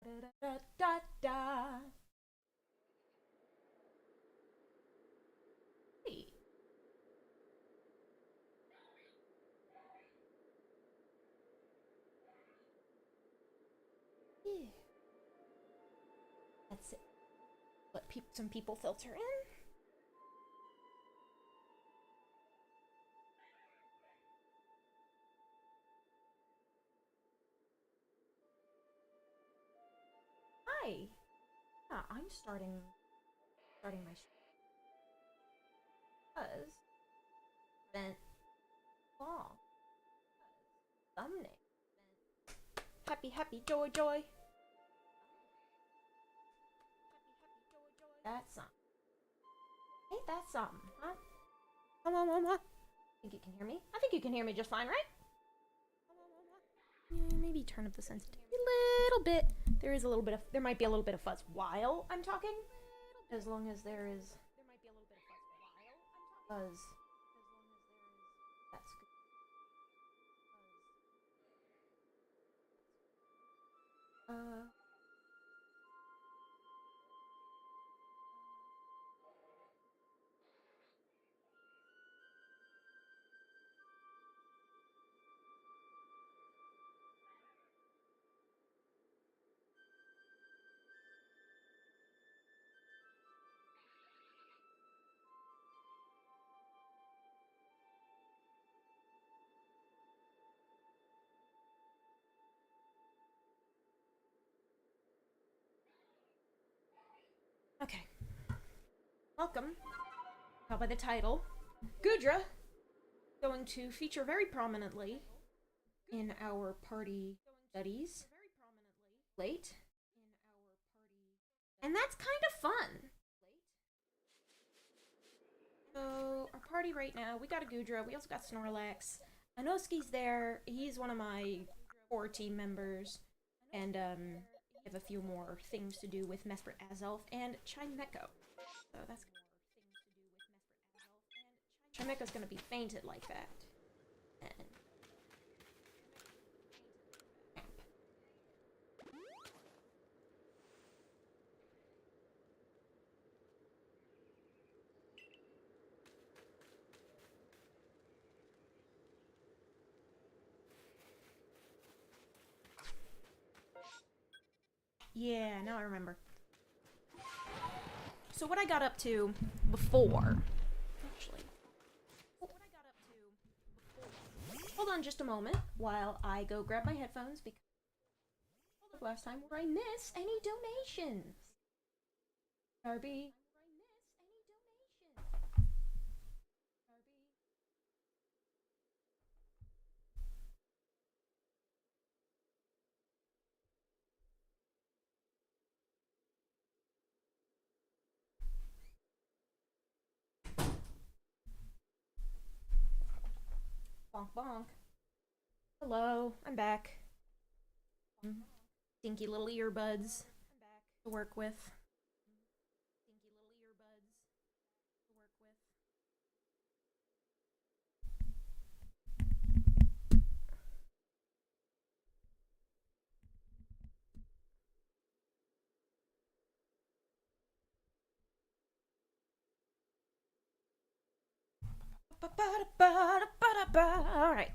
Da, da, da, da. Hey. Yeah. That's it. Let some people filter in. Hi. Yeah, I'm starting my stream because event long thumbnail. Happy, happy, joy, joy. That's something. Ain't that something, huh? Come on, mama. Think you can hear me? I think you can hear me just fine, right? Yeah, maybe turn up the sensitivity a little bit. There might be a little bit of fuzz while I'm talking. As long as there is fuzz. That's good. Okay. Welcome. Tell by the title, Goodra going to feature very prominently in our party studies late. And that's kind of fun. So, our party right now, we got a Goodra, we also got Snorlax. Anoski's there, he's one of my core team members. And, I have a few more things to do with Mesprit Azelf and Chimecho. So that's Chimecho's gonna be fainted like that. And yeah, now I remember. So what I got up to before, actually, hold on just a moment while I go grab my headphones because last time where I miss any donations. Darby. Bonk bonk. Hello, I'm back. Stinky little earbuds to work with. Alright.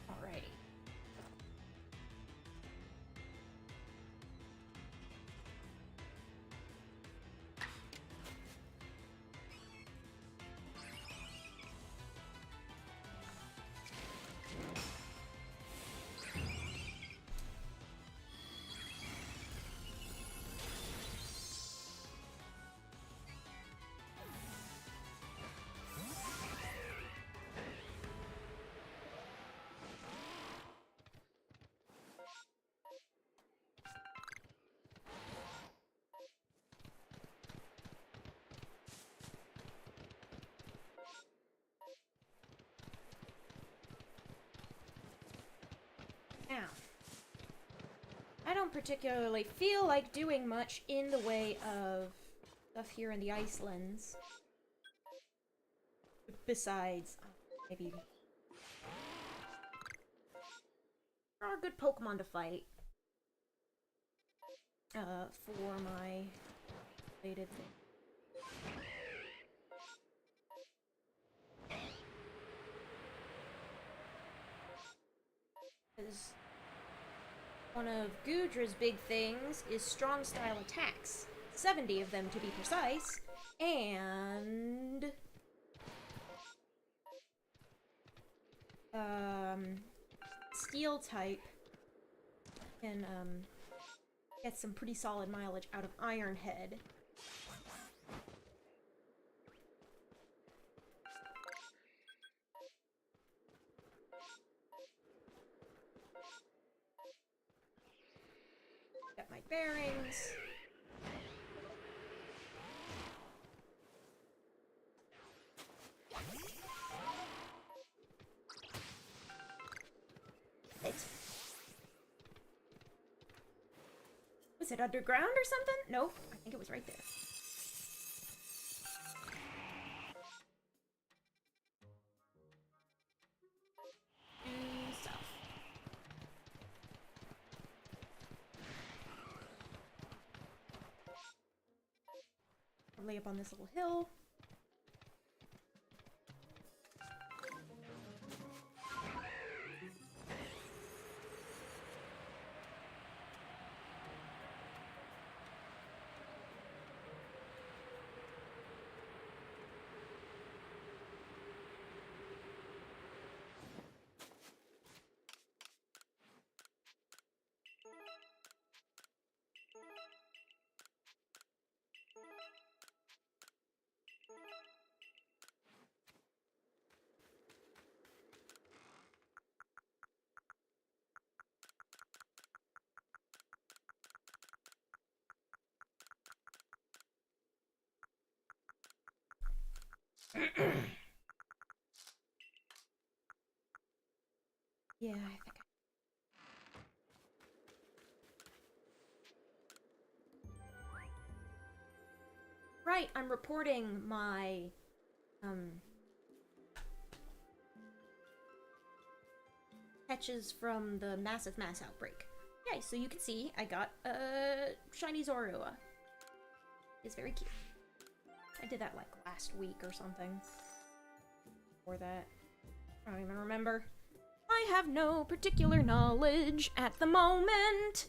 Alrighty. Now, I don't particularly feel like doing much in the way of stuff here in the Icelands. Besides, maybe there are good Pokemon to fight. For my related thing. Because one of Goodra's big things is strong style attacks. 70 of them to be precise. And steel type can get some pretty solid mileage out of Iron Head. Got my bearings. Was it underground or something? Nope. I think it was right there. Stuff. Probably up on this little hill. Yeah, I think Right, I'm reporting my catches from the massive mass outbreak. Okay, so you can see I got a shiny Zorua. It's very cute. I did that like last week or something. Before that. I don't even remember. I have no particular knowledge at the moment.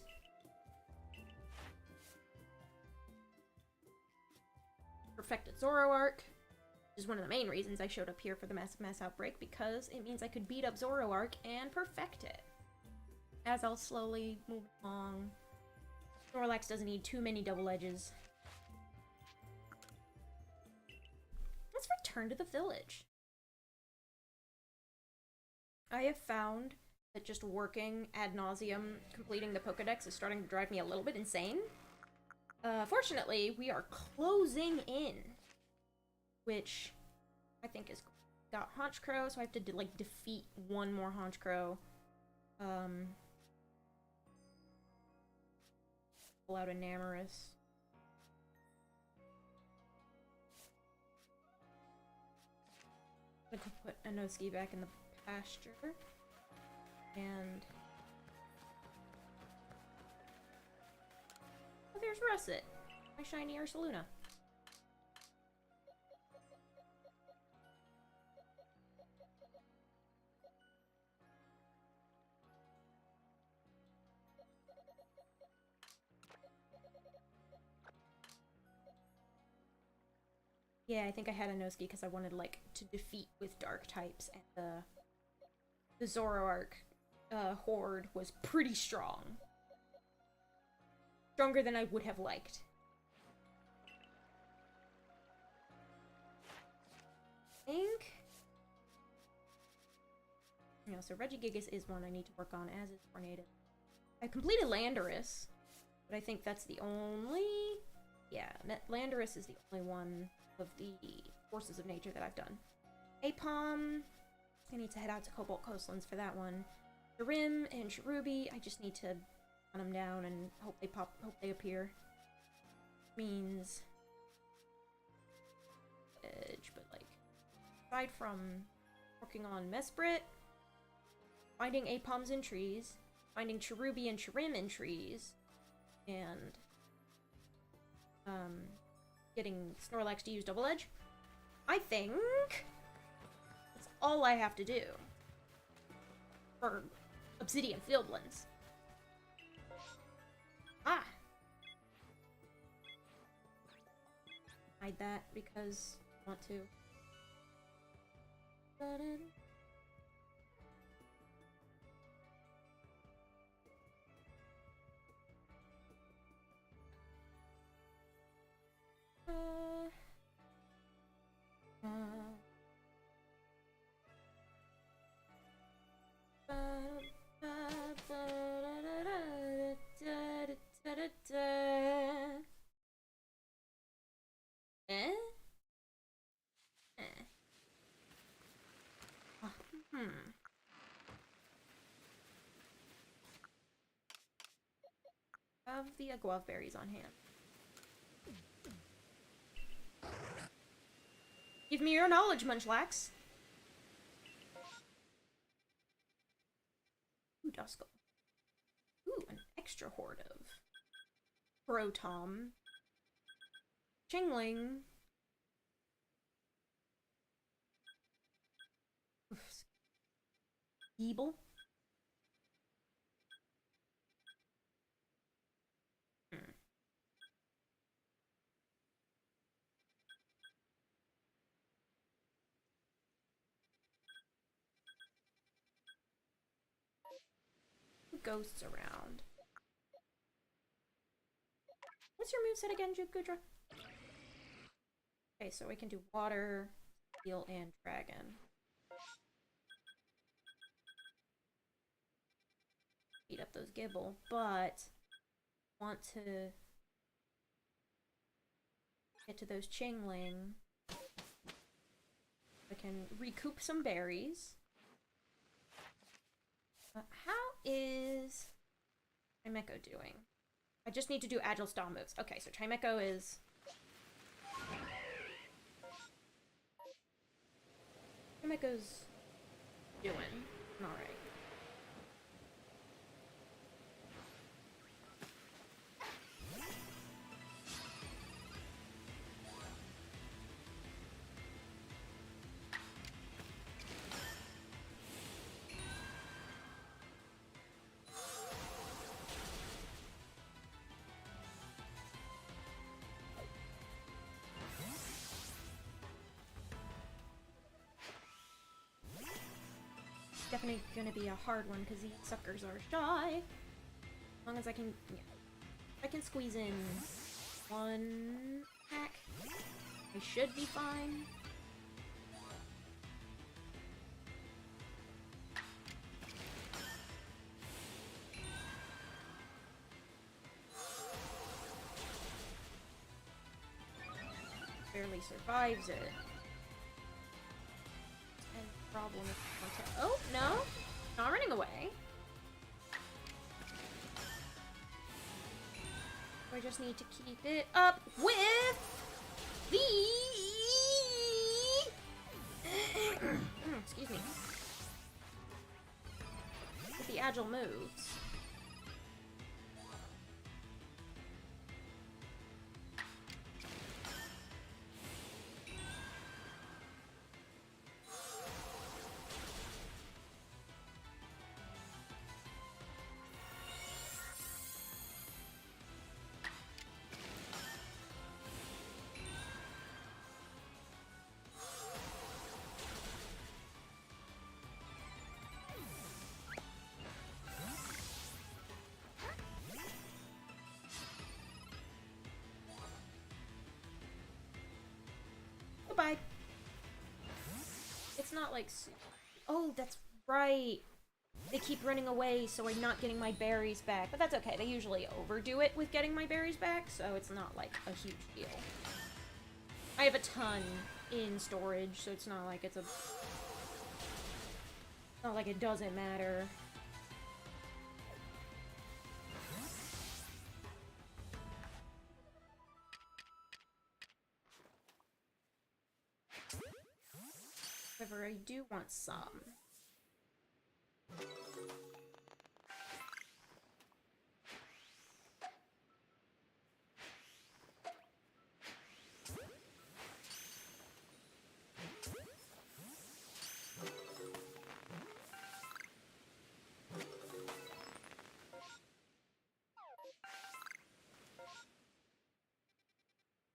Perfected Zoroark, which is one of the main reasons I showed up here for the massive mass outbreak, because it means I could beat up Zoroark and perfect it. As I'll slowly move along. Snorlax doesn't need too many double edges. Let's return to the village. I have found that just working ad nauseum, completing the Pokedex is starting to drive me a little bit insane. Fortunately, we are closing in, which I think is cool. Got Honchkrow, so I have to like defeat one more Honchkrow. Pull out a Namarus. I'm going to put Anoski back in the pasture. And oh, there's Russet, my shiny Ursaluna. Yeah, I think I had a Noski because I wanted, like, to defeat with dark types, and the Zoroark horde was pretty strong. Stronger than I would have liked. I think... You know, so Regigigas is one I need to work on, as is Tornadus. I completed Landorus, but I think that's the only... Yeah, Landorus is the only one of the forces of nature that I've done. Apom, I need to head out to Cobalt Coastlands for that one. Sharim and Cherubi, I just need to hunt them down and hope they appear. Means aside from working on Mesprit, finding Apoms in trees, finding Cherubi and Chirim in trees, and getting Snorlax to use Double Edge, I think that's all I have to do for Obsidian Fieldlands. Ah! Hide that because I want to. Have the guava berries on hand. Give me your knowledge, Munchlax. Ooh, Duskull. Ooh, an extra horde of Rotom. Chingling. Feeble. Ghosts around. What's your moveset again, H-Goodra? Okay, so we can do water, steel, and dragon. Beat up those Gibble, but want to get to those Chingling. I can recoup some berries. How is Chimecho doing? I just need to do agile style moves. Okay, so Chimecho is... Chimecho's doing alright. Definitely gonna be a hard one because these suckers are shy. As long as I can, yeah. If I can squeeze in one hack, I should be fine. Barely survives it. Problem if I want to. Oh, no! Not running away. I just need to keep it up with the... excuse me. With the agile moves. Goodbye. It's not like... Oh, that's right. They keep running away, so I'm not getting my berries back. But that's okay. They usually overdo it with getting my berries back, so it's not like a huge deal. I have a ton in storage, so it's not like it's a... Not like it doesn't matter. However, I do want some.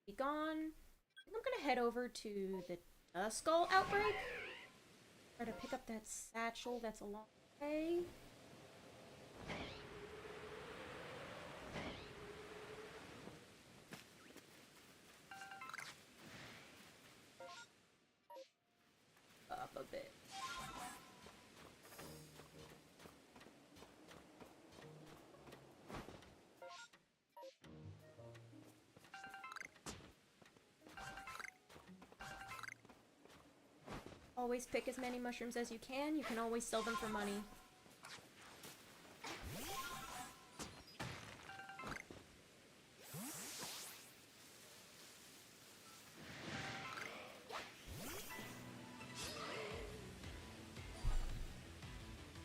Be gone. I think I'm gonna head over to the Skull Outbreak. Try to pick up that satchel that's a long way. Up a bit. Always pick as many mushrooms as you can. You can always sell them for money.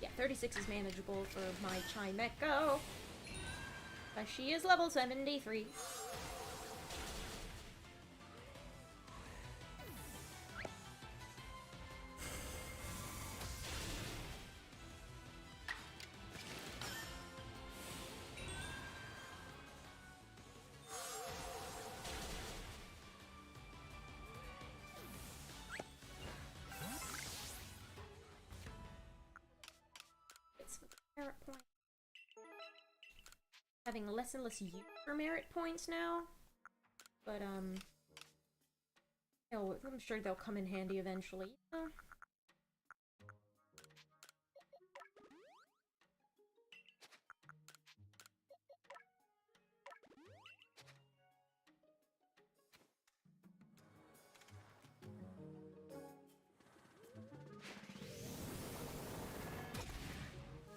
Yeah, 36 is manageable for my Chimecho. But she is level 73. Merit point. Having less and less use for merit points now, but I'm sure they'll come in handy eventually.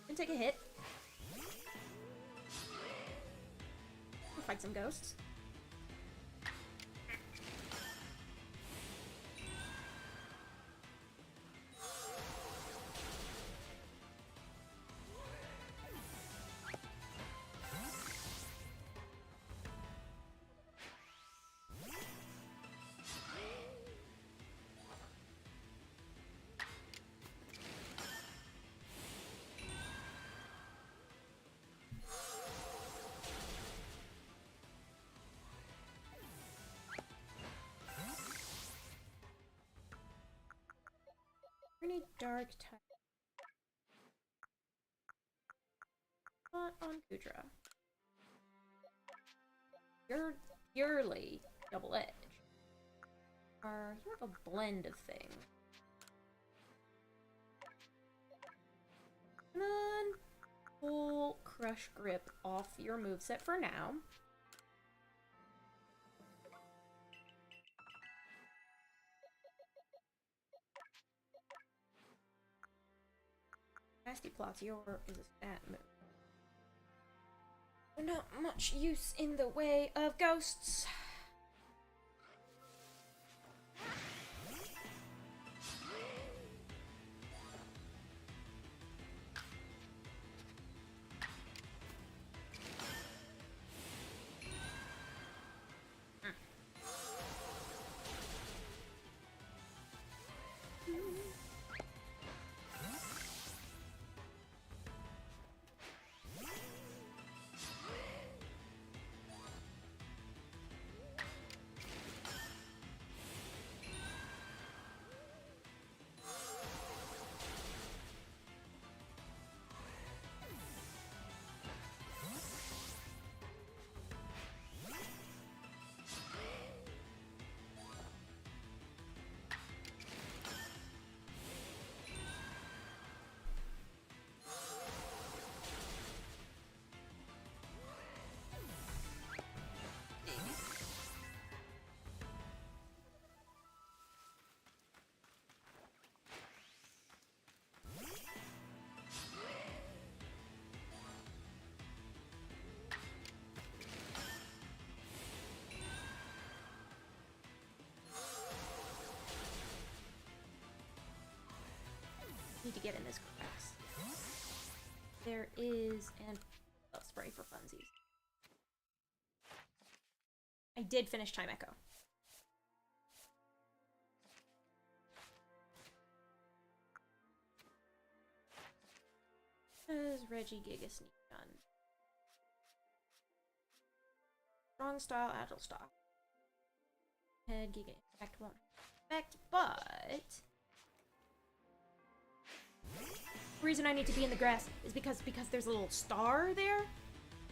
And take a hit. We'll fight some ghosts. Any dark type. Not on Goodra. You're purely double edge. Or you have a blend of things. Come on. Pull Crush Grip off your moveset for now. Nasty Platior is a stat move. Not much use in the way of ghosts. need to get in this grass. There is an spray for funsies. I did finish Time Echo. Does Regigigas need done? Strong style, agile style. Head Giga Impact won't affect, but the reason I need to be in the grass is because there's a little star there,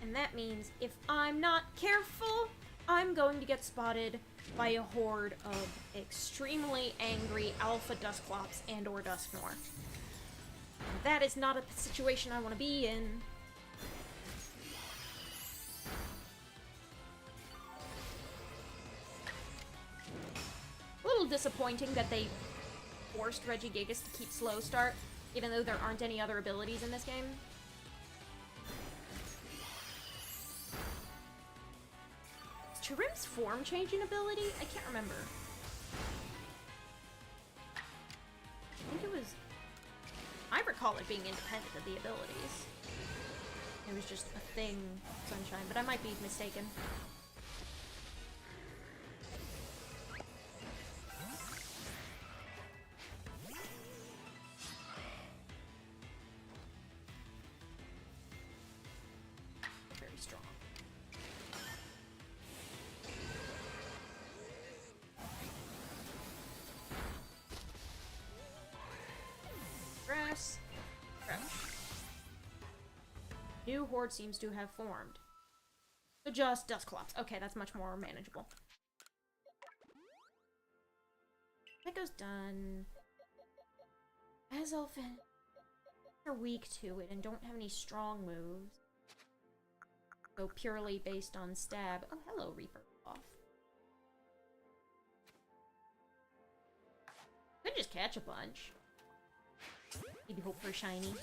and that means if I'm not careful, I'm going to get spotted by a horde of extremely angry alpha Dusclops and or Dusknoir. That is not a situation I want to be in. A little disappointing that they forced Regigigas to keep slow start, even though there aren't any other abilities in this game. Is Chirim's form changing ability? I can't remember. I think it was... I recall it being independent of the abilities. It was just a thing, Sunshine, but I might be mistaken. Very strong. Grass. Crouch. New horde seems to have formed. So just Dusclops. Okay, that's much more manageable. Echo's done. As Elfin are weak to it and don't have any strong moves. Go purely based on stab. Oh, hello, Reaper. Off. Could just catch a bunch. Maybe hope for a shiny.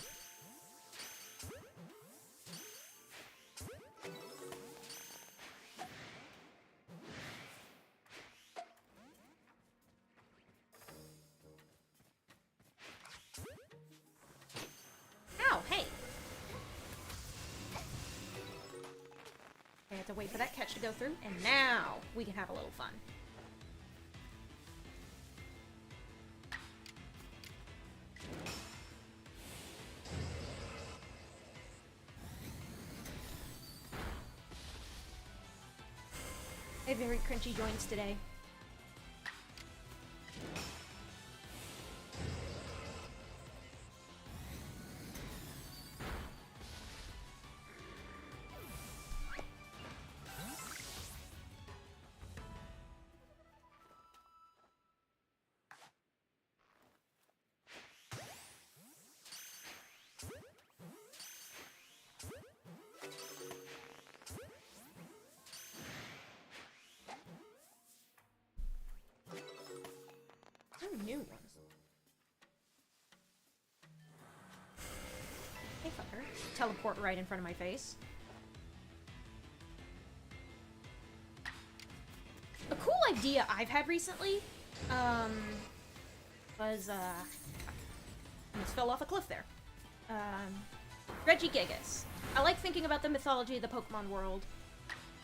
Ow, hey! I have to wait for that catch to go through, and now we can have a little fun. I have very crunchy joints today. New ones. Hey, fucker. Teleport right in front of my face. A cool idea I've had recently, was, I almost fell off a cliff there. Regigigas. I like thinking about the mythology of the Pokemon world,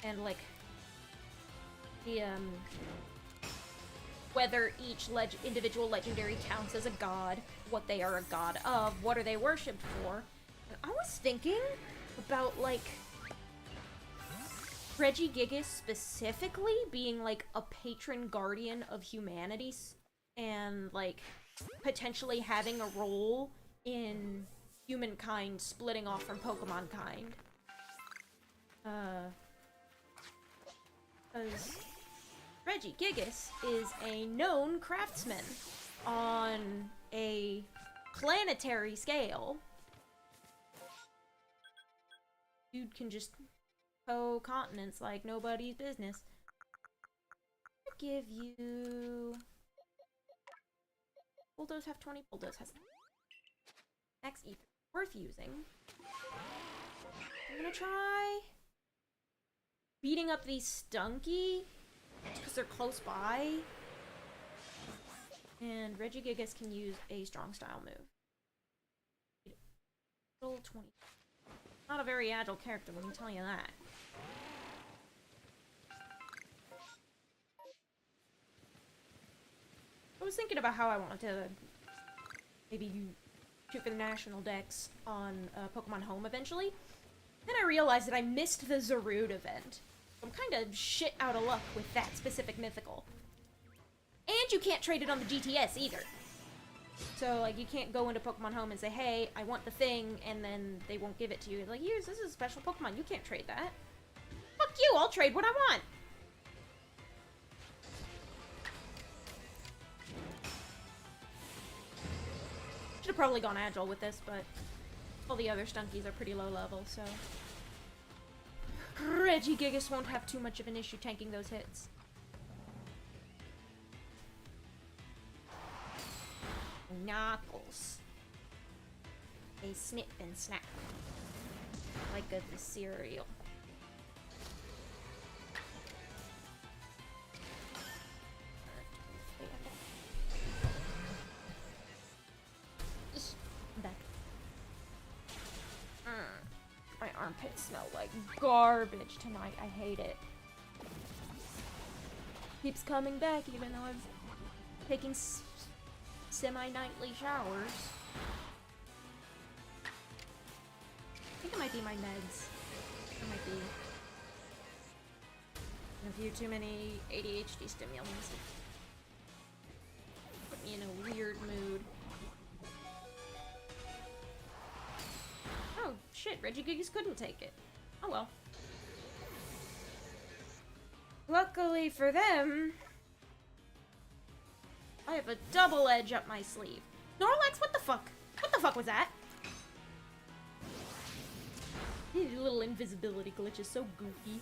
and, like, the, whether each individual legendary counts as a god, what they are a god of, what are they worshipped for. And I was thinking about, like, Regigigas specifically being, like, a patron guardian of humanity, and, like, potentially having a role in humankind splitting off from Pokemon kind. Because Regigigas is a known craftsman on a planetary scale. Dude can just tow continents like nobody's business. I'll give you... Bulldoze have 20, Bulldoze has... Max Ether. Worth using. I'm gonna try beating up these Stunky, because they're close by. And Regigigas can use a strong style move. Level 20. Not a very agile character, let me tell you that. I was thinking about how I wanted to maybe shoot for the national dex on Pokemon Home eventually. Then I realized that I missed the Zarude event. I'm kind of shit out of luck with that specific mythical. And you can't trade it on the GTS either. So, like, you can't go into Pokemon Home and say, hey, I want the thing, and then they won't give it to you. Like, here's, this is a special Pokemon, you can't trade that. Fuck you, I'll trade what I want! Should've probably gone agile with this, but all the other stunkies are pretty low level, so... Regigigas won't have too much of an issue tanking those hits. Knuckles. They snip and snap. Like the cereal. I'm back. My armpits smell like garbage tonight. I hate it. Keeps coming back even though I've taken semi-nightly showers. I think it might be my meds. It might be a few too many ADHD stimulants. Put me in a weird mood. Oh shit, Regigigas couldn't take it. Oh well. Luckily for them, I have a double edge up my sleeve. Snorlax, what the fuck? What the fuck was that? These little invisibility glitches, so goofy.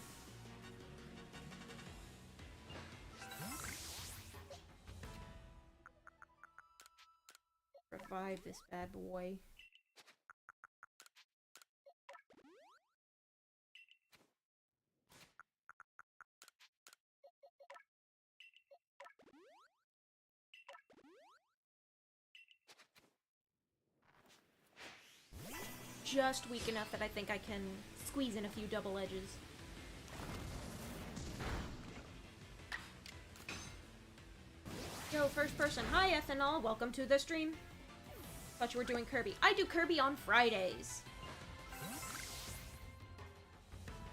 Revive this bad boy. Just weak enough that I think I can squeeze in a few double edges. Yo, first person. Hi, Ethanol. Welcome to the stream. Thought you were doing Kirby. I do Kirby on Fridays.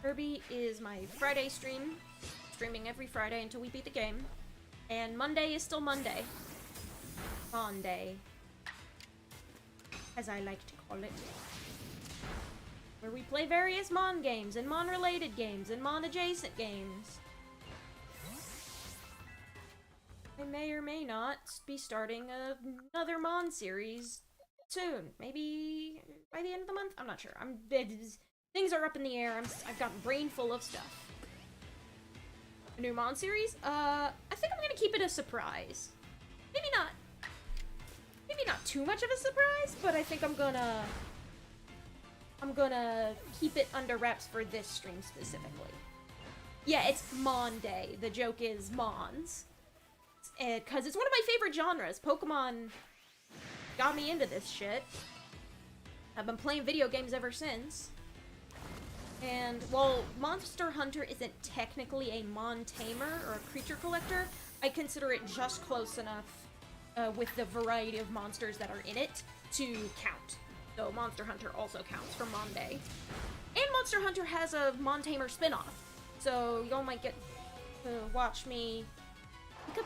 Kirby is my Friday stream. Streaming every Friday until we beat the game. And Monday is still Monday. Monday, as I like to call it. Where we play various Mon games, and Mon-related games, and Mon-adjacent games. I may or may not be starting another Mon series soon. Maybe by the end of the month? I'm not sure. Things are up in the air. I've got brain full of stuff. A new Mon series? I think I'm gonna keep it a surprise. Maybe not too much of a surprise, but I think I'm gonna keep it under wraps for this stream specifically. Yeah, it's Mon Day. The joke is Mons. Because it's one of my favorite genres. Pokemon got me into this shit. I've been playing video games ever since. And while Monster Hunter isn't technically a Mon Tamer or a creature collector, I consider it just close enough with the variety of monsters that are in it to count. So Monster Hunter also counts for Mon Day. And Monster Hunter has a Mon Tamer spin-off. So y'all might get to watch me pick up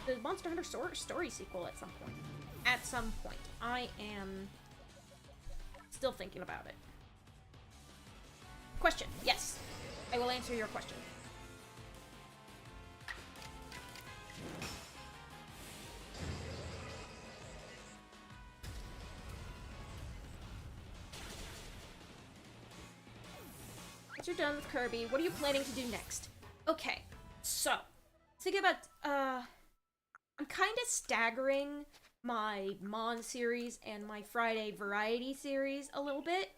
the Monster Hunter story sequel at some point. At some point. I am still thinking about it. Question. Yes. I will answer your question. Once you're done with Kirby, what are you planning to do next? Okay, so, thinking about, I'm kind of staggering my Mon series and my Friday variety series a little bit.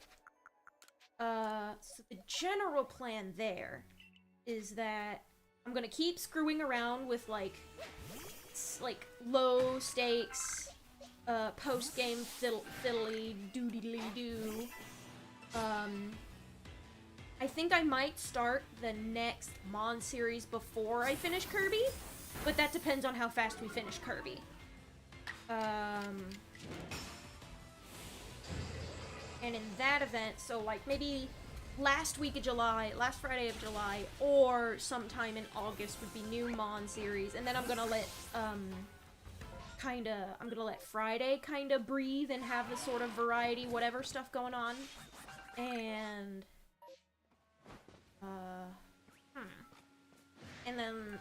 So the general plan there is that I'm gonna keep screwing around with, like low stakes post-game fiddly doodly doo. I think I might start the next Mon series before I finish Kirby, but that depends on how fast we finish Kirby. And in that event, so like maybe last week of July, last Friday of July, or sometime in August would be new Mon series, and then I'm gonna let Friday kinda breathe and have the sort of variety whatever stuff going on. And and then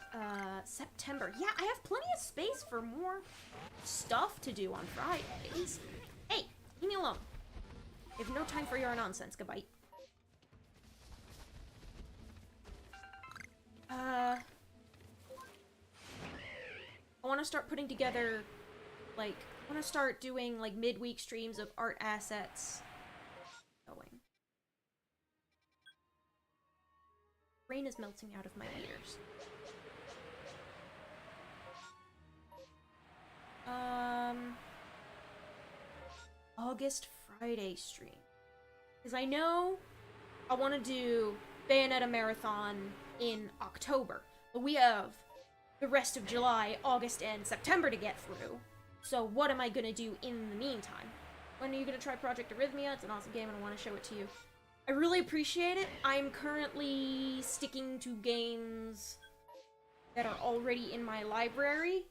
September. Yeah, I have plenty of space for more stuff to do on Fridays. Hey, leave me alone. I have no time for your nonsense, goodbye. I want to start putting together, like, I want to start doing, like, midweek streams of art assets. Going. Rain is melting out of my ears. August Friday stream. Because I know I want to do Bayonetta Marathon in October, but we have the rest of July, August, and September to get through. So what am I gonna do in the meantime? When are you gonna try Project Arrhythmia? It's an awesome game and I want to show it to you. I really appreciate it. I'm currently sticking to games that are already in my library.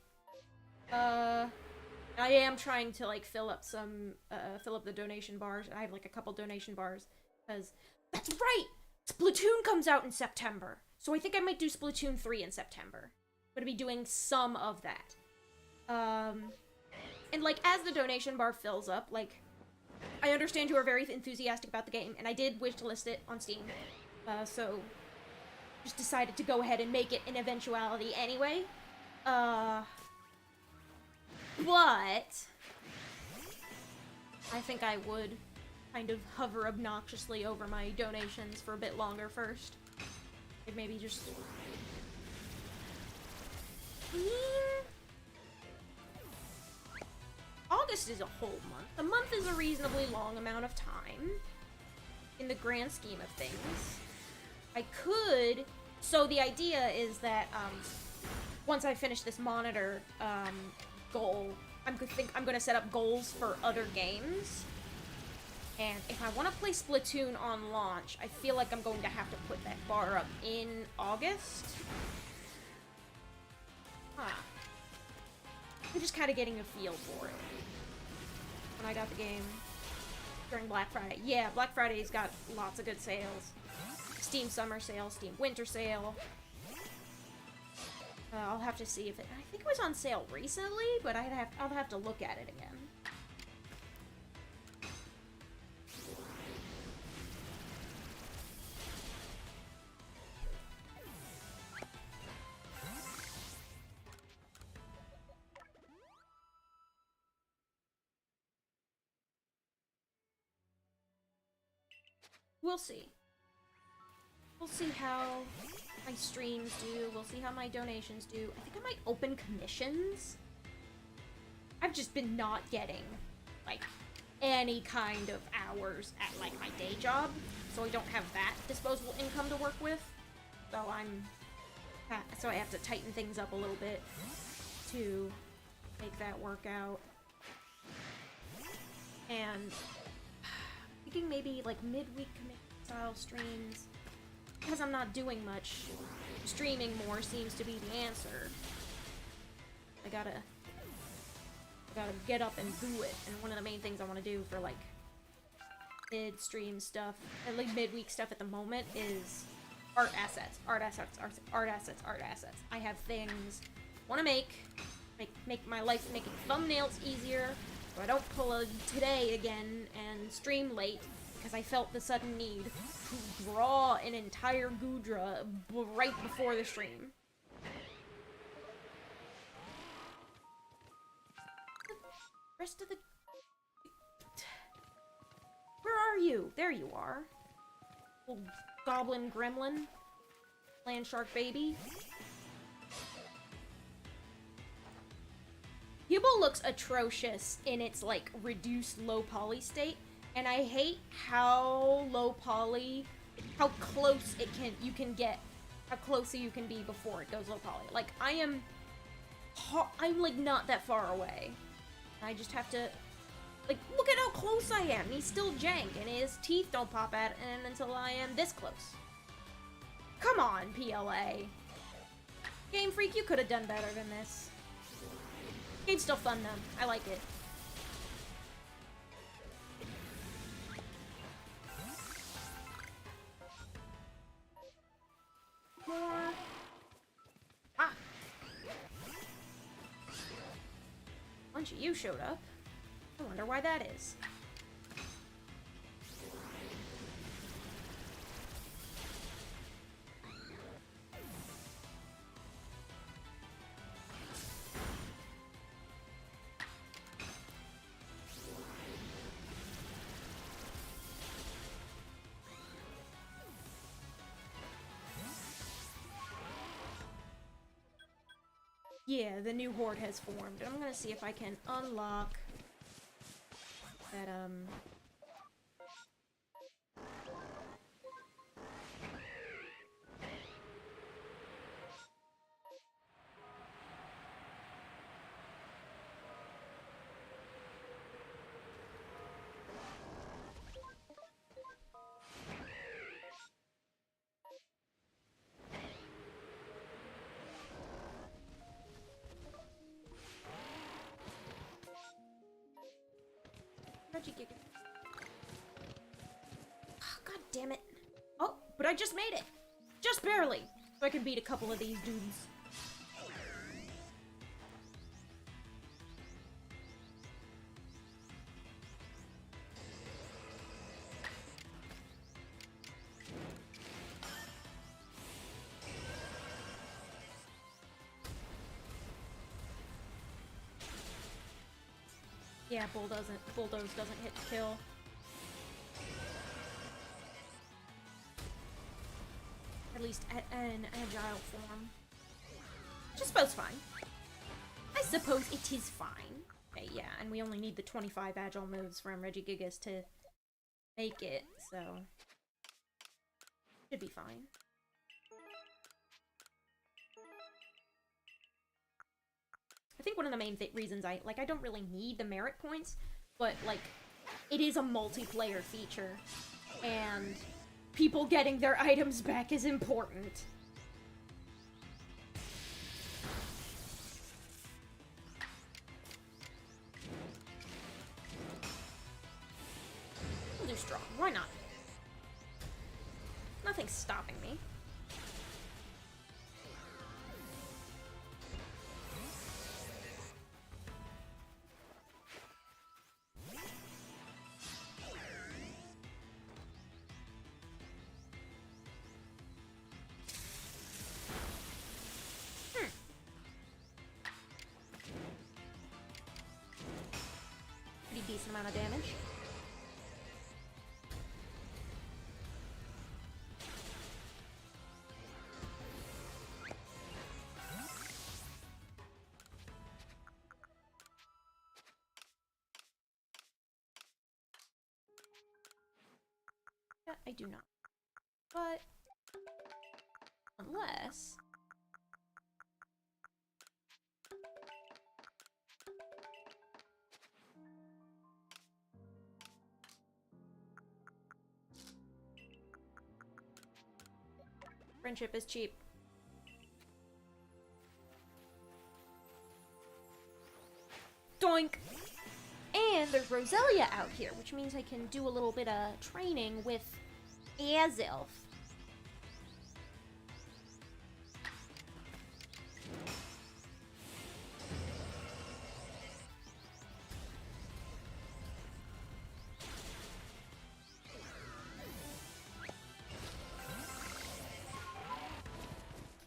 I am trying to, like, fill up the donation bars. I have, like, a couple donation bars, because, that's right! Splatoon comes out in September! So I think I might do Splatoon 3 in September. I'm gonna be doing some of that. And, like, as the donation bar fills up, like, I understand you are very enthusiastic about the game, and I did wish to list it on Steam. So, just decided to go ahead and make it an eventuality anyway. But I think I would kind of hover obnoxiously over my donations for a bit longer first. Like maybe just... August is a whole month. A month is a reasonably long amount of time in the grand scheme of things. I could... So the idea is that, once I finish this monitor, goal, I'm gonna set up goals for other games. And if I want to play Splatoon on launch, I feel like I'm going to have to put that bar up in August. I'm just kind of getting a feel for it. When I got the game during Black Friday. Yeah, Black Friday's got lots of good sales. Steam Summer Sale, Steam Winter Sale. I'll have to see if it... I think it was on sale recently, but I'll have to look at it again. We'll see. We'll see how my streams do. We'll see how my donations do. I think I might open commissions. I've just been not getting, like, any kind of hours at, like, my day job. So I don't have that disposable income to work with. So so I have to tighten things up a little bit to make that work out. And thinking maybe, like, midweek commission style streams. Because I'm not doing much, streaming more seems to be the answer. I gotta get up and do it. And one of the main things I want to do for, like, mid-stream stuff, and like midweek stuff at the moment, is art assets. Art assets. I have things I want to make my life making thumbnails easier, so I don't pull a today again and stream late, because I felt the sudden need to draw an entire H-Goodra right before the stream. The rest of the... Where are you? There you are. Little goblin gremlin. Land shark baby. You Gible looks atrocious in its, like, reduced low poly state, and I hate how low poly, how close you can get, how close you can be before it goes low poly. Like, I'm, like, not that far away. I just have to, like, look at how close I am. He's still jank, and his teeth don't pop out until I am this close. Come on, PLA. Game Freak, you could have done better than this. Game's still fun, though. I like it. More. Ah! A bunch of you showed up. I wonder why that is. Yeah, the new horde has formed. I'm gonna see if I can unlock that, Reggie Giga. Oh, God damn it. Oh, but I just made it! Just barely! So I can beat a couple of these dudes. Yeah, Bulldoze doesn't hit to kill. At least at an agile form. Which I suppose fine. I suppose it is fine. Okay, yeah, and we only need the 25 agile moves from Regigigas to make it, so should be fine. I think one of the main reasons I don't really need the merit points, but, like, it is a multiplayer feature, and people getting their items back is important. I'll do strong. Why not? Nothing's stopping me. Decent amount of damage. Yeah, I do not. But unless friendship is cheap. Doink! And there's Roselia out here, which means I can do a little bit of training with Azelf.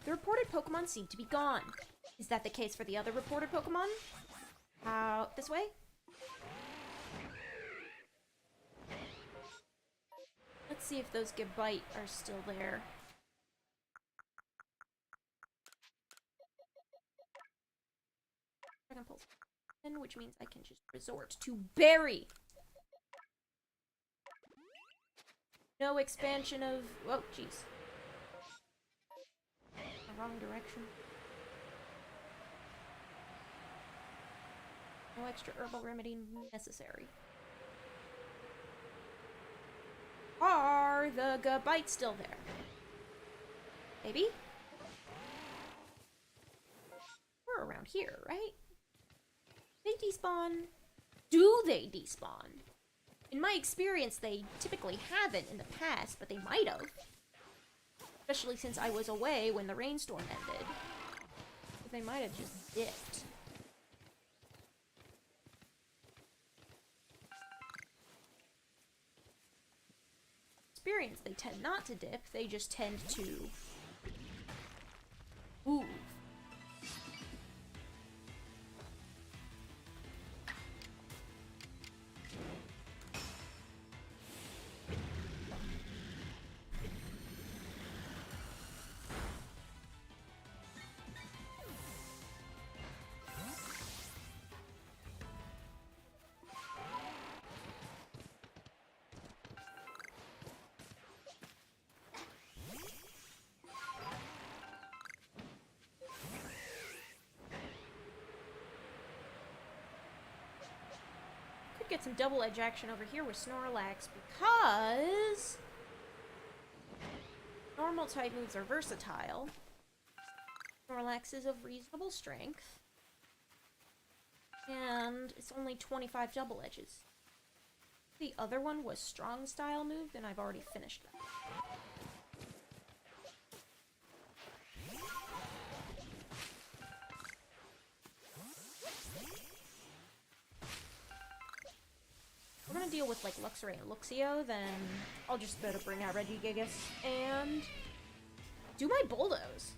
The reported Pokemon seem to be gone. Is that the case for the other reported Pokemon? This way? Let's see if those Gabite are still there. Dragon Pulse. which means I can just resort to berry. No expansion of... Oh, jeez. Wrong direction. No extra herbal remedy necessary. Are the Gabites still there? Maybe? We're around here, right? They despawn. Do they despawn? In my experience, they typically haven't in the past, but they might have. Especially since I was away when the rainstorm ended. They might have just dipped. Experience, they tend not to dip, they just tend to move. Get some double edge action over here with Snorlax because normal type moves are versatile. Snorlax is of reasonable strength. And it's only 25 double edges. If the other one was strong style move, then I've already finished that. I'm gonna deal with like Luxray and Luxio, then I'll just better bring out Regigigas and do my Bulldoze.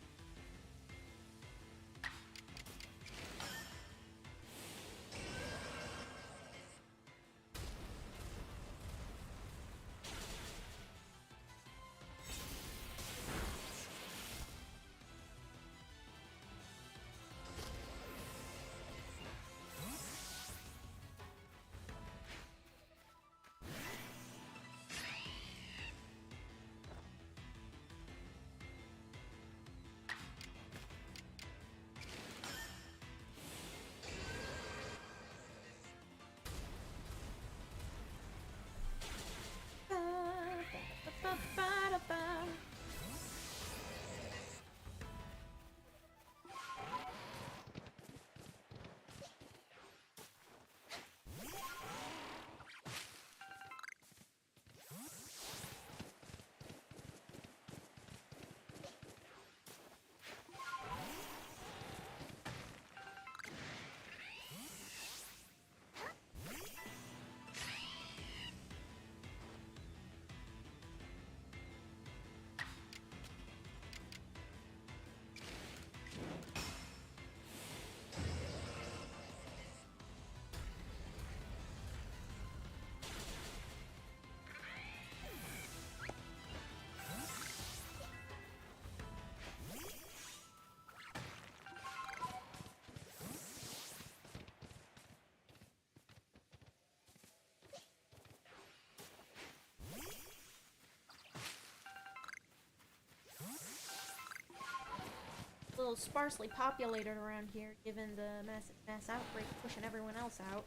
A little sparsely populated around here, given the mass outbreak pushing everyone else out.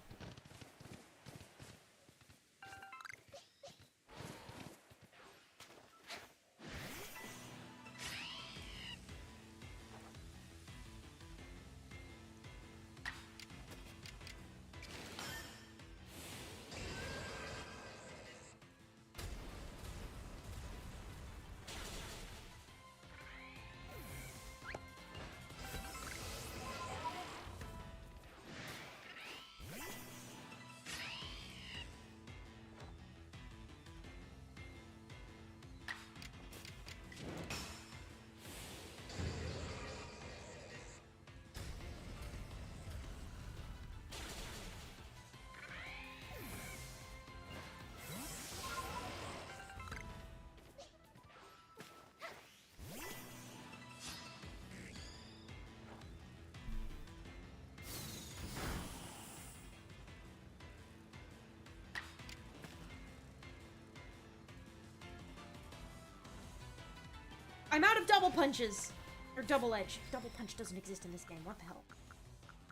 I'm out of double punches! Or double edge. Double punch doesn't exist in this game. What the hell?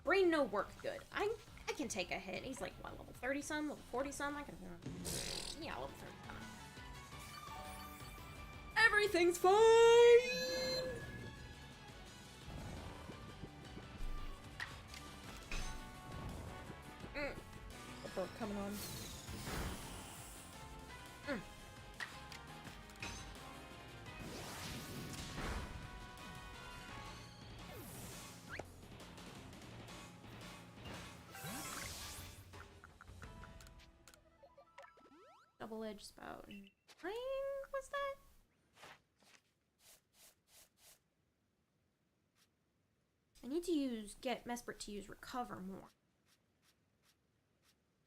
Brain no work. Good. I can take a hit. He's like, what, level 30-some? Level 40-some? I can... Yeah, level 30-some. Everything's fine! Report coming on. Double edge spout. What's that? I need to get Mesprit to use recover more.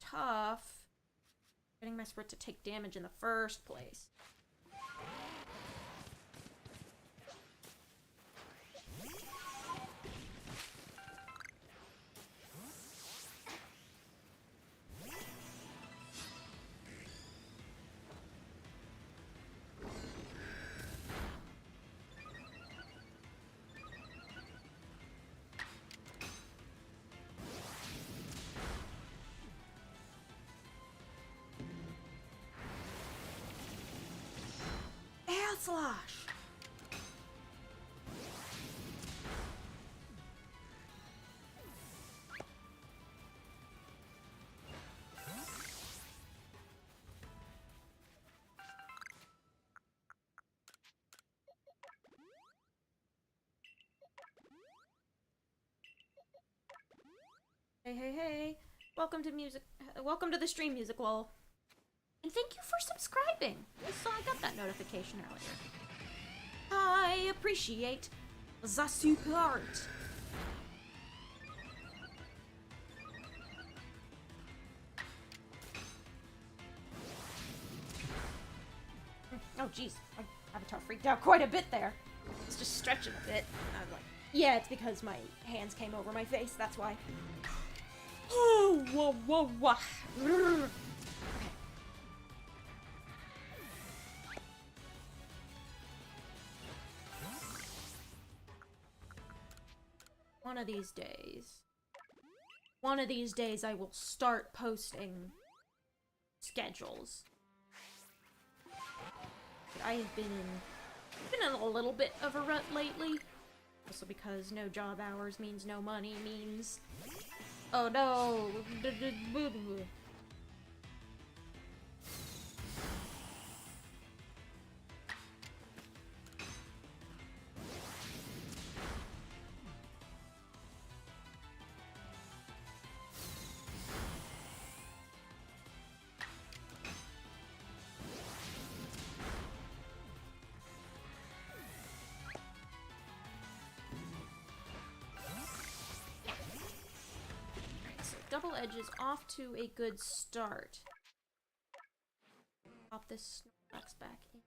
Tough. Getting Mesprit to take damage in the first place. Slash. Hey, hey, hey. Welcome to the stream, music wall. And thank you for subscribing! I got that notification earlier. I appreciate the support. Oh jeez, my avatar freaked out quite a bit there. It's just stretching a bit. I'm like, yeah, it's because my hands came over my face, that's why. Oh, whoa, whoa, whoa. One of these days I will start posting schedules. I have been in a little bit of a rut lately. Also because no job hours means no money means... Oh no! Double edge is off to a good start. Pop this Snorlax back in.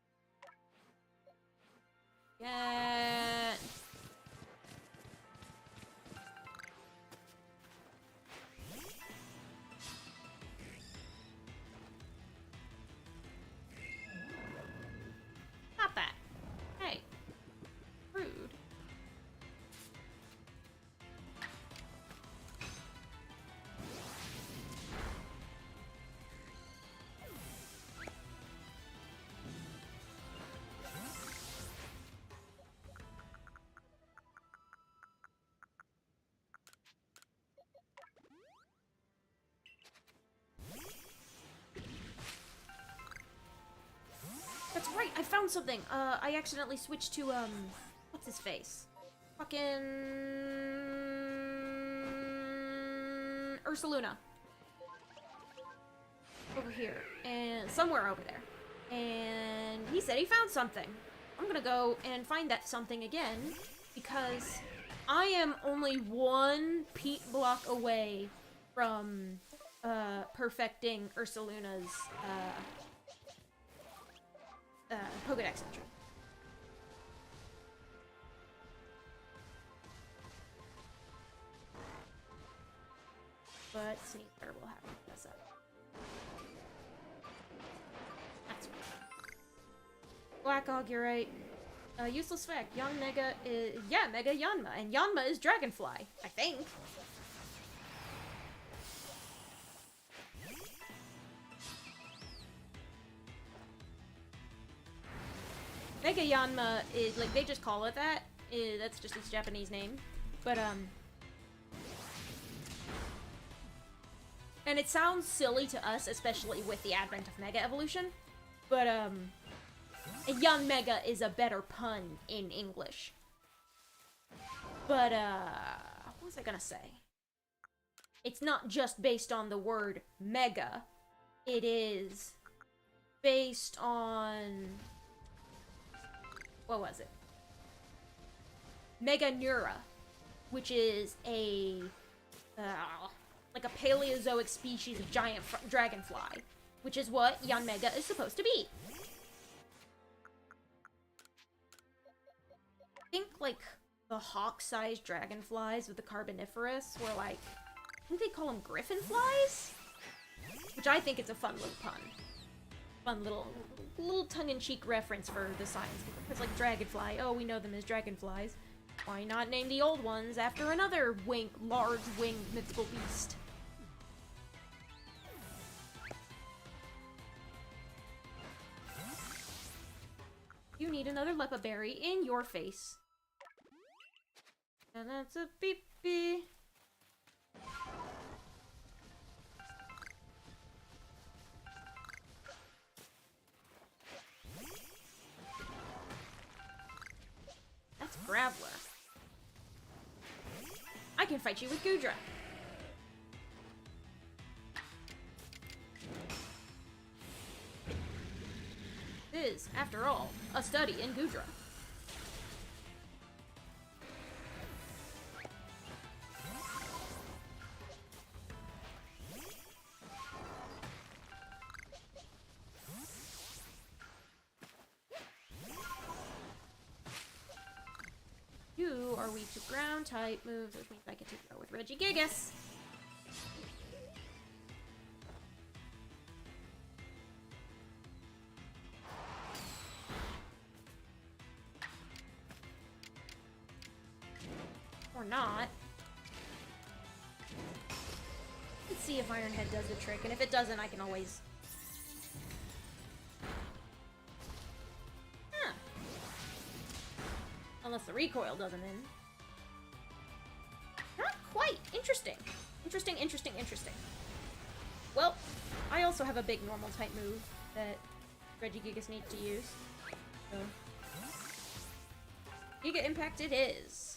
Yeah. Not that. Hey. Rude. That's right, I found something. I accidentally switched to, what's his face? Fucking... Ursaluna. Over here. And somewhere over there. And he said he found something. I'm gonna go and find that something again, because I am only one peat block away from, perfecting Ursaluna's, Pokédex entry. But Sneaker will have to mess up. That's right. Black Ogurite. Useless fact, Young Mega is... Yeah, Mega Yanma, and Yanma is Dragonfly, I think. Mega Yanma is, like, they just call it that. That's just its Japanese name. But, and it sounds silly to us, especially with the advent of Mega Evolution. But, a Young Mega is a better pun in English. But, what was I gonna say? It's not just based on the word Mega. It is based on... What was it? Meganeura, which is a... like a Paleozoic species of giant dragonfly, which is what Yanmega is supposed to be. I think, like, the hawk-sized dragonflies with the Carboniferous were, like, I think they call them griffin flies? Which I think it's a fun little pun. Fun little tongue-in-cheek reference for the science. Because, like, dragonfly, oh, we know them as dragonflies. Why not name the old ones after another large winged mythical beast? You need another Lepa Berry in your face. And that's a beep-beep. That's Graveler. I can fight you with Goodra. It is, after all, a study in Goodra. You are weak to ground type moves, which means I can take you out with Regigigas. Or not. Let's see if Iron Head does the trick, and if it doesn't, I can always... Huh. Unless the recoil doesn't in. Not quite. Interesting. Interesting, interesting, interesting. Well, I also have a big normal type move that Regigigas needs to use. So... Giga Impact it is.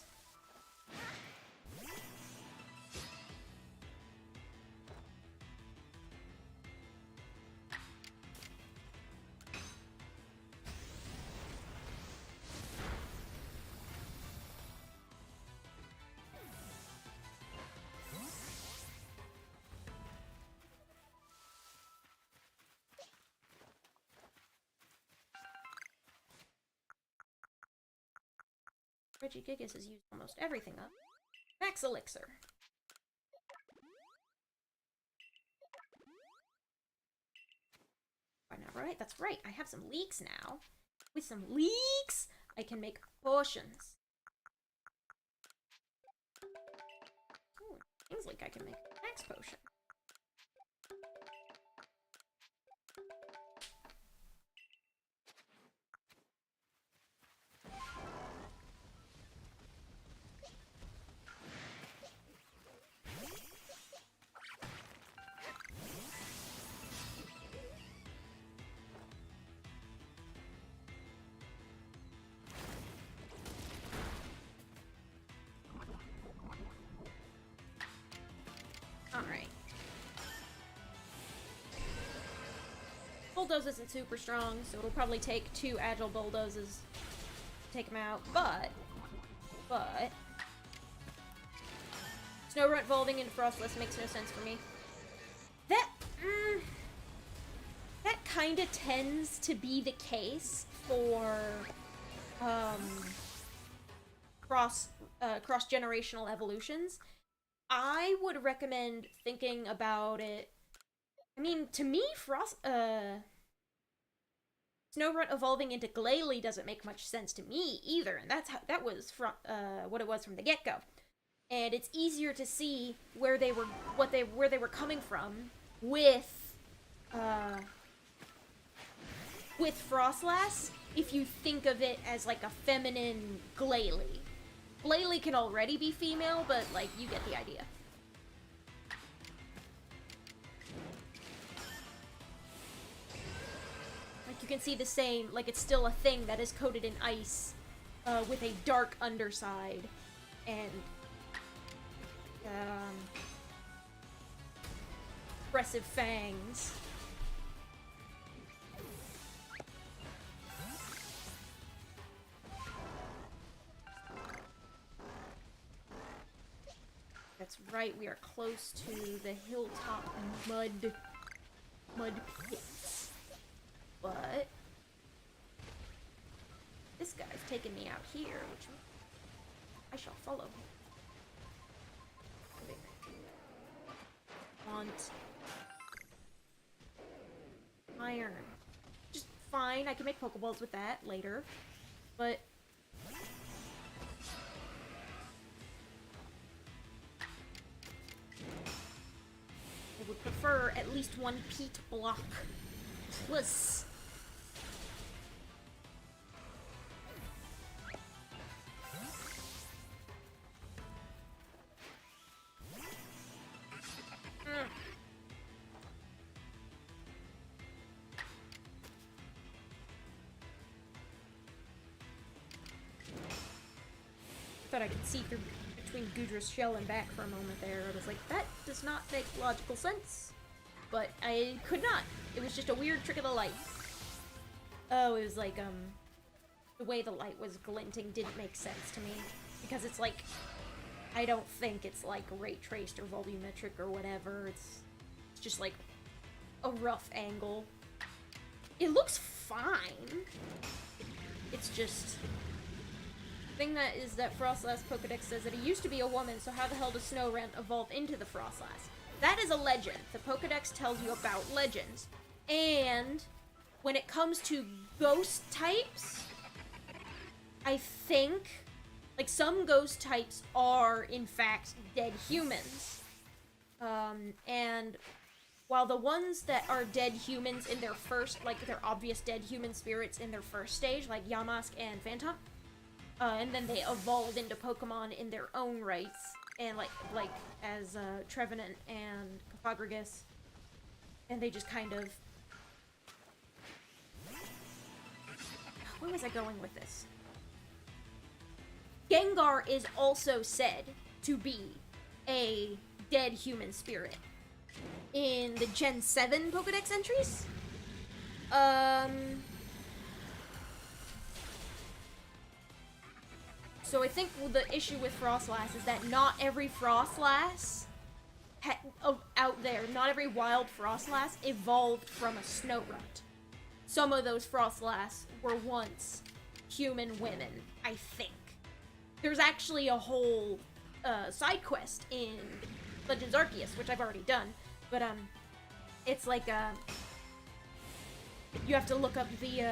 Regigigas has used almost everything up. Max Elixir. Right, that's right. I have some leeks now. With some leeks, I can make potions. Ooh, seems like I can make a max potion. Alright. Bulldoze isn't super strong, so it'll probably take 2 agile bulldozes to take him out, but... Snow Runt vaulting into Frostless makes no sense for me. That kinda tends to be the case for, cross-generational evolutions. I would recommend thinking about it. I mean, to me, Snow Snorunt evolving into Glalie doesn't make much sense to me either, and that was from what it was from the get-go. And it's easier to see where they were coming from with Frostlass if you think of it as like a feminine Glalie. Glalie can already be female, but like you get the idea. You can see the same, like it's still a thing that is coated in ice with a dark underside and impressive fangs. That's right, we are close to the hilltop mud pits. But this guy's taking me out here, which I shall follow. Want iron. Just fine, I can make Pokeballs with that later. But I would prefer at least one peat block. Plus thought I could see through between Goodra's shell and back for a moment there. I was like, that does not make logical sense. But I could not. It was just a weird trick of the light. Oh, it was like, the way the light was glinting didn't make sense to me. Because it's like, I don't think it's like ray traced or volumetric or whatever. It's just like a rough angle. It looks fine. It's just... The thing that is that Frostlass Pokedex says that he used to be a woman, so how the hell does Snorunt evolve into the Frostlass? That is a legend. The Pokedex tells you about legends. And when it comes to ghost types, I think, like, some ghost types are, in fact, dead humans. And while the ones that are dead humans in their first, like, their obvious dead human spirits in their first stage, like Yamask and Phantom, and then they evolved into Pokemon in their own rights, and like as Trevenant and Cofagrigus, and they just kind of... Where was I going with this? Gengar is also said to be a dead human spirit in the Gen 7 Pokedex entries. So I think the issue with Frostlass is that not every Frostlass out there, not every wild Frostlass evolved from a Snorunt. Some of those Frostlass were once human women, I think. There's actually a whole side quest in Legends Arceus, which I've already done, but it's like you have to look up the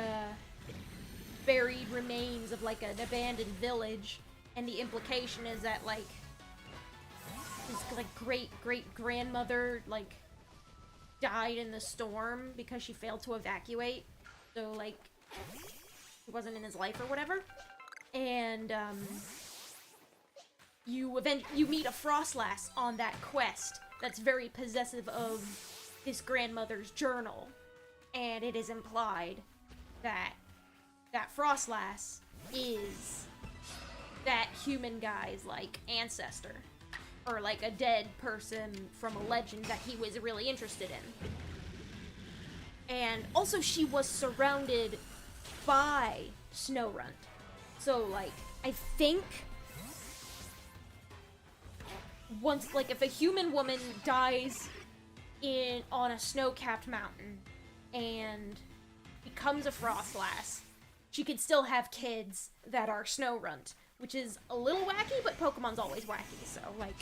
buried remains of like an abandoned village, and the implication is that like his like great grandmother like died in the storm because she failed to evacuate, so like he wasn't in his life or whatever. And you meet a Frostlass on that quest that's very possessive of his grandmother's journal, and it is implied that Frostlass is that human guy's like ancestor, or like a dead person from a legend that he was really interested in. And also she was surrounded by Snorunt. So like, I think once, like, if a human woman dies on a snow-capped mountain and becomes a Frostlass, she could still have kids that are Snorunt, which is a little wacky, but Pokemon's always wacky, so, like,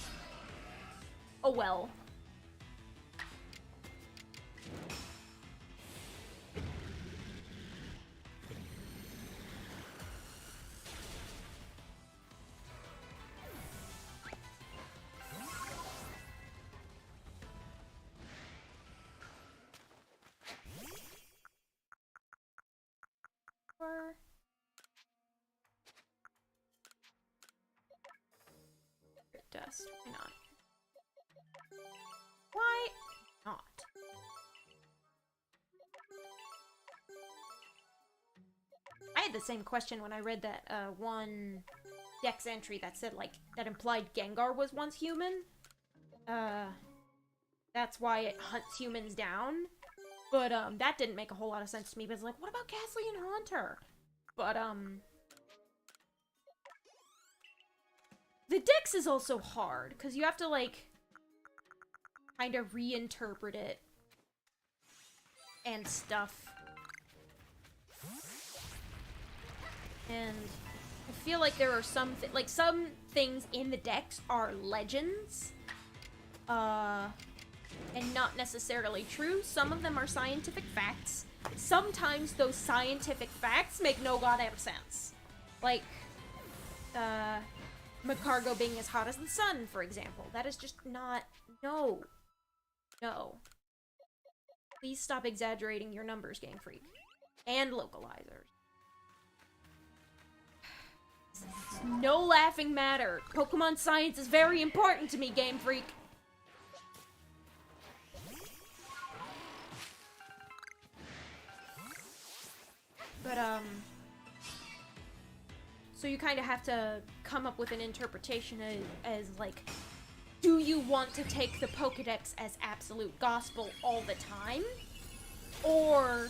oh well. quest. Why not? Why not? I had the same question when I read that one Dex entry that said, like, that implied Gengar was once human. That's why it hunts humans down. But, that didn't make a whole lot of sense to me. But it's like, what about Ghastly and Haunter? But, the Dex is also hard, because you have to, like, kind of reinterpret it and stuff. And I feel like there are some things in the Dex are legends, and not necessarily true. Some of them are scientific facts. Sometimes those scientific facts make no goddamn sense. Like, Macargo being as hot as the sun, for example. That is just not... No. No. Please stop exaggerating your numbers, Game Freak. And localizers. It's no laughing matter. Pokemon science is very important to me, Game Freak. But, so you kind of have to come up with an interpretation as, like, do you want to take the Pokedex as absolute gospel all the time? Or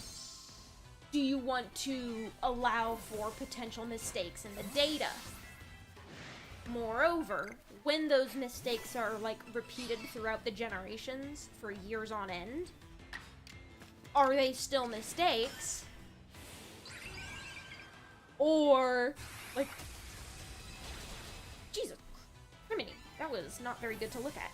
do you want to allow for potential mistakes in the data? Moreover, when those mistakes are, like, repeated throughout the generations for years on end, are they still mistakes? Or, like, Jesus, criminy, that was not very good to look at.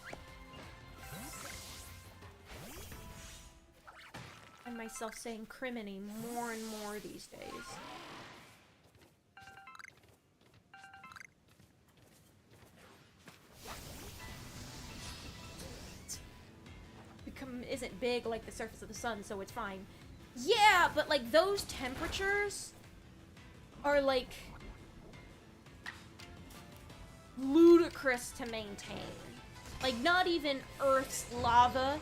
I find myself saying criminy more and more these days. Isn't big like the surface of the sun, so it's fine. Yeah, but, like, those temperatures are, like, ludicrous to maintain. Like, not even Earth's lava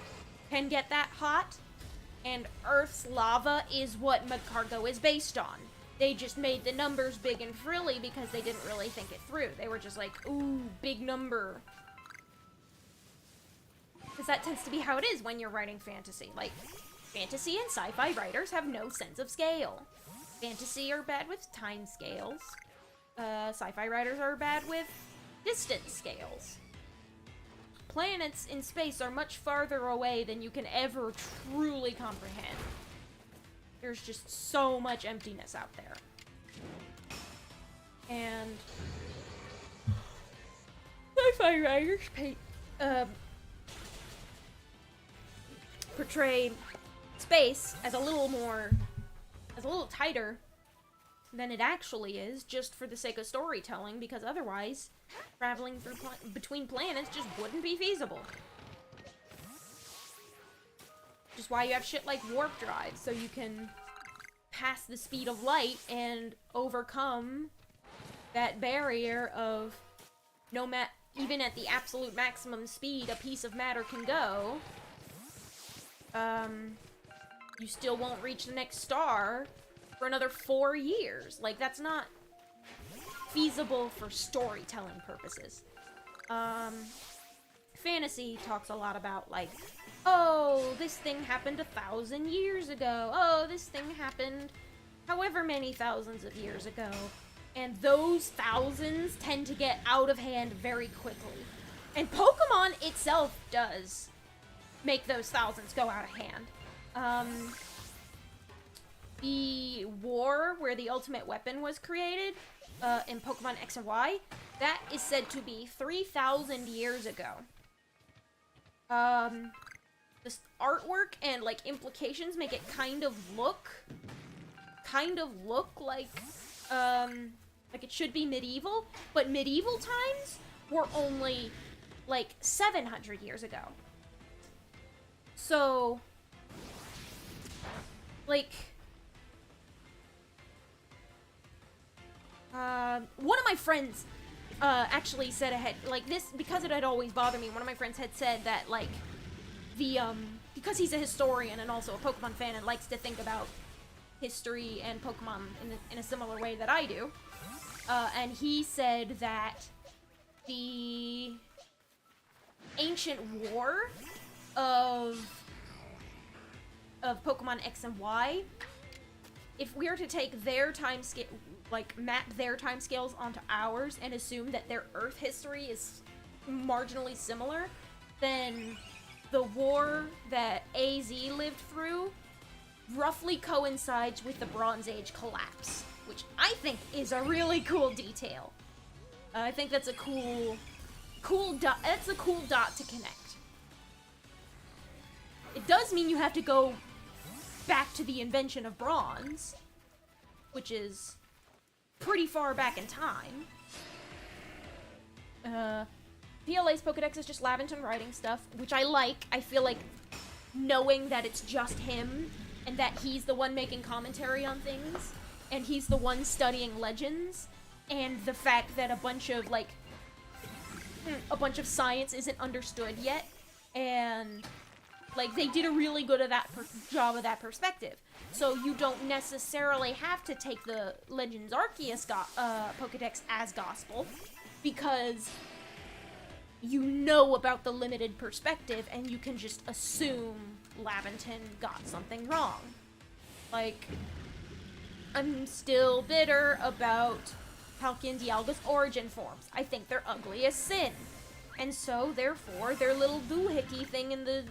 can get that hot, and Earth's lava is what Magcargo is based on. They just made the numbers big and frilly because they didn't really think it through. They were just like, ooh, big number. Because that tends to be how it is when you're writing fantasy. Like, fantasy and sci-fi writers have no sense of scale. Fantasy are bad with time scales. Sci-fi writers are bad with distance scales. Planets in space are much farther away than you can ever truly comprehend. There's just so much emptiness out there. And sci-fi writers portray space as a little tighter than it actually is, just for the sake of storytelling, because otherwise traveling through between planets just wouldn't be feasible. Which is why you have shit like warp drive, so you can pass the speed of light and overcome that barrier of even at the absolute maximum speed a piece of matter can go, you still won't reach the next star for another 4 years. Like, that's not feasible for storytelling purposes. Fantasy talks a lot about, like, oh, this thing happened 1,000 years ago. Oh, this thing happened however many thousands of years ago. And those thousands tend to get out of hand very quickly. And Pokemon itself does make those thousands go out of hand. The war where the ultimate weapon was created, in Pokemon X and Y, that is said to be 3,000 years ago. This artwork and, like, implications make it kind of look like it should be medieval, but medieval times were only, like, 700 years ago. So, like, one of my friends actually said ahead, like, this, because it had always bothered me, one of my friends had said that, like, the, because he's a historian and also a Pokemon fan and likes to think about history and Pokemon in a similar way that I do, and he said that the ancient war of Pokemon X and Y, if we were to take their time scale, like, map their time scales onto ours and assume that their Earth history is marginally similar, then the war that AZ lived through roughly coincides with the Bronze Age collapse, which I think is a really cool detail. I think that's a cool dot. That's a cool dot to connect. It does mean you have to go back to the invention of bronze, which is pretty far back in time. PLA's Pokedex is just Laventon writing stuff, which I like. I feel like knowing that it's just him and that he's the one making commentary on things and he's the one studying legends, and the fact that a bunch of science isn't understood yet, and like they did a really good of that job of that perspective. So you don't necessarily have to take the Legends Arceus Pokedex as gospel, because you know about the limited perspective and you can just assume Laventon got something wrong. Like, I'm still bitter about Palkia Dialga's origin forms. I think they're ugly as sin. And so, therefore, their little doohickey thing in the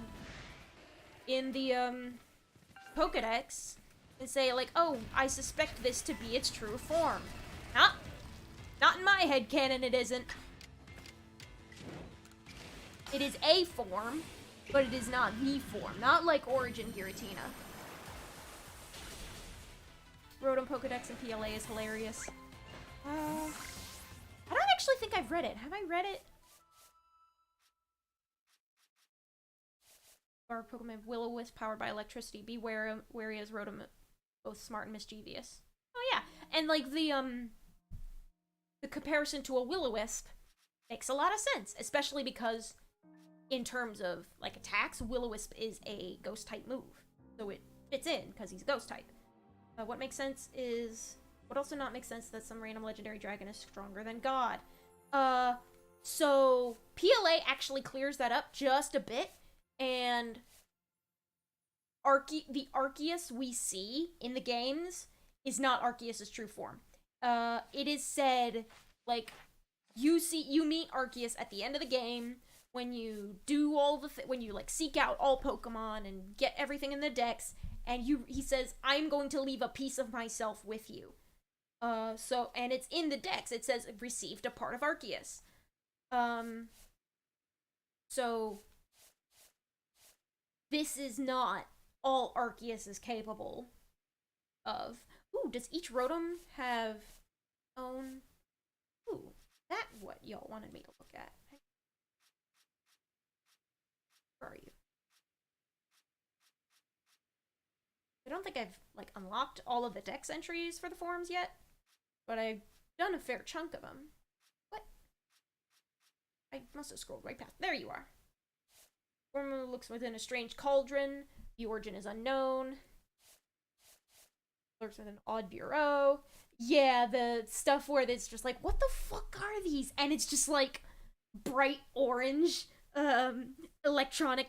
Pokedex and say, like, oh, I suspect this to be its true form. Not in my headcanon, it isn't. It is a form, but it is not the form. Not like Origin Giratina. Rotom Pokedex and PLA is hilarious. I don't actually think I've read it. Have I read it? Or Pokemon Will-O-Wisp powered by electricity. Be wary as Rotom, both smart and mischievous. Oh yeah, and like the comparison to a Will-O-Wisp makes a lot of sense, especially because in terms of like attacks, Will-O-Wisp is a ghost type move, so it fits in because he's a ghost type. What makes sense is what also not makes sense that some random legendary dragon is stronger than God. So PLA actually clears that up just a bit, and the Arceus we see in the games is not Arceus's true form. It is said, like, you meet Arceus at the end of the game when you do all the when you like seek out all Pokemon and get everything in the dex, and he says, I'm going to leave a piece of myself with you. And it's in the dex. It says received a part of Arceus. So this is not all Arceus is capable of. Ooh, does each Rotom have own? Ooh, that's what y'all wanted me to look at. Where are you? I don't think I've like unlocked all of the dex entries for the forums yet, but I've done a fair chunk of them. What? I must have scrolled right past. There you are. Form looks within a strange cauldron. The origin is unknown. Lurks with an odd bureau. Yeah, the stuff where it's just like, what the fuck are these? And it's just like bright orange electronic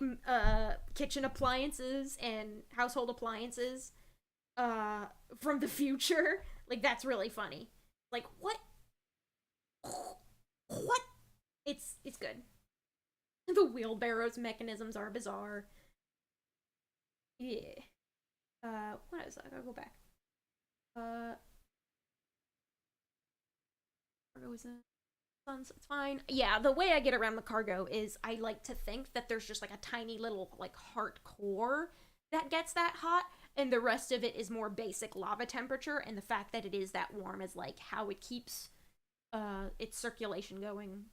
kitchen appliances and household appliances from the future. Like, that's really funny. Like, what? What? It's good. The wheelbarrow's mechanisms are bizarre. Yeah. What is that? I'll go back. Cargo is so it's fine. Yeah, the way I get around the cargo is I like to think that there's just like a tiny little like heart core that gets that hot, and the rest of it is more basic lava temperature, and the fact that it is that warm is like how it keeps its circulation going.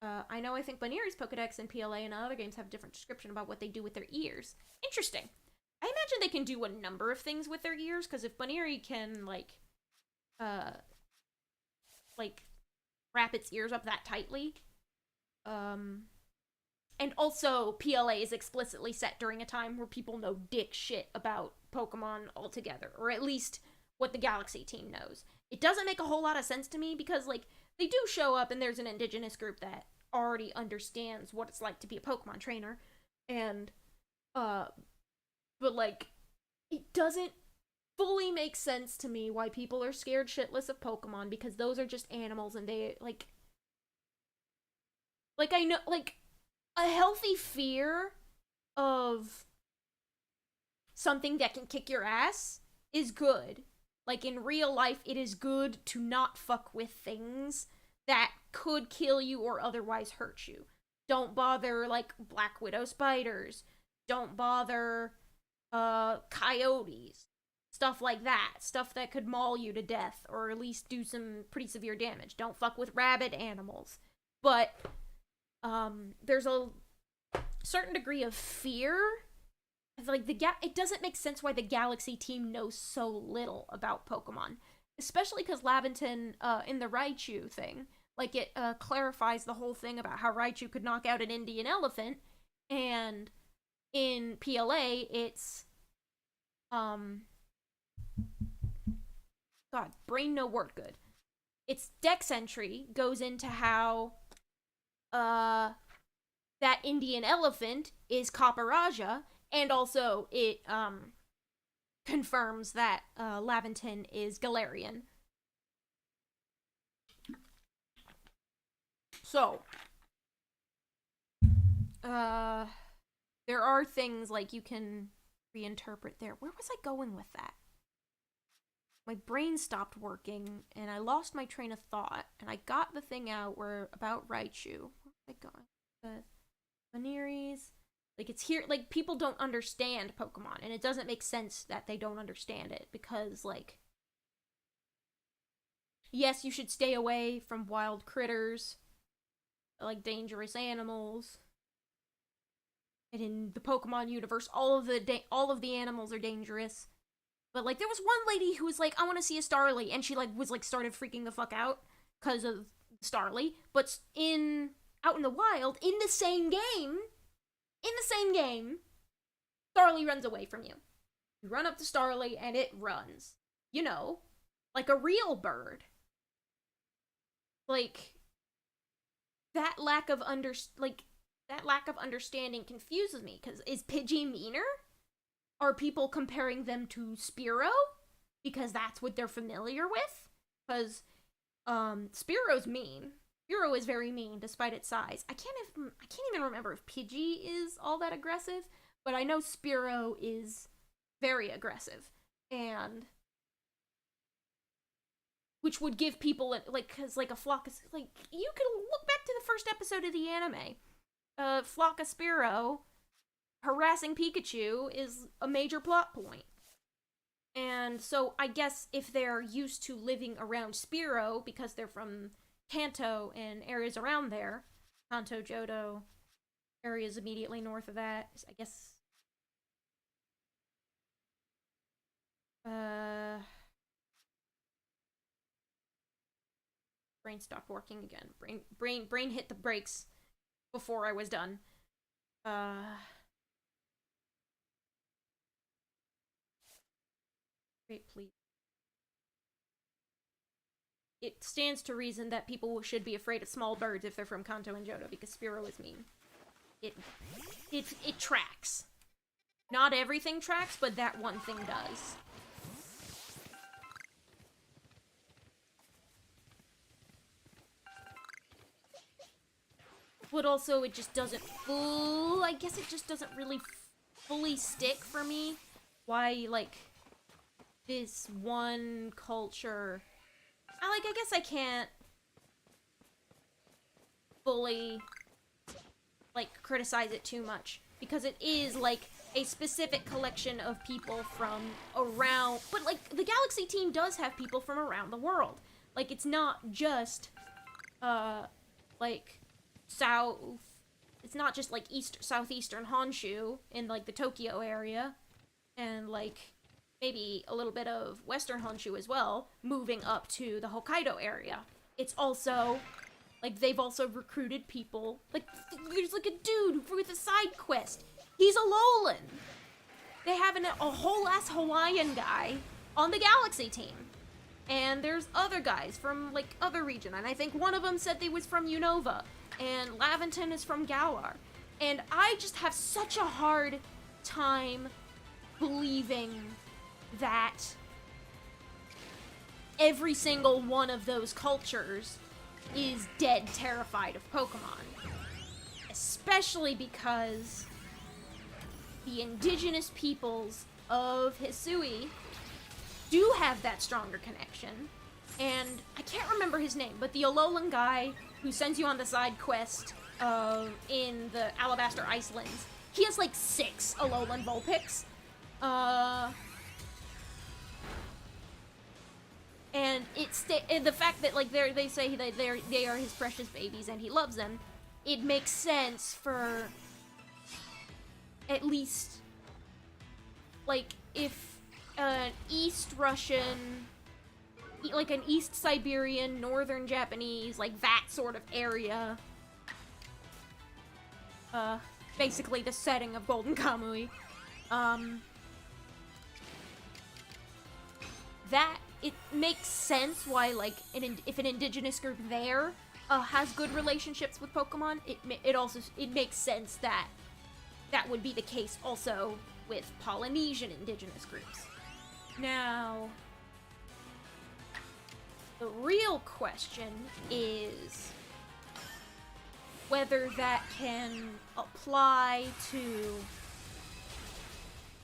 I think Baneri's Pokedex and PLA and other games have a different description about what they do with their ears. Interesting. I imagine they can do a number of things with their ears, because if Baneri can, like wrap its ears up that tightly. And also, PLA is explicitly set during a time where people know dick shit about Pokemon altogether, or at least what the Galaxy team knows. It doesn't make a whole lot of sense to me because, like, they do show up and there's an indigenous group that already understands what it's like to be a Pokemon trainer, and, but, like, it doesn't fully make sense to me why people are scared shitless of Pokemon, because those are just animals and they, like, I know, like, a healthy fear of something that can kick your ass is good. Like, in real life, it is good to not fuck with things that could kill you or otherwise hurt you. Don't bother, like, Black Widow spiders. Don't bother, coyotes. Stuff like that. Stuff that could maul you to death, or at least do some pretty severe damage. Don't fuck with rabid animals. But, there's a certain degree of fear. Like, it doesn't make sense why the Galaxy team knows so little about Pokemon. Especially because Laventon, in the Raichu thing, like, it, clarifies the whole thing about how Raichu could knock out an Indian elephant, and in PLA, it's, God, brain no word good. Its dex entry goes into how, that Indian elephant is Copperajah, and also it, confirms that, Laventon is Galarian. So, there are things, like, you can reinterpret there. Where was I going with that? My brain stopped working, and I lost my train of thought, and I got the thing out where, about Raichu. Where was I going? The Veneries. Like, it's here, like, people don't understand Pokemon, and it doesn't make sense that they don't understand it, because, like, yes, you should stay away from wild critters, like, dangerous animals, and in the Pokemon universe, all of the animals are dangerous, but, like, there was one lady who was like, I want to see a Starly, and she, like, was, like, started freaking the fuck out because of Starly, but out in the wild, in the same game, Starly runs away from you. You run up to Starly, and it runs. You know, like a real bird. Like, that lack of understanding confuses me, because is Pidgey meaner? Are people comparing them to Spearow? Because that's what they're familiar with? Because, Spearow's mean. Spearow is very mean, despite its size. I can't even remember if Pidgey is all that aggressive, but I know Spearow is very aggressive. And, which would give people, like, because, like, a flock of, like, you can look back to the first episode of the anime. A flock of Spearow harassing Pikachu is a major plot point. And so I guess if they're used to living around Spearow, because they're from Kanto and areas around there, Kanto, Johto, areas immediately north of that, I guess, brain stopped working again. Brain hit the brakes before I was done. Wait, please. It stands to reason that people should be afraid of small birds if they're from Kanto and Johto, because Spearow is mean. It tracks. Not everything tracks, but that one thing does. But also, it just doesn't I guess it just doesn't really fully stick for me. Why, like, this one culture... I guess I can't fully, like, criticize it too much, because it is, like, a specific collection of people from around, but, like, the Galaxy team does have people from around the world. Like, it's not just, like, it's not just, like, southeastern Honshu in, like, the Tokyo area, and, like, maybe a little bit of Western Honshu as well, moving up to the Hokkaido area. It's also Like, they've also recruited people. Like, there's like a dude with a side quest. He's a Alolan. They have a whole-ass Hawaiian guy on the Galaxy team. And there's other guys from, like, other region. And I think one of them said they was from Unova. And Laventon is from Galar. And I just have such a hard time believing that every single one of those cultures is dead terrified of Pokemon. Especially because the indigenous peoples of Hisui do have that stronger connection. And I can't remember his name, but the Alolan guy who sends you on the side quest in the Alabaster Icelands, he has like 6 Alolan Vulpix. And and the fact that like they say that they are his precious babies and he loves them, it makes sense for at least like if an East Russian, like an East Siberian, Northern Japanese, like that sort of area, basically the setting of Golden Kamui, that it makes sense why, like, if an indigenous group there has good relationships with Pokemon, it makes sense that that would be the case also with Polynesian indigenous groups. Now, the real question is whether that can apply to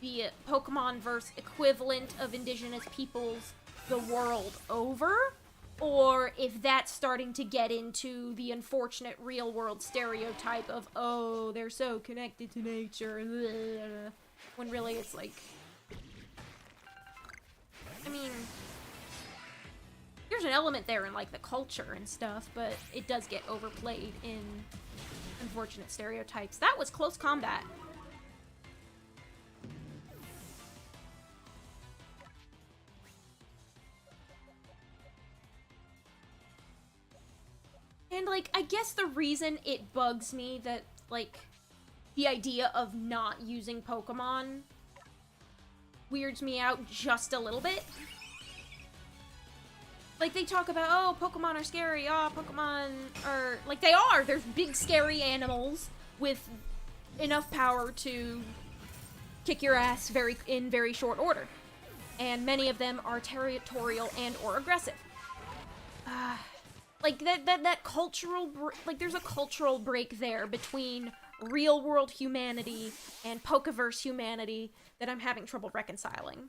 the Pokemon-verse equivalent of indigenous peoples the world over, or if that's starting to get into the unfortunate real-world stereotype of, oh, they're so connected to nature, when really it's like, I mean, there's an element there in, like, the culture and stuff, but it does get overplayed in unfortunate stereotypes. That was close combat. And, like, I guess the reason it bugs me that, like, the idea of not using Pokemon weirds me out just a little bit. Like, they talk about, oh, Pokemon are scary, oh, Pokemon are... Like, they are! There's big, scary animals with enough power to kick your ass in very short order. And many of them are territorial and or aggressive. Like, that cultural... Like, there's a cultural break there between real-world humanity and Pokeverse humanity that I'm having trouble reconciling.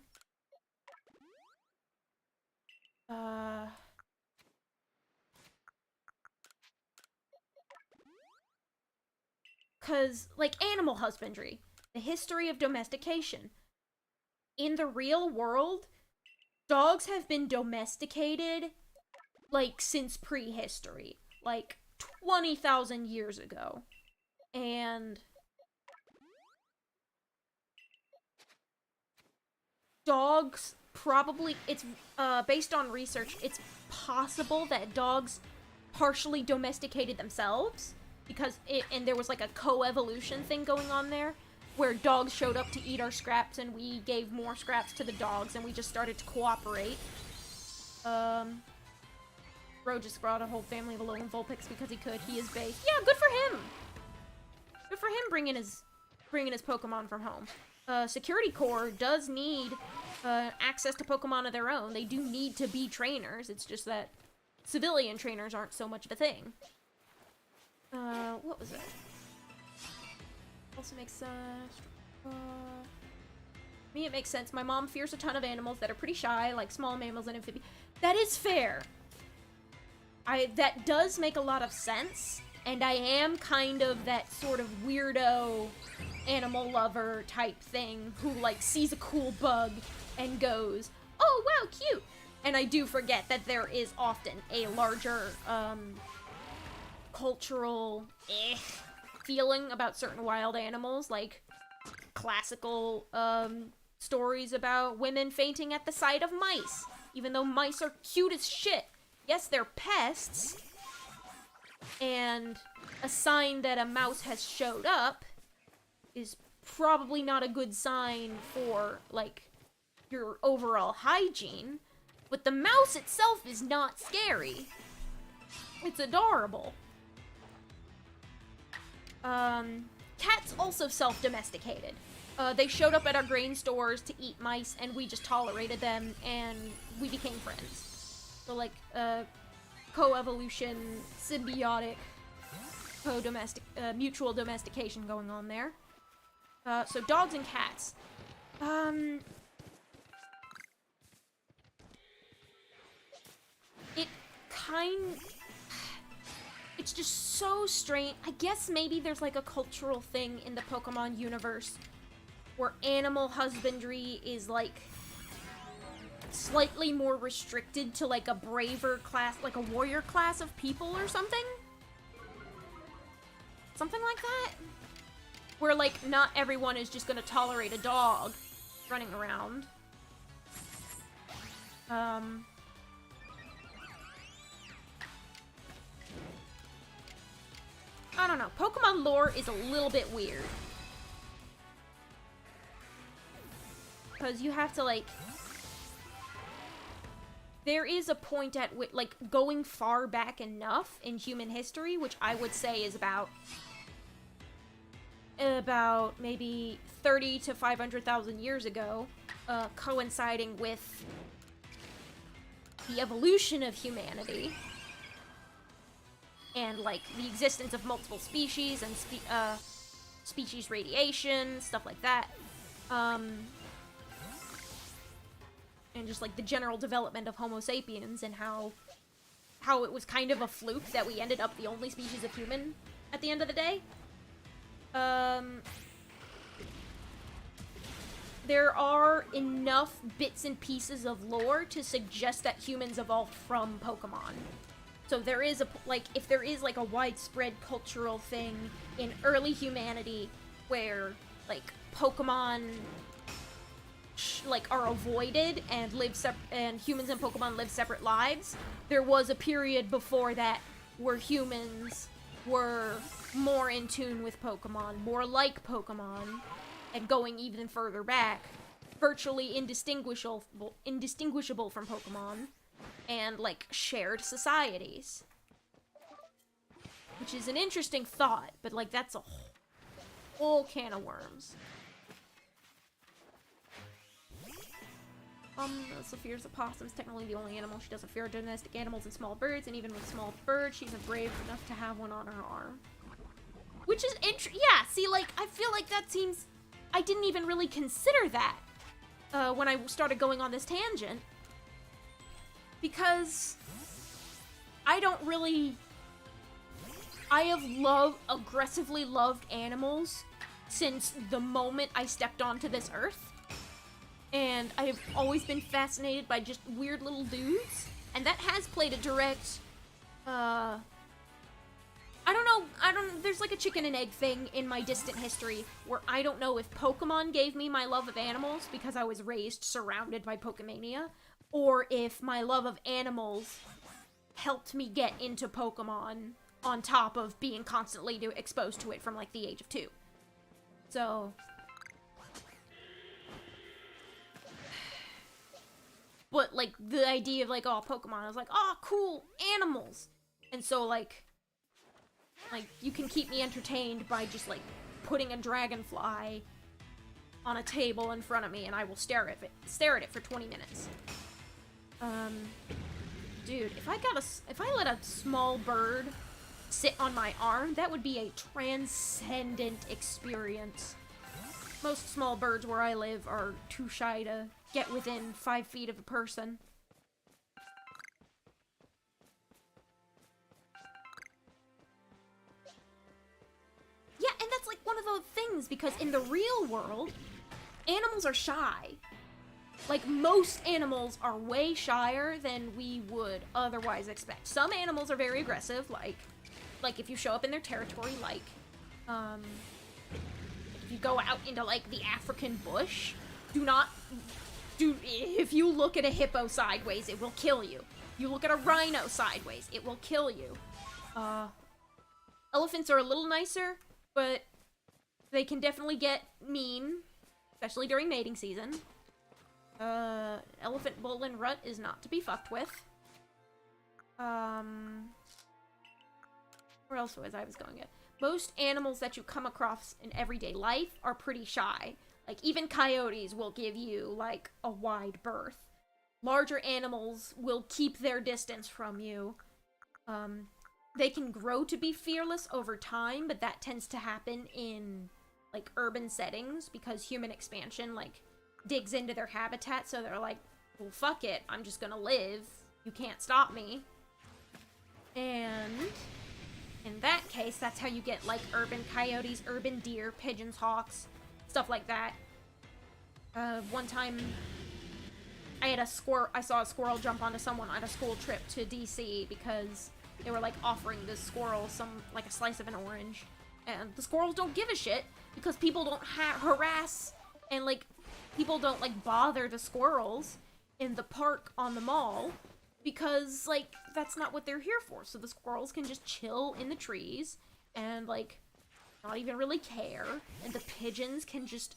Cause, like, animal husbandry, the history of domestication. In the real world, dogs have been domesticated, like, since prehistory. Like, 20,000 years ago. And dogs probably, it's, based on research, it's possible that dogs partially domesticated themselves, because and there was like a co-evolution thing going on there, where dogs showed up to eat our scraps and we gave more scraps to the dogs and we just started to cooperate. Bro just brought a whole family of Alolan Vulpix because he could. He is based. Yeah, good for him! Good for him bringing his Pokemon from home. Security Corps does need access to Pokemon of their own. They do need to be trainers. It's just that civilian trainers aren't so much of a thing. What was it? Also makes sense. Me, it makes sense. My mom fears a ton of animals that are pretty shy, like small mammals and amphibians. That is fair. That does make a lot of sense, and I am kind of that sort of weirdo animal lover type thing who, like, sees a cool bug and goes, oh, wow, cute! And I do forget that there is often a larger, cultural feeling about certain wild animals, like classical, stories about women fainting at the sight of mice, even though mice are cute as shit. Yes, they're pests, and a sign that a mouse has showed up is probably not a good sign for, like, your overall hygiene. But the mouse itself is not scary. It's adorable. Cats also self-domesticated. They showed up at our grain stores to eat mice, and we just tolerated them, and we became friends. So, like, co-evolution, symbiotic, mutual domestication going on there. So dogs and cats. It's just so strange. I guess maybe there's like a cultural thing in the Pokemon universe where animal husbandry is like slightly more restricted to like a braver class, like a warrior class of people or something. Something like that. Where like not everyone is just gonna tolerate a dog running around. I don't know. Pokemon lore is a little bit weird. Because you have to, like... There is a point at which, like, going far back enough in human history, which I would say is about maybe 30 to 500,000 years ago, coinciding with the evolution of humanity. And, like, the existence of multiple species and species radiation, stuff like that. And just, like, the general development of Homo sapiens and how it was kind of a fluke that we ended up the only species of human at the end of the day. There are enough bits and pieces of lore to suggest that humans evolved from Pokemon. So there is if there is like a widespread cultural thing in early humanity where like Pokemon are avoided and and humans and Pokemon live separate lives, there was a period before that where humans were more in tune with Pokemon, more like Pokemon, and going even further back, virtually indistinguishable from Pokemon. And, like, shared societies. Which is an interesting thought, but, like, that's a whole can of worms. Sophia's a possum's technically the only animal she doesn't fear domestic animals and small birds, and even with small birds, she's brave enough to have one on her arm. Which is yeah, see, like, I feel like that seems... I didn't even really consider that when I started going on this tangent. Because I don't really... I have aggressively loved animals since the moment I stepped onto this earth. And I have always been fascinated by just weird little dudes. And that has played a direct, I don't know, there's like a chicken and egg thing in my distant history where I don't know if Pokemon gave me my love of animals because I was raised surrounded by Pokemania, or if my love of animals helped me get into Pokemon on top of being constantly exposed to it from, like, the age of 2. So... But, like, the idea of, like, oh, Pokemon, I was like, oh, cool, animals! And so, like, you can keep me entertained by just, like, putting a dragonfly on a table in front of me, and I will stare at it for 20 minutes. Dude, if I let a small bird sit on my arm, that would be a transcendent experience. Most small birds where I live are too shy to get within 5 feet of a person. Yeah, and that's like one of those things, because in the real world, animals are shy. Like, most animals are way shyer than we would otherwise expect. Some animals are very aggressive, like if you show up in their territory, like, if you go out into, like, the African bush, if you look at a hippo sideways, it will kill you. You look at a rhino sideways, it will kill you. Elephants are a little nicer, but they can definitely get mean, especially during mating season. Elephant bull and rut is not to be fucked with. Where else was I going at? Most animals that you come across in everyday life are pretty shy. Like, even coyotes will give you, like, a wide berth. Larger animals will keep their distance from you. They can grow to be fearless over time, but that tends to happen in, like, urban settings because human expansion, like, digs into their habitat, so they're like, well, fuck it, I'm just gonna live. You can't stop me. And in that case, that's how you get, like, urban coyotes, urban deer, pigeons, hawks, stuff like that. One time, I saw a squirrel jump onto someone on a school trip to DC because they were, like, offering this squirrel a slice of an orange. And the squirrels don't give a shit because people don't harass and, like, people don't, like, bother the squirrels in the park on the mall because, like, that's not what they're here for. So the squirrels can just chill in the trees and, like, not even really care. And the pigeons can just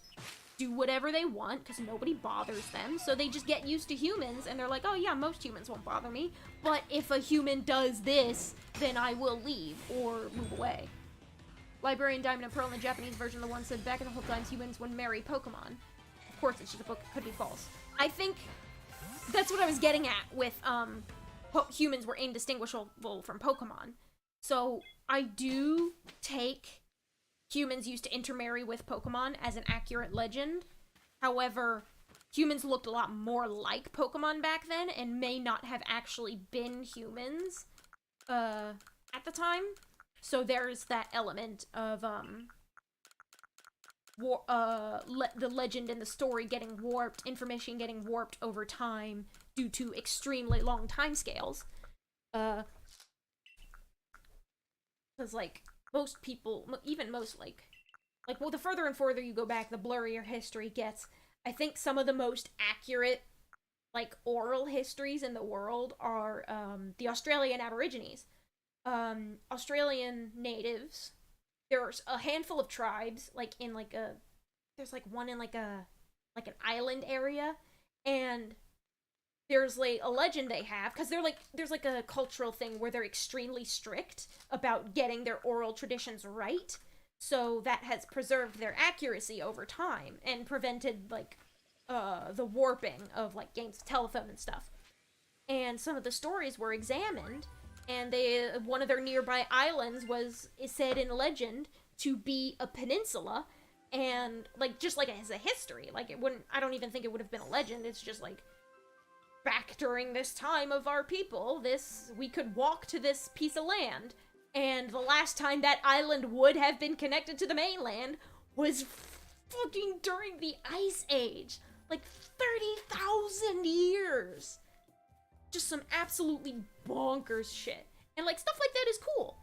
do whatever they want because nobody bothers them. So they just get used to humans and they're like, oh yeah, most humans won't bother me. But if a human does this, then I will leave or move away. Librarian Diamond and Pearl in the Japanese version, the one said, back in the whole times humans would marry Pokemon. Of course, it's just a book. It could be false. I think that's what I was getting at with, humans were indistinguishable from Pokemon. So I do take humans used to intermarry with Pokemon as an accurate legend. However, humans looked a lot more like Pokemon back then and may not have actually been humans at the time. So there's that element of the legend and the story getting warped, information getting warped over time due to extremely long timescales. Because, like, most people, even most, well, the further and further you go back, the blurrier history gets. I think some of the most accurate, like, oral histories in the world are, the Australian Aborigines. Australian natives, there's a handful of tribes, like, in, like, there's, like, one in, like, an island area, and there's, like, a legend they have, because there's, like, a cultural thing where they're extremely strict about getting their oral traditions right, so that has preserved their accuracy over time, and prevented, like, the warping of, like, games of telephone and stuff. And some of the stories were examined, and one of their nearby islands is said in legend to be a peninsula, and, like, just, like, as a history, like, I don't even think it would have been a legend, it's just, like, back during this time of our people, we could walk to this piece of land, and the last time that island would have been connected to the mainland was fucking during the Ice Age, like, 30,000 years. Just some absolutely bonkers shit. And, like, stuff like that is cool.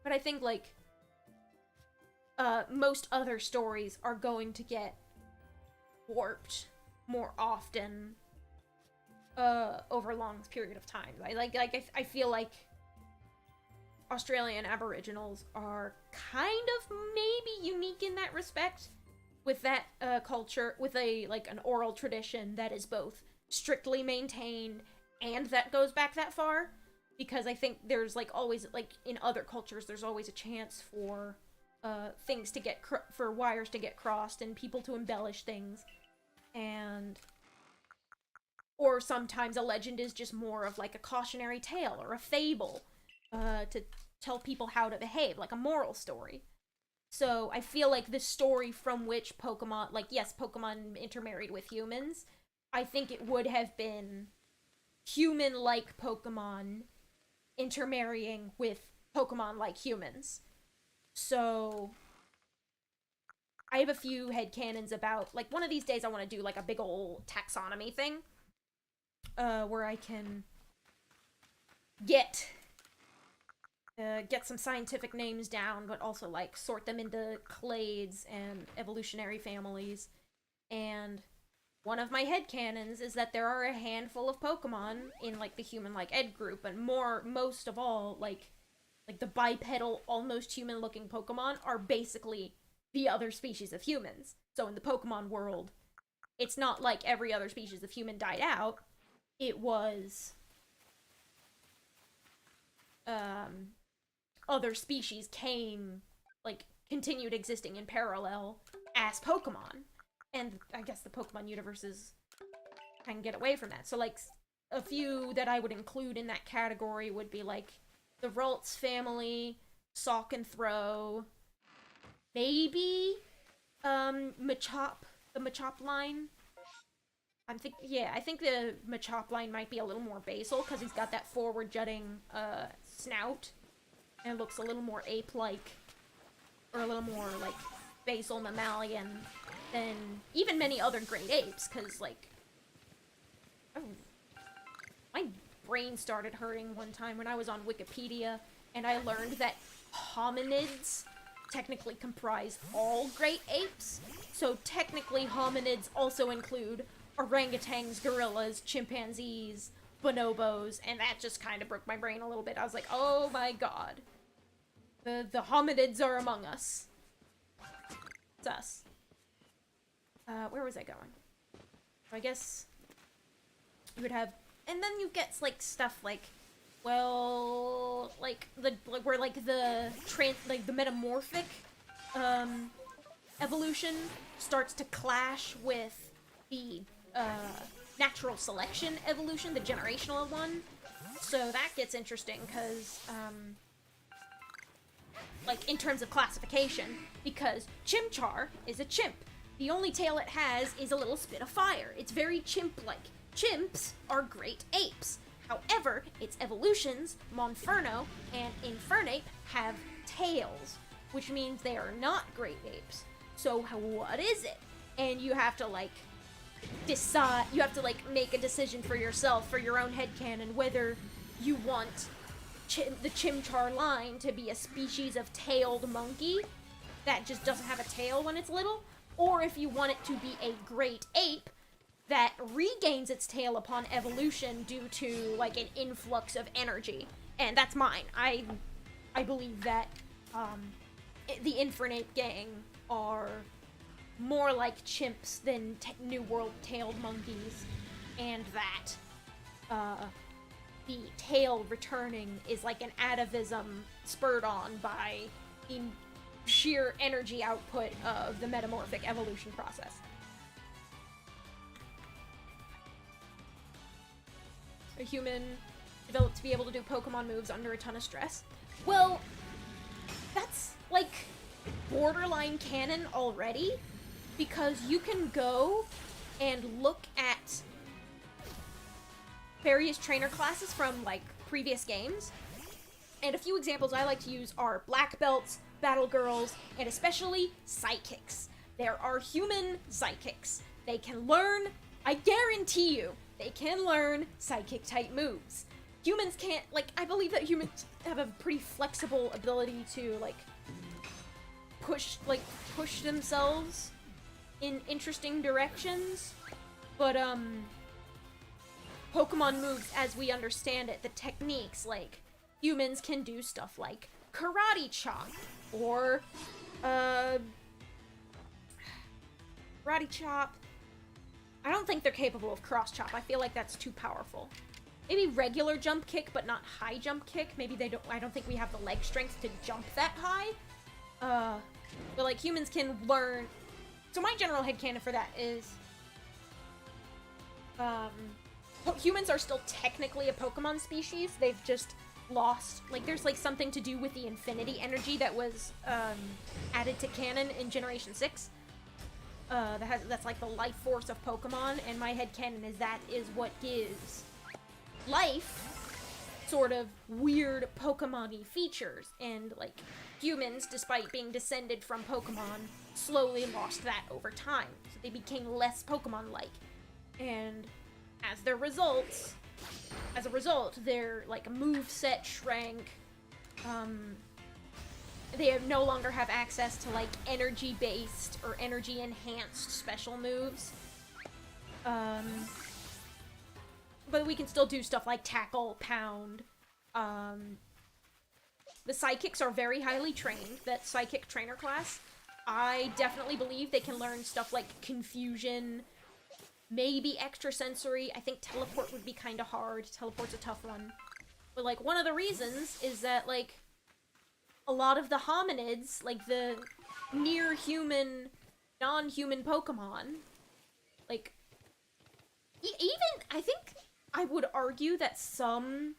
But I think, like, most other stories are going to get warped more often over a long period of time. I feel like Australian Aboriginals are kind of maybe unique in that respect with that culture, with an oral tradition that is both strictly maintained and that goes back that far, because I think there's, like, always, like, in other cultures, there's always a chance for things to get, for wires to get crossed and people to embellish things, or sometimes a legend is just more of, like, a cautionary tale or a fable to tell people how to behave, like a moral story. So I feel like the story from which Pokemon, like, yes, Pokemon intermarried with humans, I think it would have been human-like Pokemon intermarrying with Pokemon-like humans. So I have a few headcanons about, like, one of these days I want to do, like, a big ol' taxonomy thing, where I can get some scientific names down, but also, like, sort them into clades and evolutionary families. And one of my headcanons is that there are a handful of Pokemon in, like, the human-like Ed group, and most of all, like, like the bipedal, almost human-looking Pokemon are basically the other species of humans. So in the Pokemon world, it's not like every other species of human died out. It was other species came, like, continued existing in parallel as Pokemon. And I guess the Pokemon universes can get away from that. So, like, a few that I would include in that category would be, like, the Ralts family, Sock and Throw, maybe, Machop, the Machop line. I think the Machop line might be a little more basal, because he's got that forward-jutting, snout, and it looks a little more ape-like, or a little more, like, basal mammalian than even many other great apes, because, like, oh, my brain started hurting one time when I was on Wikipedia, and I learned that hominids technically comprise all great apes, so technically hominids also include orangutans, gorillas, chimpanzees, bonobos, and that just kind of broke my brain a little bit. I was like, oh my god. The hominids are among us. It's us. Where was I going? I guess you would have, and then you get, like, stuff like, well, like, the metamorphic, evolution starts to clash with the, natural selection evolution, the generational one. So that gets interesting, because, like, in terms of classification, because Chimchar is a chimp. The only tail it has is a little spit of fire. It's very chimp-like. Chimps are great apes. However, its evolutions, Monferno and Infernape, have tails, which means they are not great apes. So what is it? And you have to, like, decide, you have to, like, make a decision for yourself, for your own headcanon, whether you want the Chimchar line to be a species of tailed monkey that just doesn't have a tail when it's little, or if you want it to be a great ape that regains its tail upon evolution due to, like, an influx of energy. And that's mine. I believe that the Infernape gang are more like chimps than New World tailed monkeys, and that the tail returning is like an atavism spurred on by the sheer energy output of the metamorphic evolution process. A human developed to be able to do Pokemon moves under a ton of stress. Well, that's, like, borderline canon already, because you can go and look at various trainer classes from, like, previous games, and a few examples I like to use are Black Belts, Battle Girls, and especially Psychics. There are human Psychics. They can learn, I guarantee you, they can learn Psychic-type moves. Humans can't, like, I believe that humans have a pretty flexible ability to, like, push themselves in interesting directions, but, Pokemon moves, as we understand it, the techniques, like, humans can do stuff like Karate Chop, or, Karate Chop. I don't think they're capable of Cross Chop. I feel like that's too powerful. Maybe regular Jump Kick, but not high Jump Kick. Maybe I don't think we have the leg strength to jump that high. But, like, humans can learn. So my general headcanon for that is, humans are still technically a Pokemon species. They've just lost, like, there's, like, something to do with the infinity energy that was, added to canon in Generation 6. That's, like, the life force of Pokemon, and my headcanon is that is what gives life sort of weird Pokemon-y features, and, like, humans, despite being descended from Pokemon, slowly lost that over time, so they became less Pokemon-like, and as a result, their, like, moveset shrank. They no longer have access to, like, energy-based or energy-enhanced special moves. But we can still do stuff like Tackle, Pound, the psychics are very highly trained, that psychic trainer class. I definitely believe they can learn stuff like confusion, maybe extrasensory. I think teleport would be kind of hard. Teleport's a tough one. But, like, one of the reasons is that, like, a lot of the hominids, like the near-human, non-human Pokemon, like, even, I think I would argue that some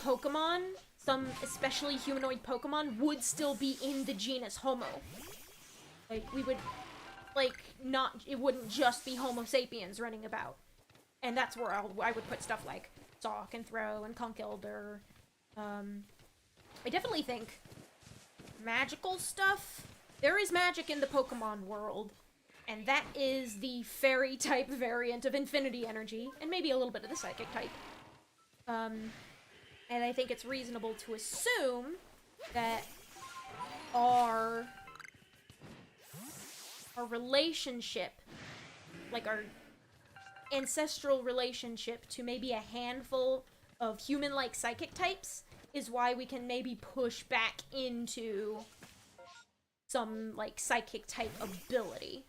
Pokemon, some especially humanoid Pokemon, would still be in the genus Homo. Like, we would, like, not, it wouldn't just be Homo sapiens running about. And that's where I would put stuff like Sawk and Throw and Conkeldurr. I definitely think magical stuff, there is magic in the Pokemon world, and that is the fairy type variant of Infinity Energy, and maybe a little bit of the psychic type. And I think it's reasonable to assume that our relationship, like our ancestral relationship to maybe a handful of human-like psychic types, is why we can maybe push back into some, like, psychic type ability.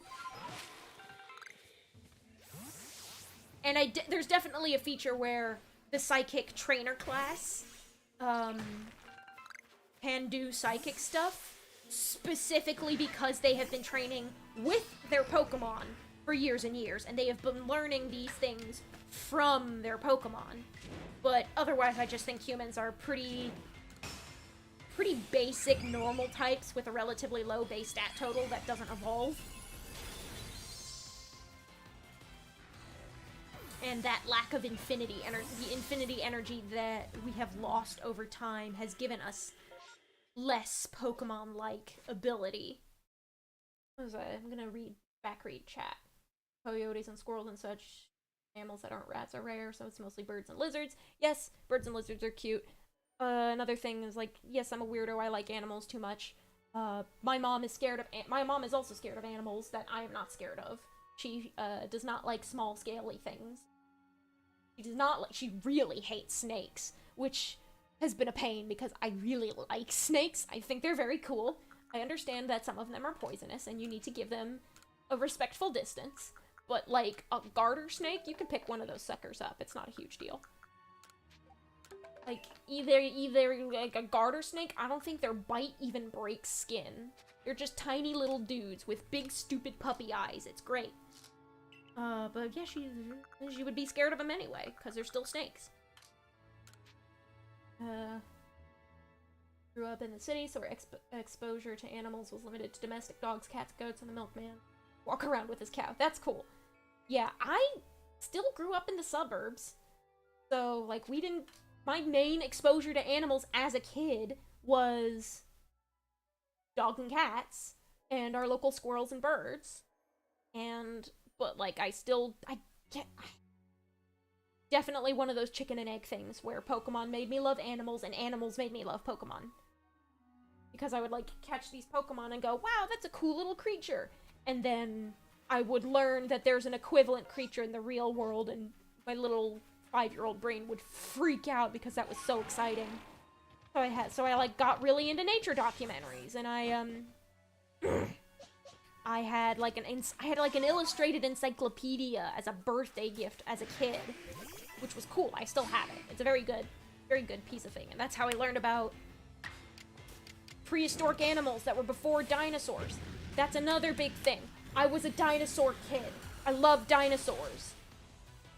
And there's definitely a feature where the psychic trainer class can do psychic stuff, specifically because they have been training with their Pokemon for years and years, and they have been learning these things from their Pokemon. But otherwise, I just think humans are pretty basic, normal types with a relatively low base stat total that doesn't evolve. And that lack of infinity energy, the infinity energy that we have lost over time, has given us less Pokemon-like ability. What was that? I'm gonna backread chat. Coyotes and squirrels and such mammals that aren't rats are rare, so it's mostly birds and lizards. Yes, birds and lizards are cute. Another thing is, like, yes, I'm a weirdo, I like animals too much. My mom is also scared of animals that I am not scared of. She, does not like small, scaly things. She really hates snakes, which has been a pain because I really like snakes. I think they're very cool. I understand that some of them are poisonous and you need to give them a respectful distance, but, like, a garter snake, you can pick one of those suckers up. It's not a huge deal. Like, either like a garter snake, I don't think their bite even breaks skin. They're just tiny little dudes with big, stupid puppy eyes. It's great. But yeah, she would be scared of them anyway, because they're still snakes. Grew up in the city, so our exposure to animals was limited to domestic dogs, cats, goats, and the milkman. Walk around with his cow. That's cool. Yeah, I still grew up in the suburbs, so, like, my main exposure to animals as a kid was dogs and cats, and our local squirrels and birds. But, like, definitely one of those chicken and egg things where Pokemon made me love animals and animals made me love Pokemon. Because I would, like, catch these Pokemon and go, wow, that's a cool little creature. And then I would learn that there's an equivalent creature in the real world, and my little 5-year-old brain would freak out because that was so exciting. So I like got really into nature documentaries, and I had like an illustrated encyclopedia as a birthday gift as a kid, which was cool. I still have it. It's a very good piece of thing, and that's how I learned about prehistoric animals that were before dinosaurs. That's another big thing. I was a dinosaur kid. I love dinosaurs.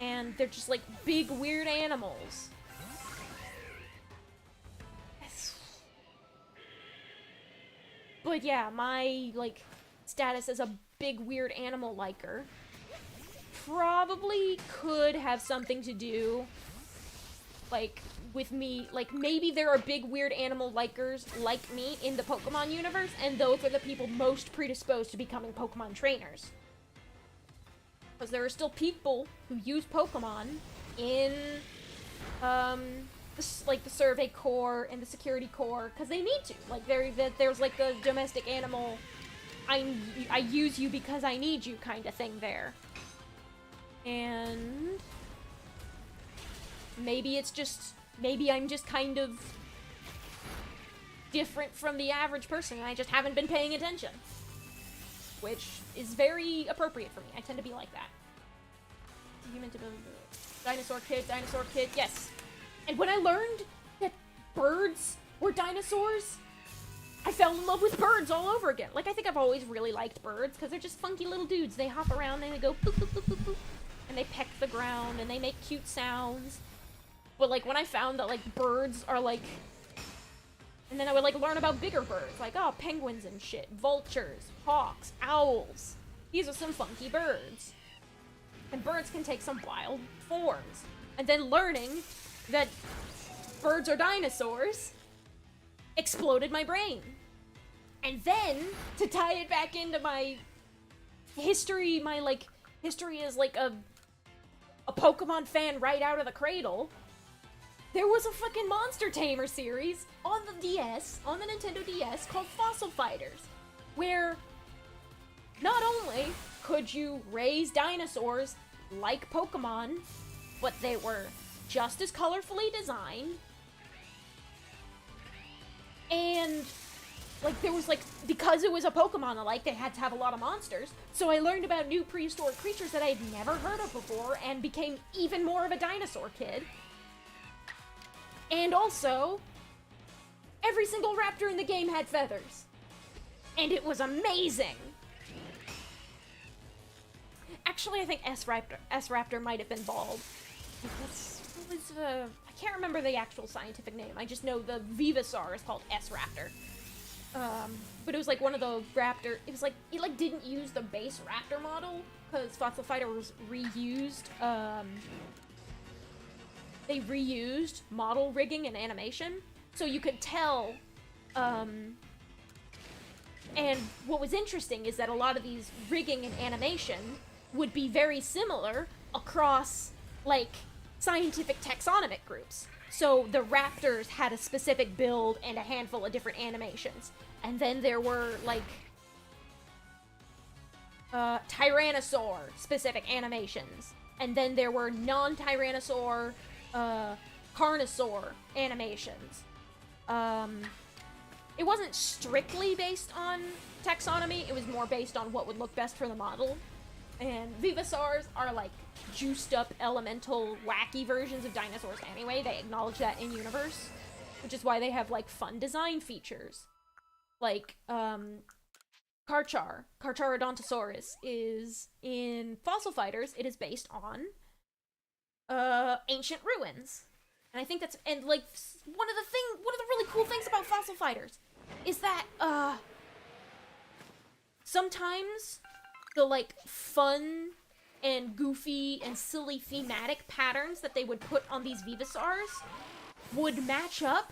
And they're just, like, big, weird animals. But yeah, my, like, status as a big, weird animal liker probably could have something to do, like, with me. Like, maybe there are big, weird animal likers like me in the Pokemon universe, and those are the people most predisposed to becoming Pokemon trainers. Because there are still people who use Pokemon in, the Survey Corps and the Security Corps, because they need to. Like, there's like a domestic animal, I use you because I need you kind of thing there. And maybe I'm just kind of different from the average person, and I just haven't been paying attention. Which is very appropriate for me. I tend to be like that. Human to dinosaur kid, yes. And when I learned that birds were dinosaurs, I fell in love with birds all over again. Like, I think I've always really liked birds, because they're just funky little dudes. They hop around and they go boop, boop, boop, boop, boop, and they peck the ground, and they make cute sounds. But, like, when I found that, like, birds are, like... And then I would, like, learn about bigger birds. Like, oh, penguins and shit. Vultures, hawks, owls. These are some funky birds. And birds can take some wild forms. And then learning that birds are dinosaurs exploded my brain. And then, to tie it back into my history, history as, like, a Pokemon fan right out of the cradle, there was a fucking Monster Tamer series on the DS, on the Nintendo DS, called Fossil Fighters, where not only could you raise dinosaurs like Pokemon, but they were just as colorfully designed, and, like, there was, like, because it was a Pokemon alike, they had to have a lot of monsters, so I learned about new prehistoric creatures that I had never heard of before, and became even more of a dinosaur kid. And also, every single raptor in the game had feathers. And it was amazing! Actually, I think S-Raptor might have been bald. I can't remember the actual scientific name. I just know the Venusaur is called S-Raptor. But it was like one of the raptor... It was like... It like didn't use the base raptor model, because Fossil Fighter was reused, they reused model rigging and animation, so you could tell, and what was interesting is that a lot of these rigging and animation would be very similar across, like, scientific taxonomic groups. So the raptors had a specific build and a handful of different animations. And then there were, like, Tyrannosaur-specific animations. And then there were non-Tyrannosaur, Carnosaur animations. It wasn't strictly based on taxonomy, it was more based on what would look best for the model. And Venusaurs are, like, juiced up, elemental, wacky versions of dinosaurs anyway. They acknowledge that in universe, which is why they have, like, fun design features. Like, Carcharodontosaurus is, in Fossil Fighters, it is based on, ancient ruins. And I think that's, and, like, one of the really cool things about Fossil Fighters is that, sometimes the, like, fun and goofy and silly thematic patterns that they would put on these Venusaurs would match up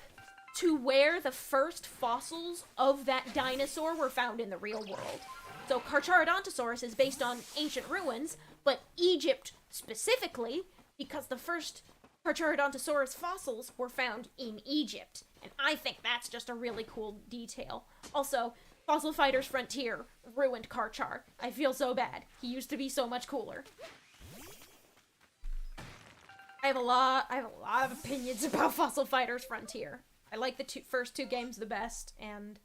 to where the first fossils of that dinosaur were found in the real world. So Carcharodontosaurus is based on ancient ruins, but Egypt specifically, because the first Carcharodontosaurus fossils were found in Egypt. And I think that's just a really cool detail. Also, Fossil Fighters Frontier ruined Carchar. I feel so bad. He used to be so much cooler. I have a lot of opinions about Fossil Fighters Frontier. I like the first two games the best, and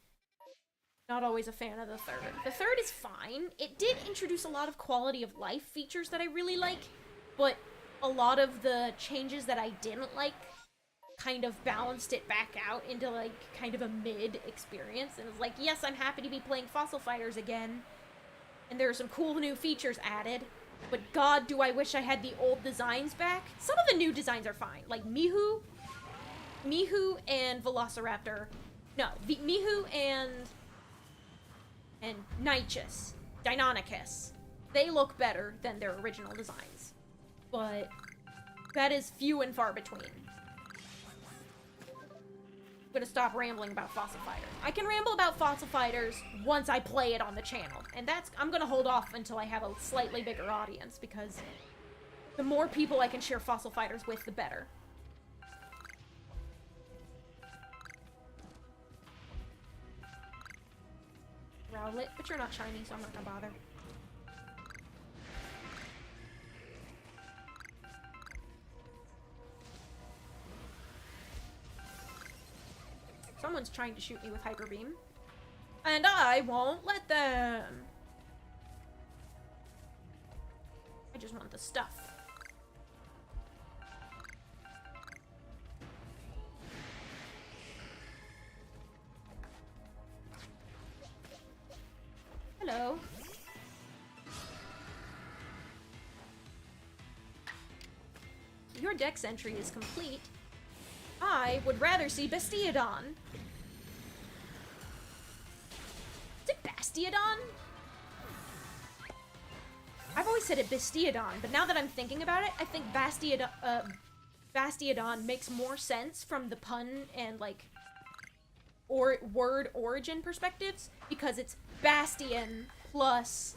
not always a fan of the third. The third is fine. It did introduce a lot of quality of life features that I really like, but a lot of the changes that I didn't like kind of balanced it back out into, like, kind of a mid experience. And it's like, yes, I'm happy to be playing Fossil Fighters again, and there are some cool new features added, but god, do I wish I had the old designs back. Some of the new designs are fine. Like, Mihu and Velociraptor. No, Mihu and Deinonychus. They look better than their original designs. But that is few and far between. I'm gonna stop rambling about Fossil Fighters. I can ramble about Fossil Fighters once I play it on the channel. And I'm gonna hold off until I have a slightly bigger audience, because the more people I can share Fossil Fighters with, the better. Rowlet, but you're not shiny, so I'm not gonna bother. Everyone's trying to shoot me with Hyper Beam. And I won't let them. I just want the stuff. Hello. Your dex entry is complete. I would rather see Bastiodon. Is it Bastiodon? I've always said it Bastiodon, but now that I'm thinking about it, I think Bastiodon makes more sense from the pun and, like, or word origin perspectives, because it's Bastion plus,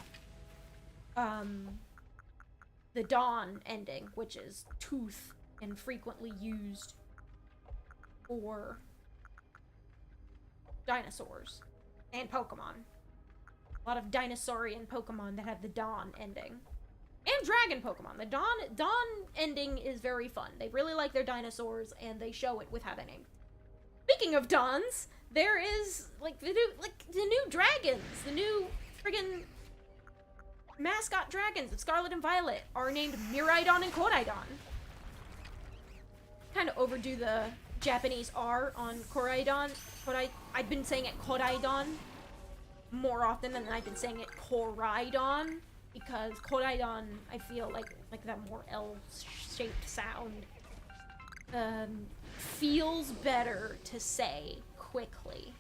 the Dawn ending, which is tooth and frequently used for dinosaurs and Pokemon. A lot of dinosaurian Pokemon that have the Dawn ending. And dragon Pokemon. The Dawn ending is very fun. They really like their dinosaurs, and they show it with how they name. Speaking of Dawns, there is, like, the new dragons. The new friggin' mascot dragons of Scarlet and Violet are named Miraidon and Koraidon. Kind of overdo the Japanese R on Koraidon. I've been saying it Koraidon more often than I've been saying it Koraidon, because Koraidon, I feel like that more L-shaped sound feels better to say quickly.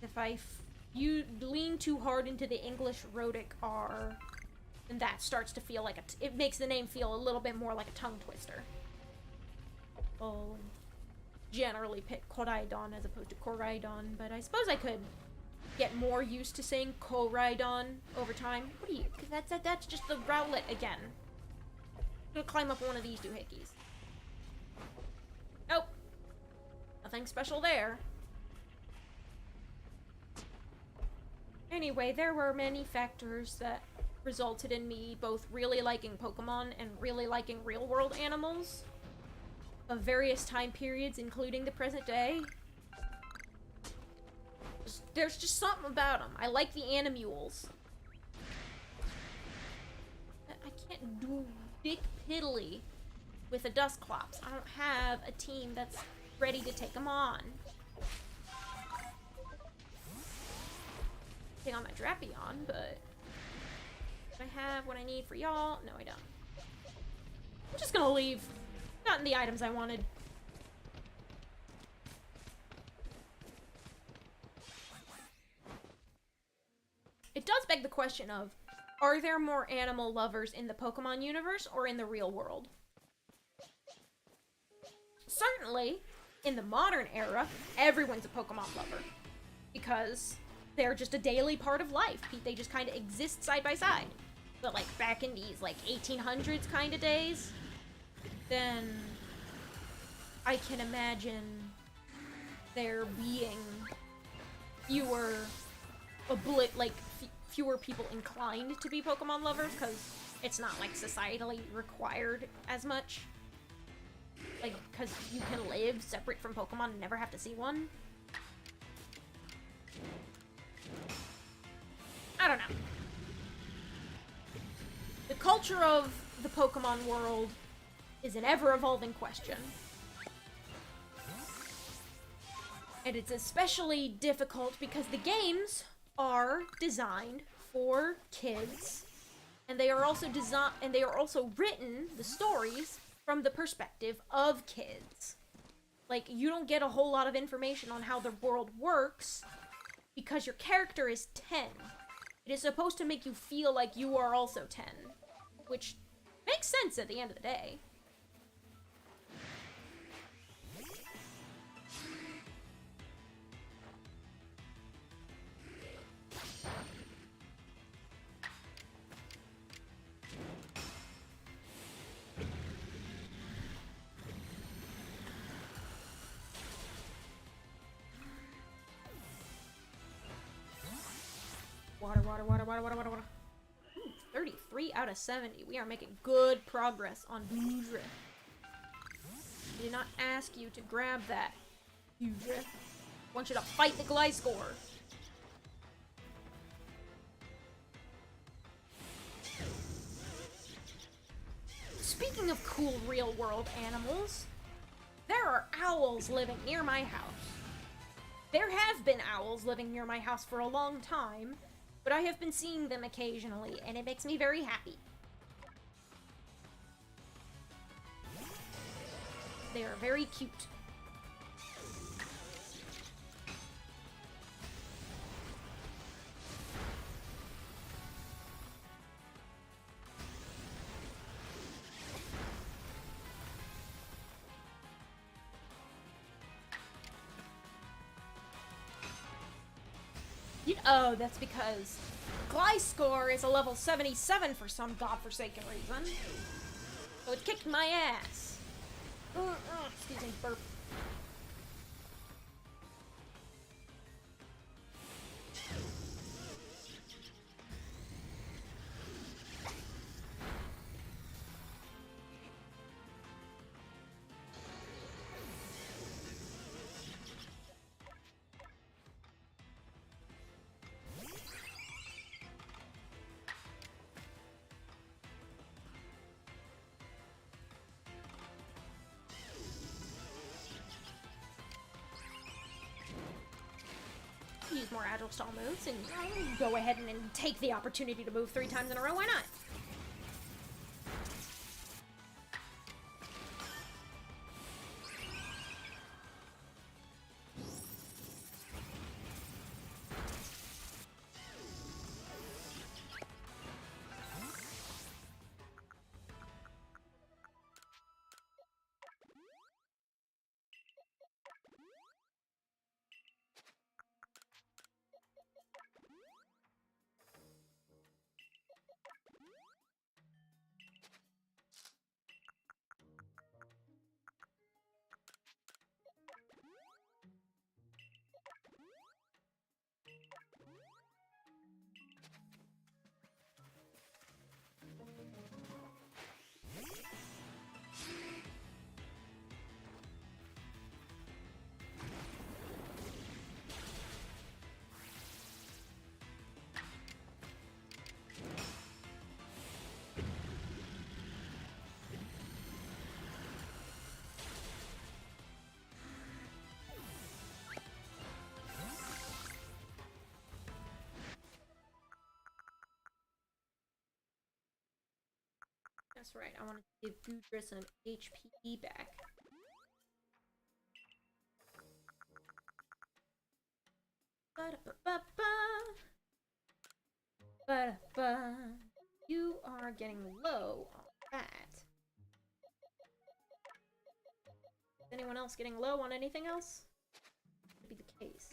If you lean too hard into the English rhotic R, then that starts to feel like it makes the name feel a little bit more like a tongue twister. I'll generally pick Koraidon as opposed to Koraidon, but I suppose I could get more used to saying Koraidon over time. What are you? That's just the Rowlet again. I'm gonna climb up one of these doohickeys. Nope. Nothing special there. Anyway, there were many factors that resulted in me both really liking Pokemon and really liking real-world animals of various time periods, including the present day. There's just something about them. I like the Animules. I can't do Dick Piddly with a Dusclops. I don't have a team that's ready to take them on. Take on my Drapion, but do I have what I need for y'all? No, I don't. I'm just gonna leave. Gotten the items I wanted. It does beg the question of, are there more animal lovers in the Pokemon universe or in the real world? Certainly, in the modern era, everyone's a Pokemon lover. Because they're just a daily part of life. They just kind of exist side by side. But, like, back in these, like, 1800s kind of days, then I can imagine there being fewer fewer people inclined to be Pokemon lovers, because it's not, like, societally required as much. Like, because you can live separate from Pokemon and never have to see one. I don't know. The culture of the Pokemon world is an ever-evolving question. And it's especially difficult because the games are designed for kids, and they are also written, the stories, from the perspective of kids. Like, you don't get a whole lot of information on how the world works because your character is 10. It is supposed to make you feel like you are also 10, which makes sense at the end of the day. Water. 33 out of 70. We are making good progress on H-Goodra. I did not ask you to grab that. H-Goodra. I want you to fight the Gliscor. Speaking of cool real-world animals, there are owls living near my house. There have been owls living near my house for a long time, but I have been seeing them occasionally, and it makes me very happy. They are very cute. Oh, that's because Gliscor is a level 77 for some godforsaken reason. So it kicked my ass. Excuse me, burp. Use more agile stall moves and go ahead and take the opportunity to move 3 times in a row. Why not? That's right, I want to give Goodra some HP back. Ba-da-ba-ba. You are getting low on that. Is anyone else getting low on anything else? Could be the case.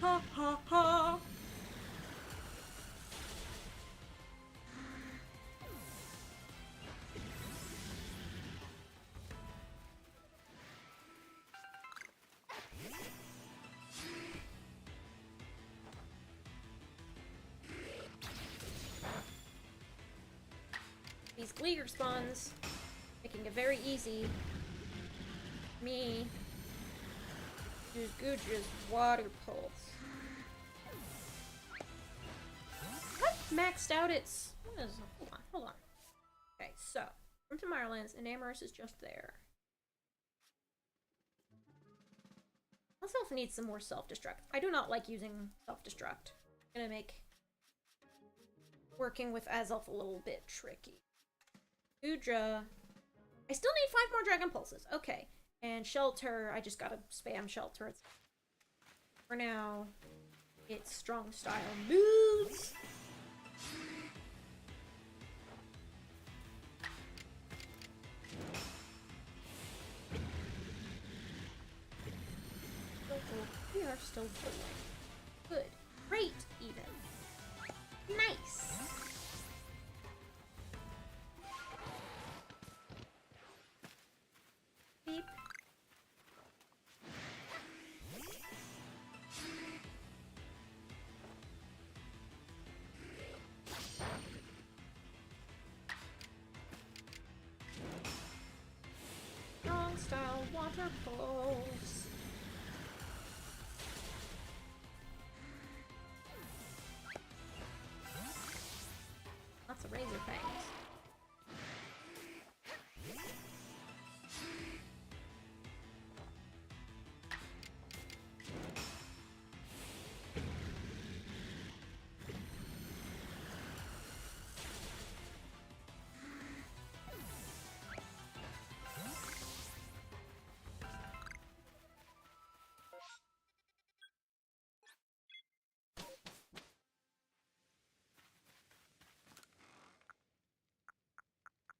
Ha ha ha. These Gleeger spawns, making it very easy. Me use Goodra's water pulse. What? Maxed out its. What is? Hold on. Okay, so from Tomorrowlands, and Amorous is just there. Myself needs some more self-destruct. I do not like using self-destruct. Gonna make working with Azelf a little bit tricky. Goodra. I still need 5 more Dragon Pulses. Okay. And Shelter, I just gotta spam Shelter. It's, for now, it's strong style moves. We are still going. Good. Great, even. Nice. Beep. style water pulse. Lots of razor fangs.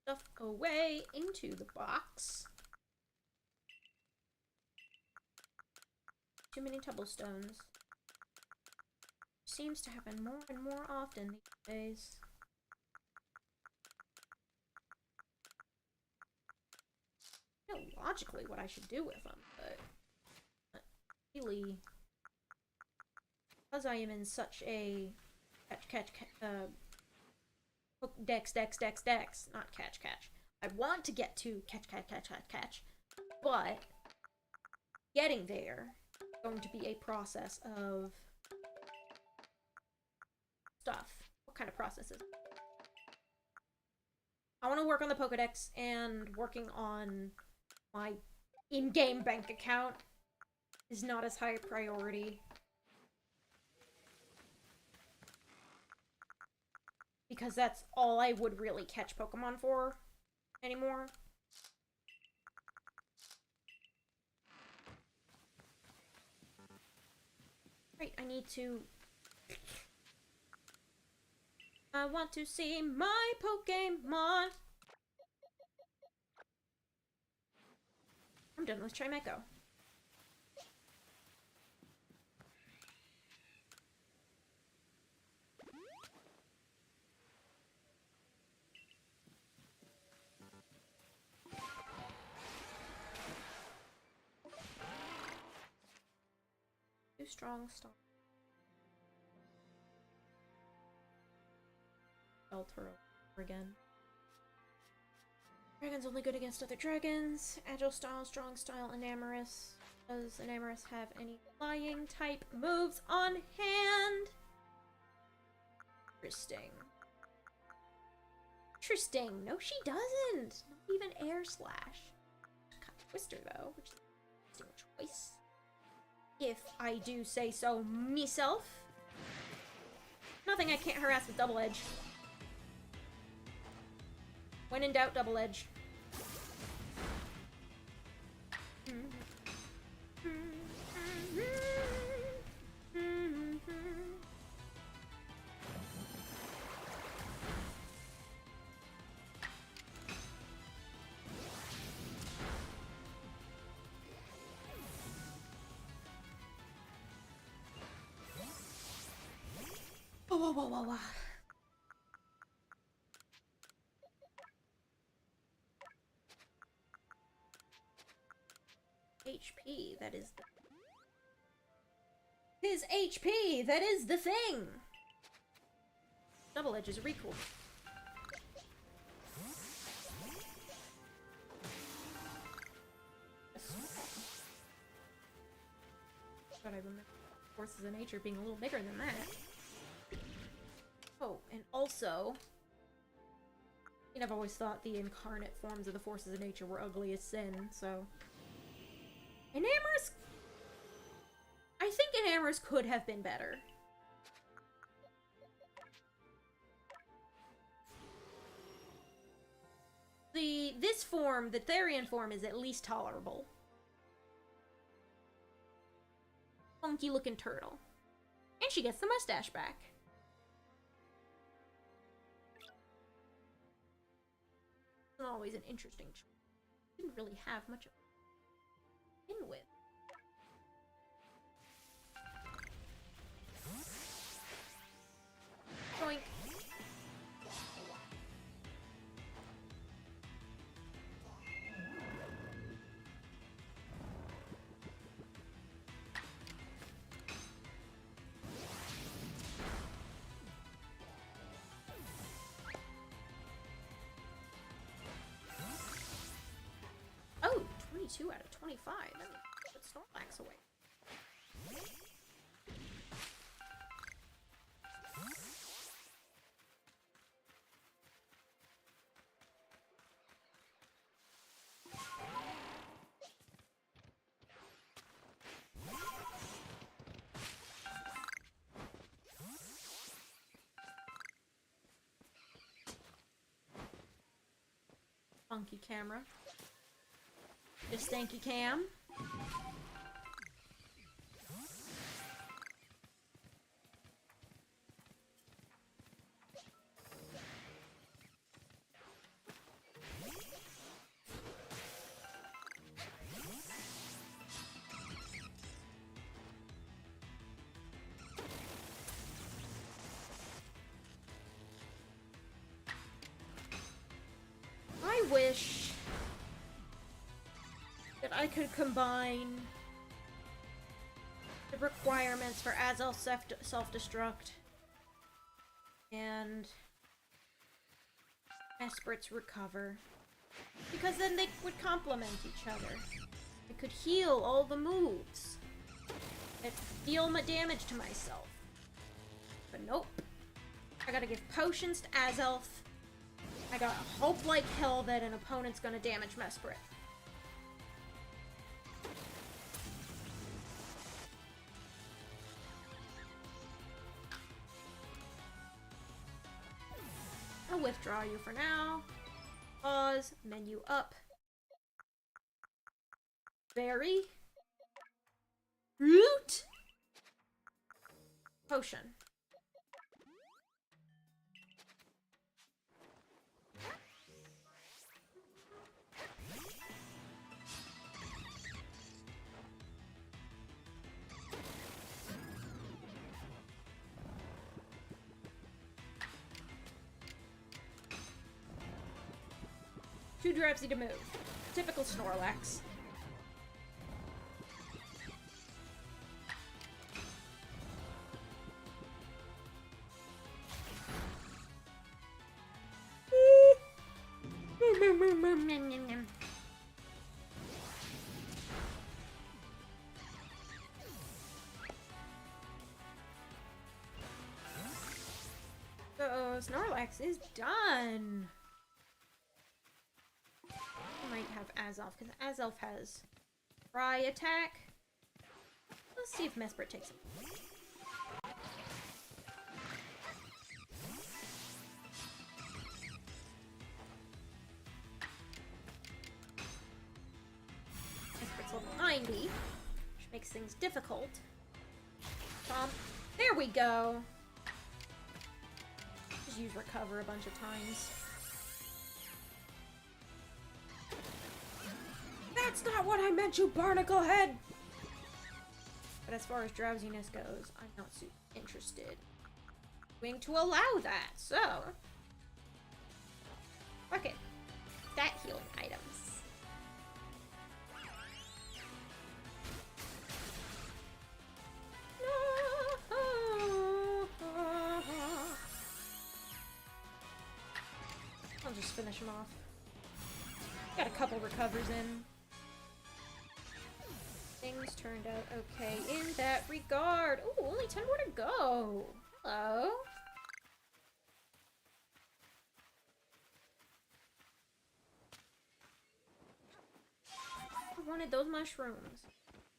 Stuff away into the box. Too many tubblestones. Seems to happen more and more often these days. I know logically what I should do with them, but really, because I am in such a dex, not catch. I want to get to catch, but getting there is going to be a process of stuff. What kind of processes? I want to work on the Pokédex, and working on my in-game bank account is not as high a priority. Because that's all I would really catch Pokemon for anymore. Right, I need to... I want to see my Pokemon. I'm done with Trimeco. Too strong start. Alter again. Dragon's only good against other dragons. Agile style, strong style, Enamorous. Does Enamorous have any flying type moves on hand? Interesting. No, she doesn't. Not even Air Slash. Cut Twister though, which is an interesting choice. If I do say so myself. Nothing I can't harass with Double Edge. When in doubt, Double Edge. Whoa. HP, that is the... His HP, that is the thing! Double Edge is recool. But I remember Forces of Nature being a little bigger than that. Oh, and also... I've always thought the incarnate forms of the Forces of Nature were ugly as sin, so... Enamorous... I think Enamorous could have been better. This form, the Therian form, is at least tolerable. Funky looking turtle. And she gets the mustache back. It's always an interesting choice. Didn't really have much of it to begin with. Boink. Oh, 22 22 out of 25. Let me put Snorlax away. Funky camera. Just stanky cam. I wish that I could combine the requirements for Azelf self-destruct and Esprit's recover, because then they would complement each other. I could heal all the moves and deal my damage to myself. But nope. I gotta give potions to Azelf. I gotta hope like hell that an opponent's gonna damage Mesprit. I'll withdraw you for now. Pause. Menu up. Berry. Root. Potion. Too drowsy to move. Typical Snorlax. So Snorlax is done. Might have Azelf, because Azelf has Fry attack. Let's see if Mesprit takes it. Mesprit's level 90, which makes things difficult. There we go! Just use recover a bunch of times. That's not what I meant, you barnacle head! But as far as drowsiness goes, I'm not super interested. Going to allow that, so... fuck it. That healing items. I'll just finish him off. Got a couple recovers in. Things turned out okay in that regard. Ooh, only 10 more to go. Hello. I wanted those mushrooms.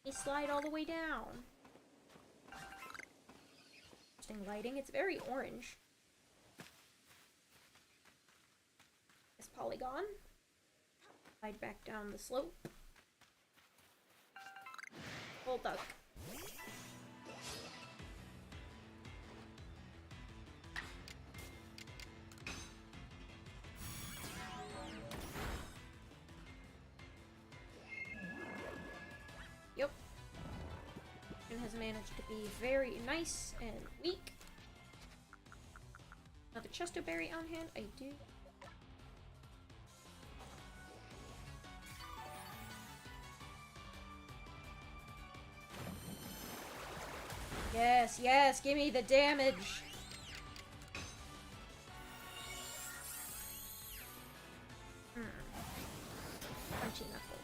They slide all the way down. Interesting lighting. It's very orange. This polygon. Slide back down the slope. Bulldog. Yep. And has managed to be very nice and weak. Another Chesto Berry on hand. I do. Yes, yes, give me the damage. Crunchy knuckle.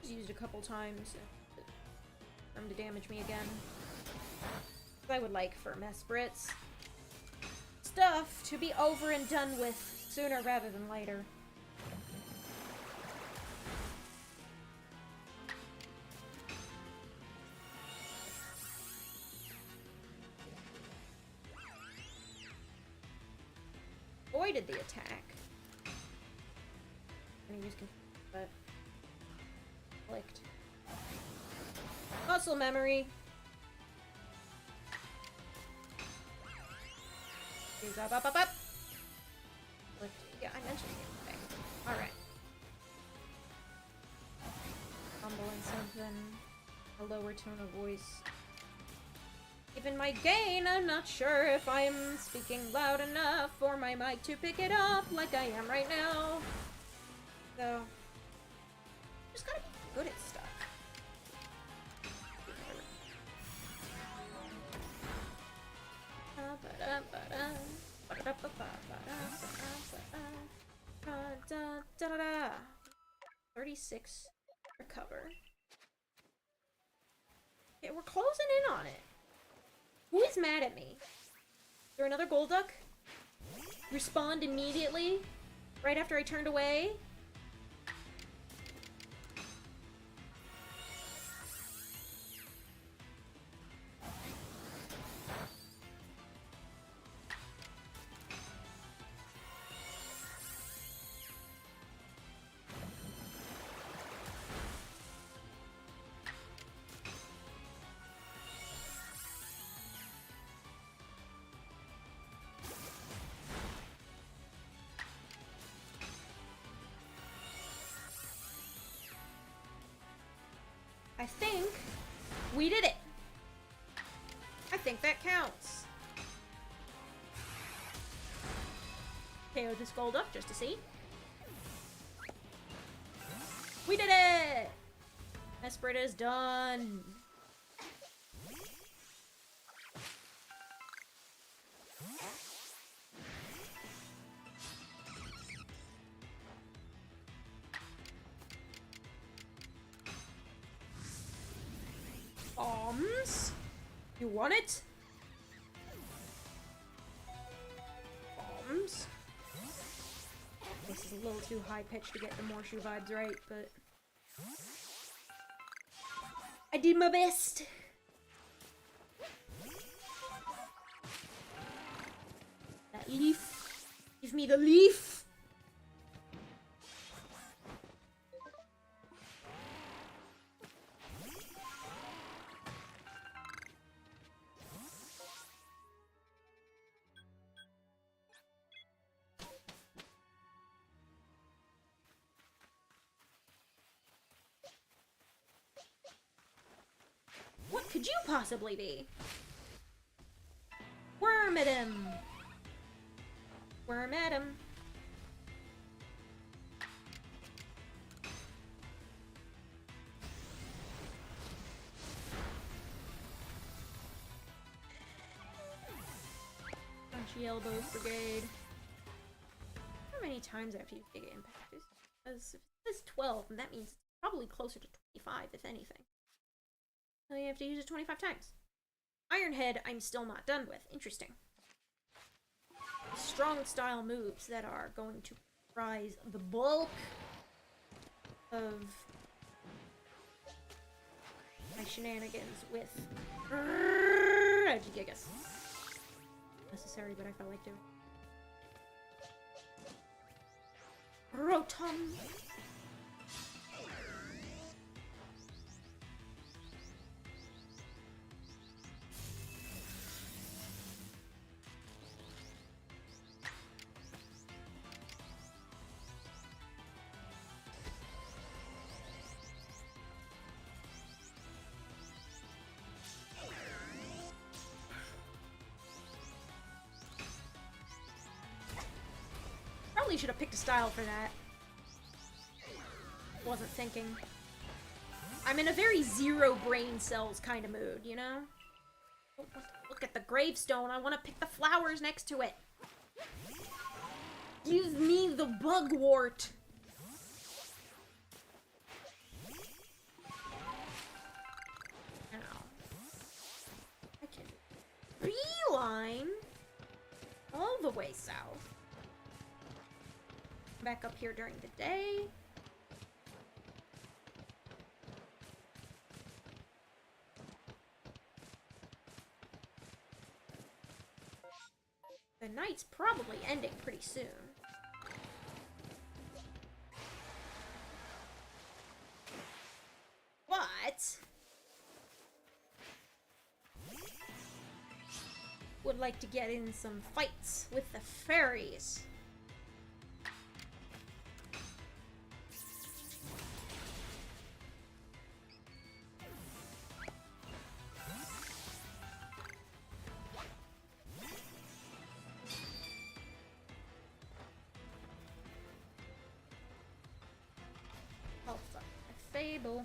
Just used a couple times for him to damage me again. I would like for Mesprit's stuff to be over and done with sooner rather than later. Avoided the attack. I'm gonna use but clicked. Muscle memory. Up, up, up, up. Yeah, I mentioned it. Okay. Alright. Mumbling something. A lower tone of voice. Given my gain, I'm not sure if I'm speaking loud enough for my mic to pick it up like I am right now. So, just gotta be good at stuff. Da-da-da. 36 recover. Okay, we're closing in on it. Who is mad at me? Is there another Golduck? Respond immediately? Right after I turned away? I think we did it. I think that counts. KO this Golduck just to see. We did it! Mesprit is done. Bombs? You want it? Bombs? This is a little too high-pitched to get the Morshu vibes right, but I did my best. That leaf. Give me the leaf. What could you possibly be? Worm at him! Worm at him. Punchy elbows brigade. How many times I have to use Giga Impact? Because if it says 12, and that means it's probably closer to 25, if anything. So you have to use it 25 times. Iron Head, I'm still not done with. Interesting. Strong style moves that are going to rise the bulk of my shenanigans with Gigas. Necessary, but I felt like doing. Rotom. Probably should have picked a style for that. Wasn't thinking. I'm in a very zero brain cells kind of mood, you know? Look at the gravestone. I want to pick the flowers next to it. Give me the bugwort. line all the way south. Back up here during the day. The night's probably ending pretty soon. What? Would like to get in some fights with the fairies. Oh, fuck. A fable.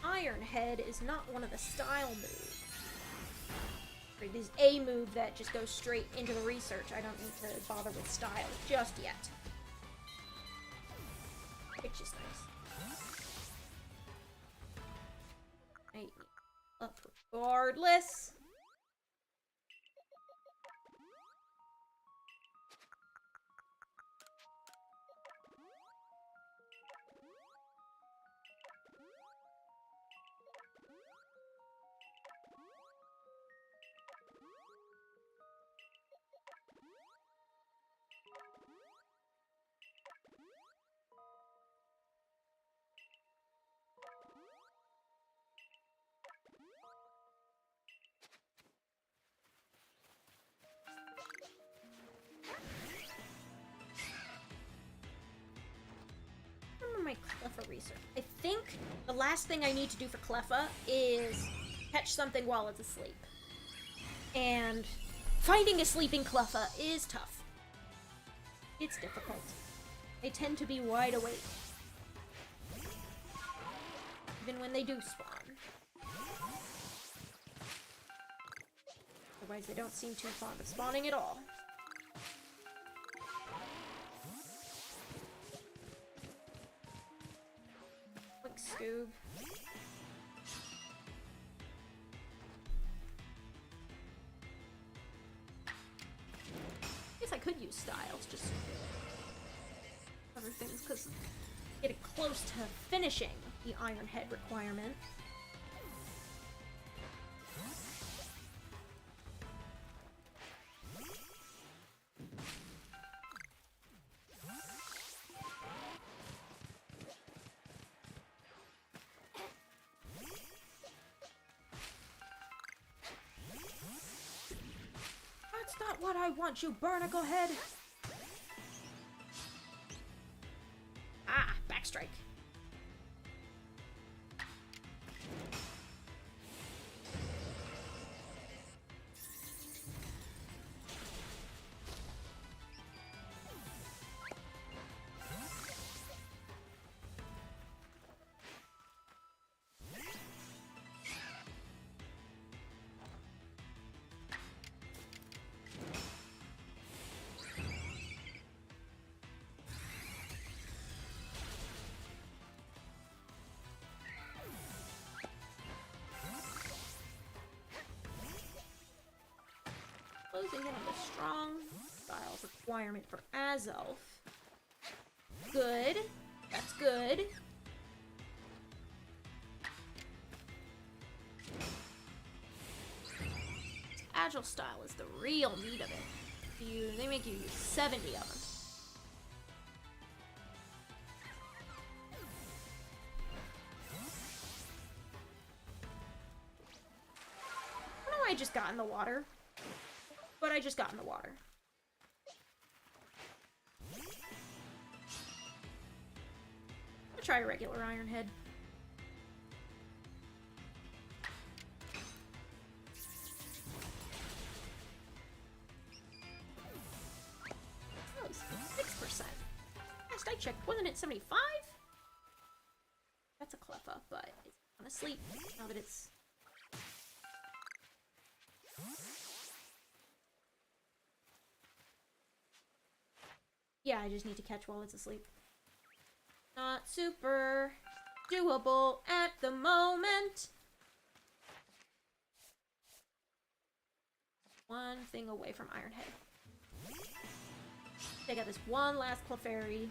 Iron Head is not one of the style moves. It is a move that just goes straight into the research. I don't need to bother with style just yet. Which is nice. Up regardless. My Cleffa research. I think the last thing I need to do for Cleffa is catch something while it's asleep. And finding a sleeping Cleffa is tough. It's difficult. They tend to be wide awake. Even when they do spawn. Otherwise, they don't seem too fond of spawning at all. Scoob. I guess I could use styles, just other things, because getting close to finishing the Iron Head requirement. That's not what I want, you barnacle head! Ah, backstrike. Closing in on the strong styles requirement for Azelf. Good. That's good. Agile style is the real meat of it. They make you use 70 of them. I don't know why I just got in the water. But I just got in the water. I'll try a regular Iron Head. That was 6%. Last I checked, wasn't it 75? That's a Cleffa, but it's on asleep now that it's... Yeah, I just need to catch while it's asleep. Not super doable at the moment. One thing away from Ironhead. They got this one last Clefairy.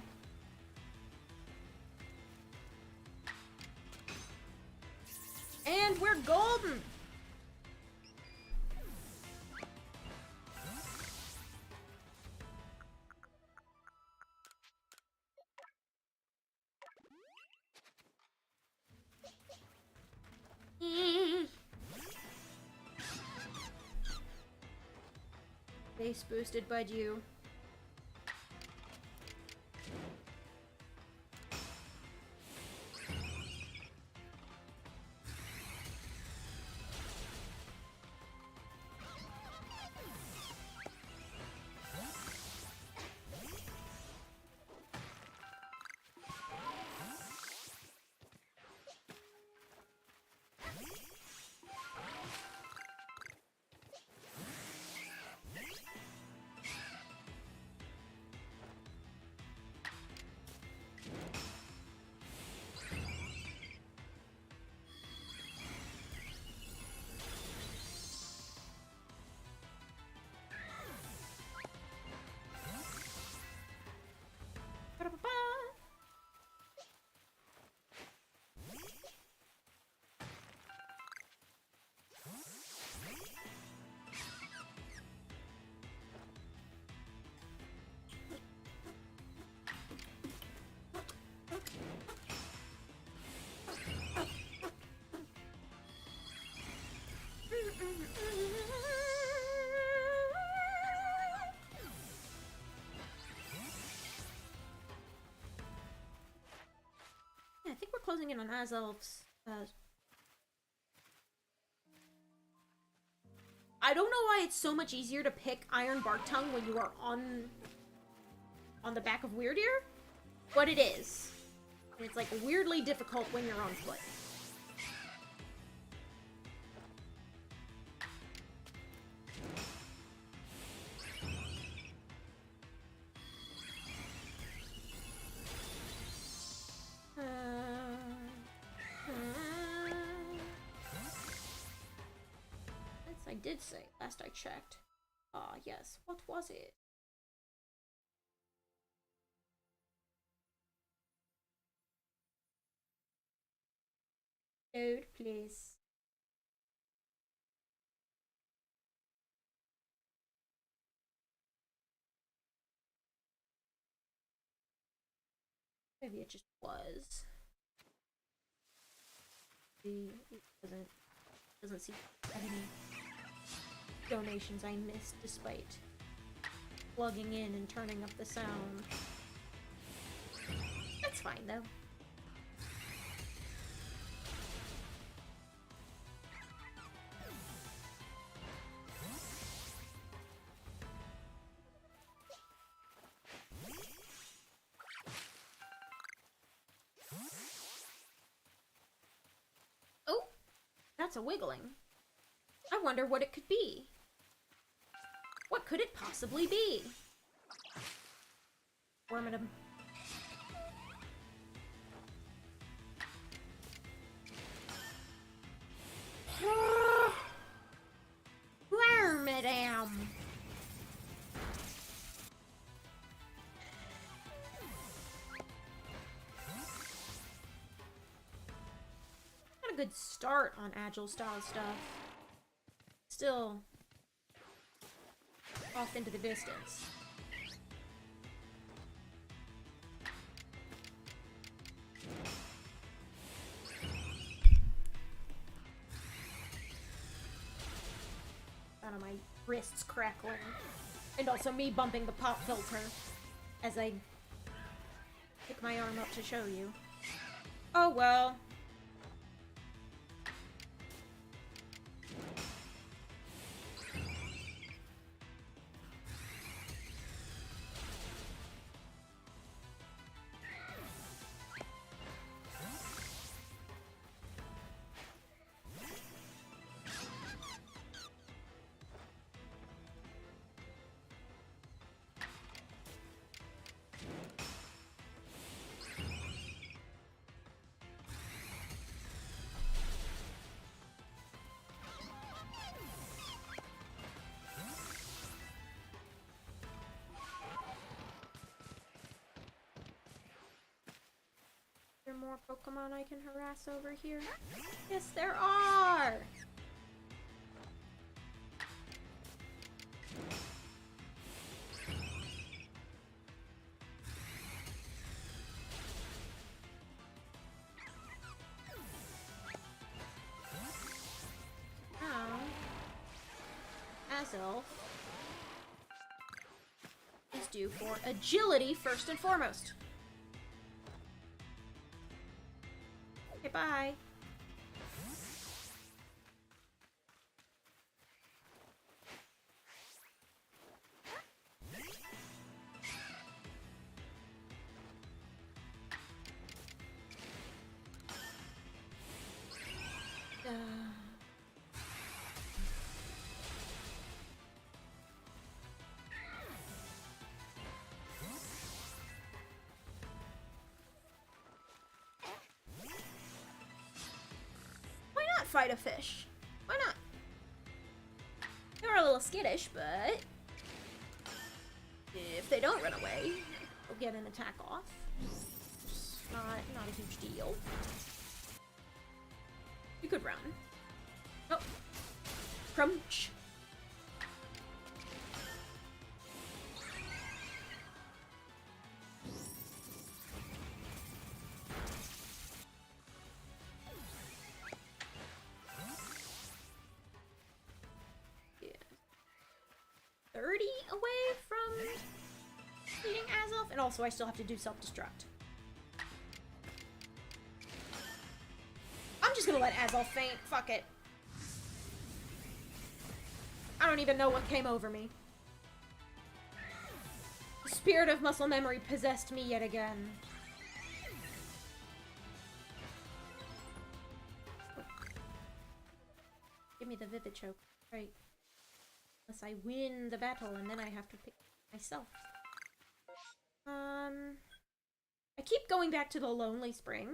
And we're golden! Base boosted by you. Yeah, I think we're closing in on Azelf's. I don't know why it's so much easier to pick Iron Bark Tongue when you are on the back of Weird Ear, but it is. And it's like weirdly difficult when you're on foot. I did say, last I checked. Ah, yes. What was it? Load, please. Maybe it just was. It doesn't seem any donations I missed despite plugging in and turning up the sound. That's fine though. Oh, that's a wiggling. I wonder what it could be. What could it possibly be? Wormadam. Wormadam. Got a good start on Agile style stuff. Still off into the distance. Out of my wrists crackling. And also me bumping the pop filter as I pick my arm up to show you. Oh well. there more Pokemon I can harass over here? Yes, there are! Now, Azelf is due for agility first and foremost. Okay, bye. Why not fight a fish? Why not? They're a little skittish, but if they don't run away, they'll get an attack off. It's not a huge deal. You could run. Oh. Crunch. Yeah. 30 away from beating Azelf, and also I still have to do self-destruct. I'm just gonna let Azelf faint. Fuck it. I don't even know what came over me. The spirit of muscle memory possessed me yet again. Give me the Vivid Choke. Right. Unless I win the battle and then I have to pick myself. I keep going back to the Lonely Spring.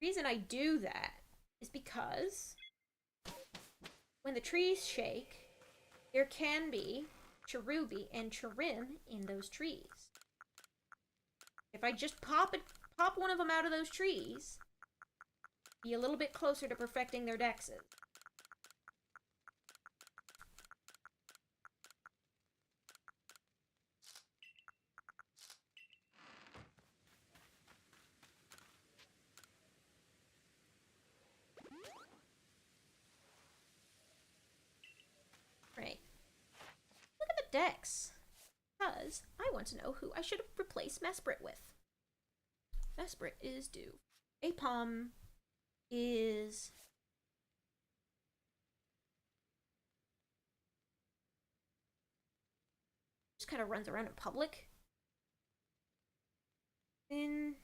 The reason I do that is because when the trees shake, there can be Cherubi and Chirim in those trees. If I just pop one of them out of those trees, be a little bit closer to perfecting their dexes. Right. Look at the dex. Because I want to know who I should replace Mesprit with. Mesprit is due. Apom is... just kind of runs around in public. In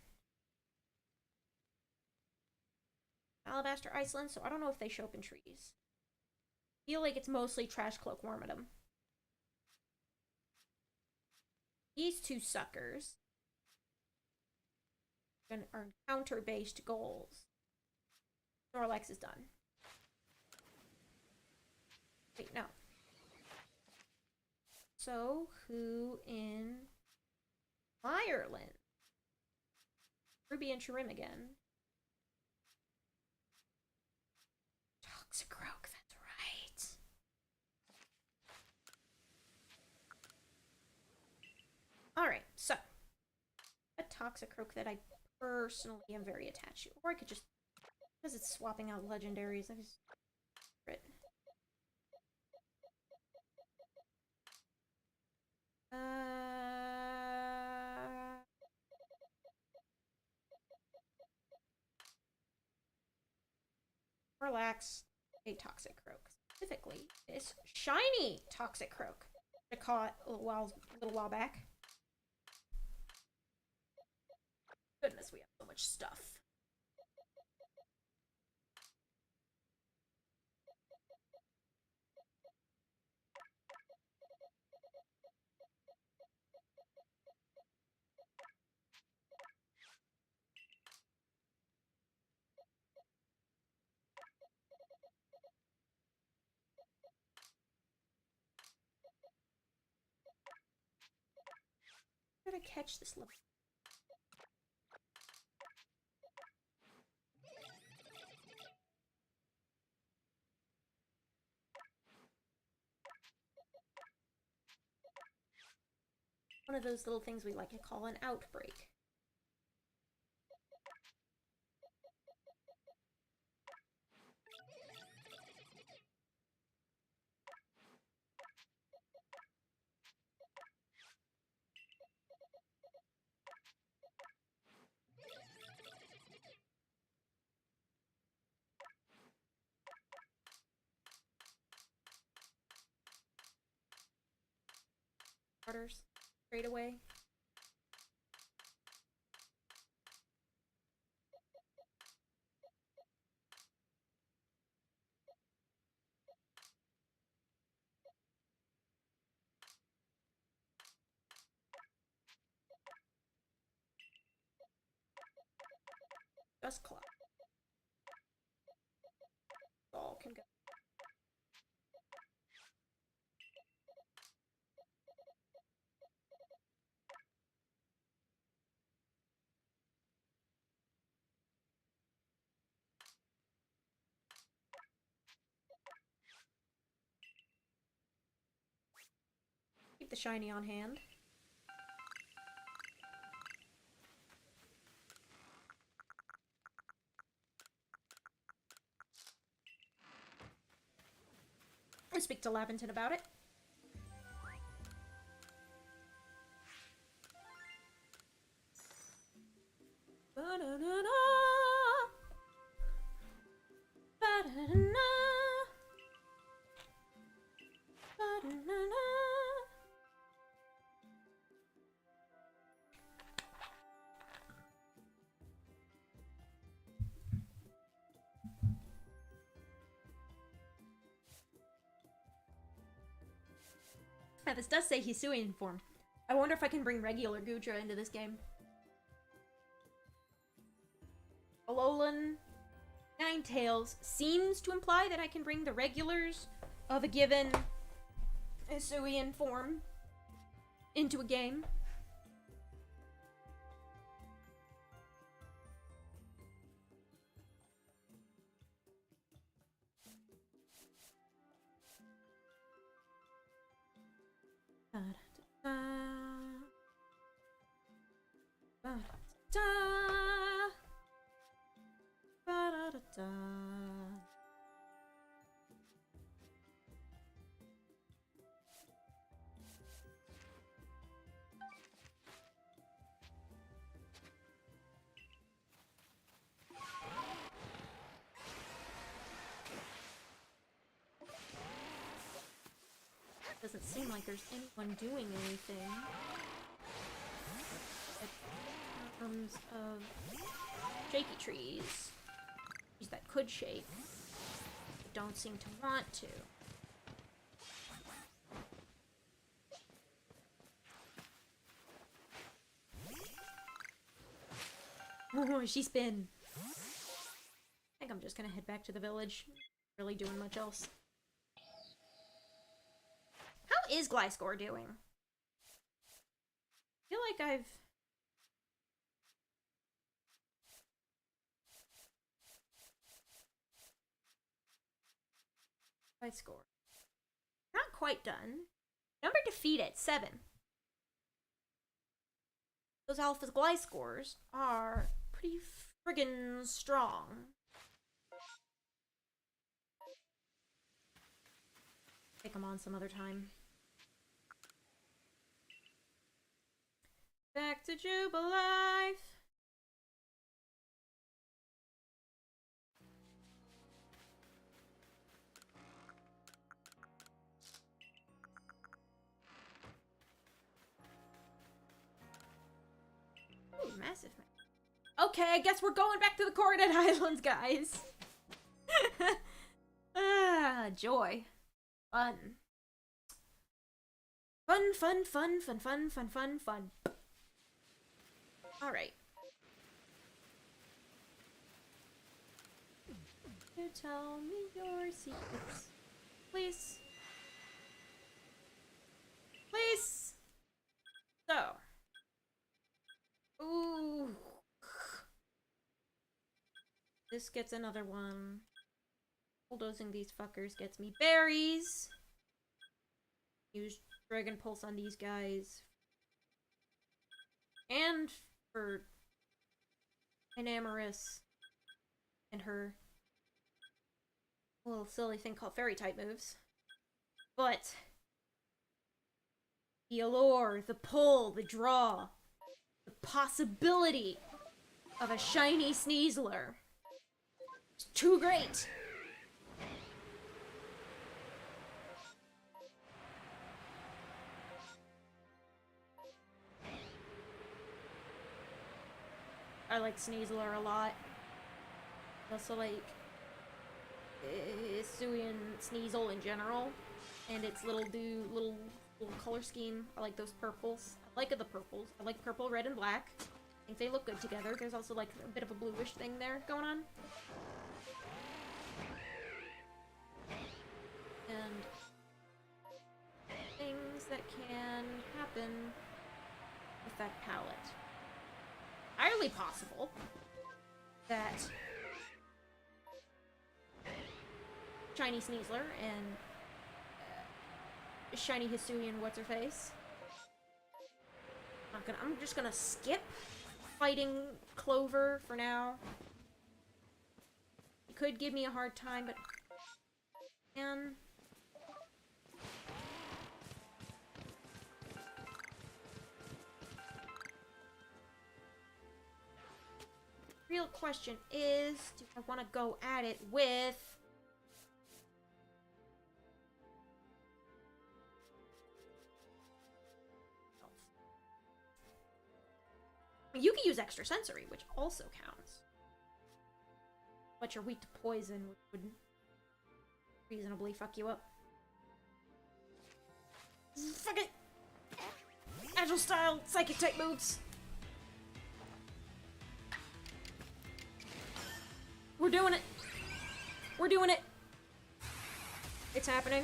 Alabaster Iceland, so I don't know if they show up in trees. I feel like it's mostly Trash Cloak Wormadam. These two suckers are encounter-based goals. Snorlax is done. Wait, no. So, who in Ireland? Ruby and Chirim again. Toxicroak, that's right. Alright, so. A Toxicroak that I personally am very attached to. Or I could just, because it's swapping out legendaries, I just... Relax a Toxicroak. Specifically, this shiny Toxicroak I caught a little while back. Goodness, we have so much stuff. How did I catch this little... One of those little things we like to call an outbreak. Starters, straight away. Just claw. All can go. Keep the shiny on hand. And speak to Laventon about it. Ba-da-da-da. Ba-da-da-da. Ba-da-da-da. Yeah, this does say Hisuian form. I wonder if I can bring regular Goodra into this game. Alolan Ninetales seems to imply that I can bring the regulars of a given Hisuian form into a game. Da-da-da-da. Da-da-da-da. Ba-da-da-da. Doesn't seem like there's anyone doing anything. In terms of shaky trees that could shake, but don't seem to want to. Oh, she's been. I think I'm just gonna head back to the village. Really doing much else. How is Gliscor doing? I feel like I've... Gliscor. Not quite done. Number defeated, 7. Those Alpha Gliscors are pretty friggin' strong. Take them on some other time. Back to Jubilife. Ooh, massive. Okay, I guess we're going back to the Coronet Islands, guys. Ah, joy. Fun. Fun, fun, fun, fun, fun, fun, fun, fun. Alright. You tell me your secrets. Please. Please. So. Ooh. This gets another one. Bulldozing these fuckers gets me berries. Use Dragon Pulse on these guys. And for Dynamaris and her little silly thing called fairy type moves. But the allure, the pull, the draw, the possibility of a shiny Sneasler. It's too great! I like Sneasler a lot. I also like Hisuian Sneasel in general. And its little color scheme. I like those purples. I like the purples. I like purple, red, and black. I think they look good together. There's also like a bit of a bluish thing there going on. And things that can happen with that palette. Highly possible that Shiny Sneasler and Shiny Hisuian What's-Her-Face. I'm just gonna skip fighting Clover for now. He could give me a hard time, but man. Real question is, do I want to go at it with you can use extra sensory, which also counts. But you're weak to poison, which would reasonably fuck you up. Fuck it! Agile style, psychic type moves. We're doing it! We're doing it! It's happening.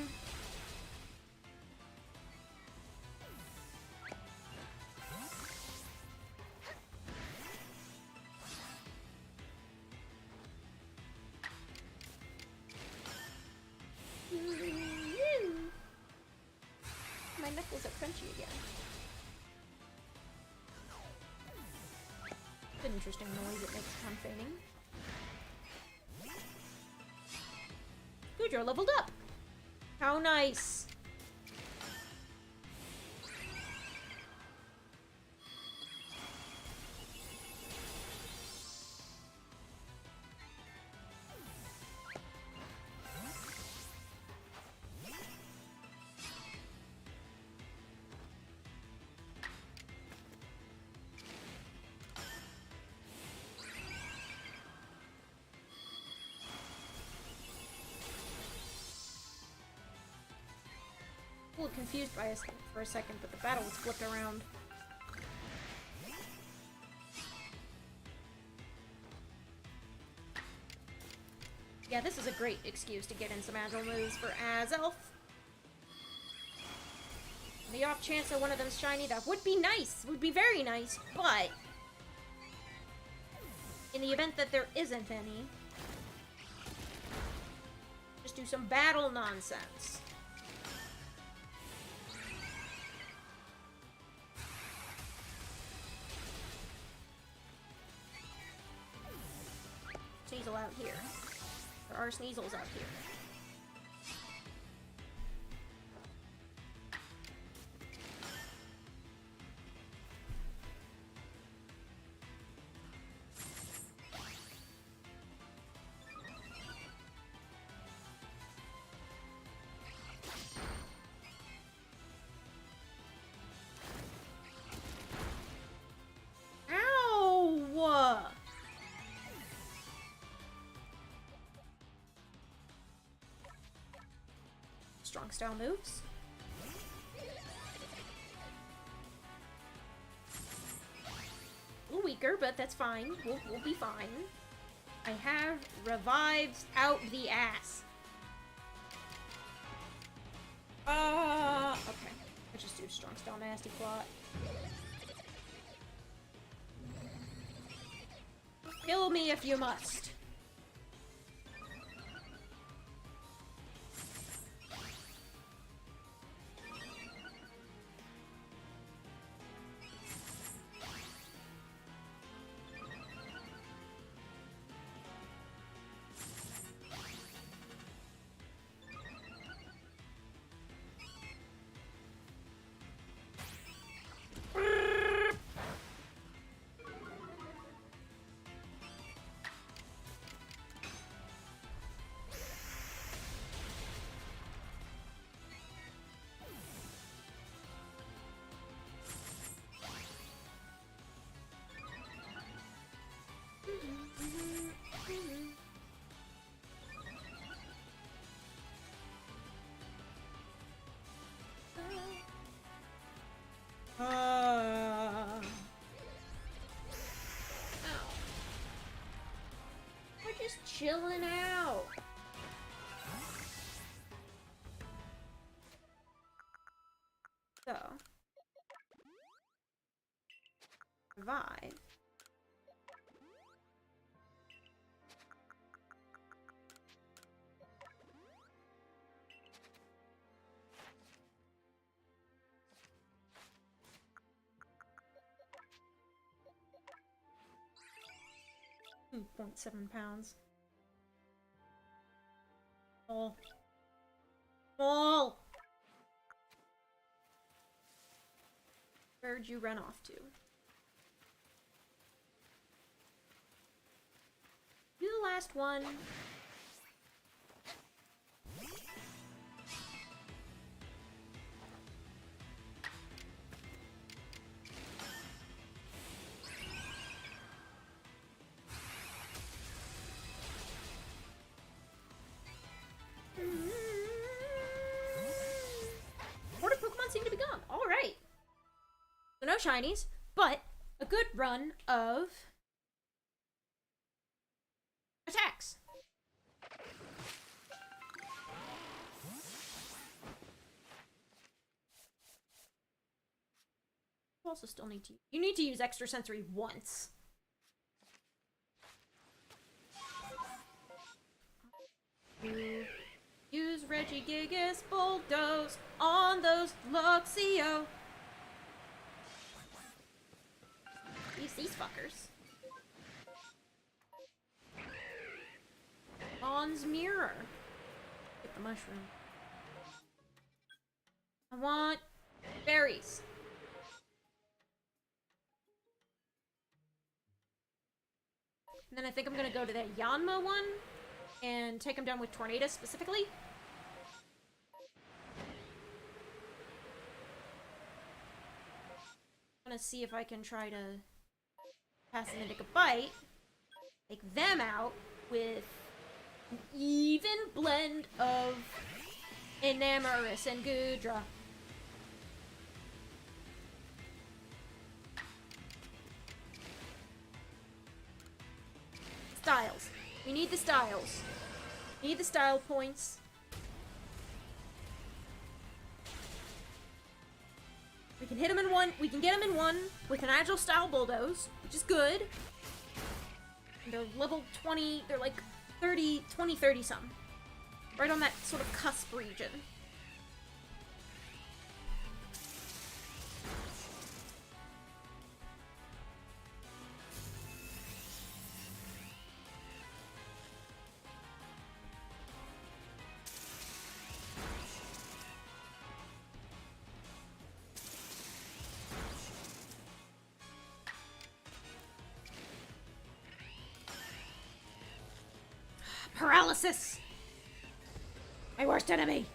My knuckles are crunchy again. It's an interesting noise it makes when I'm feigning. H-Goodra leveled up! How nice! A little confused by us for a second, but the battle was flipped around. Yeah, this is a great excuse to get in some agile moves for Azelf. The off chance that one of them's shiny, that would be nice, would be very nice, but in the event that there isn't any, just do some battle nonsense. Sneasel out here. There are Sneasels out here. Ow! Strong style moves. A little weaker, but that's fine. We'll be fine. I have revives out the ass. Okay. Let's just do strong style nasty plot. Kill me if you must. chilling out. So, revive. £2.7. Oh. Oh! Where'd you run off to? You the last one. Order Pokemon seem to be gone. Alright. So no shinies, but a good run of attacks. You also still need to... You need to use extrasensory once. Use Regigigas Bulldoze on those Luxio. Use these fuckers. On's Mirror. Get the mushroom. I want berries. And then I think I'm gonna go to that Yanma one and take him down with Tornado specifically. I'm gonna see if I can try to pass them into a bite, take them out with an even blend of Enamorous and Goodra. Styles. We need the styles. We need the style points. We can hit him in one. We can get him in one with an agile style bulldoze, which is good. And they're level 20. They're like 30, 20, 30 some. Right on that sort of cusp region. Paralysis! My worst enemy!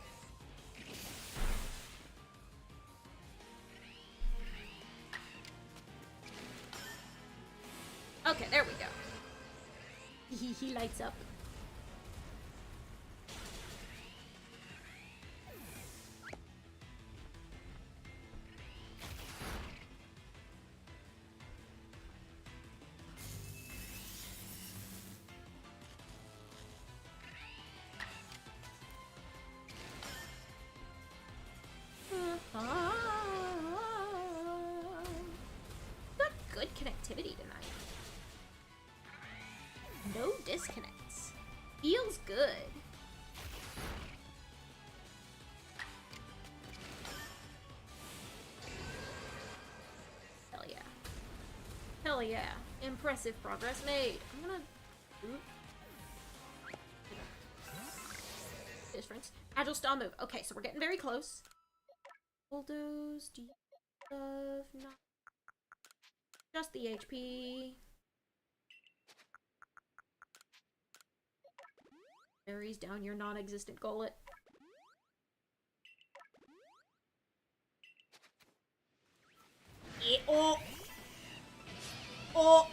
Okay, there we go. He lights up. Got good connectivity tonight. No disconnects. Feels good. Hell yeah. Hell yeah. Impressive progress made. I'm gonna... Difference. Agile style move. Okay, so we're getting very close. Bulldoze, do you love? Not just the HP. Berries down your non-existent gullet. Yeah, oh! Oh!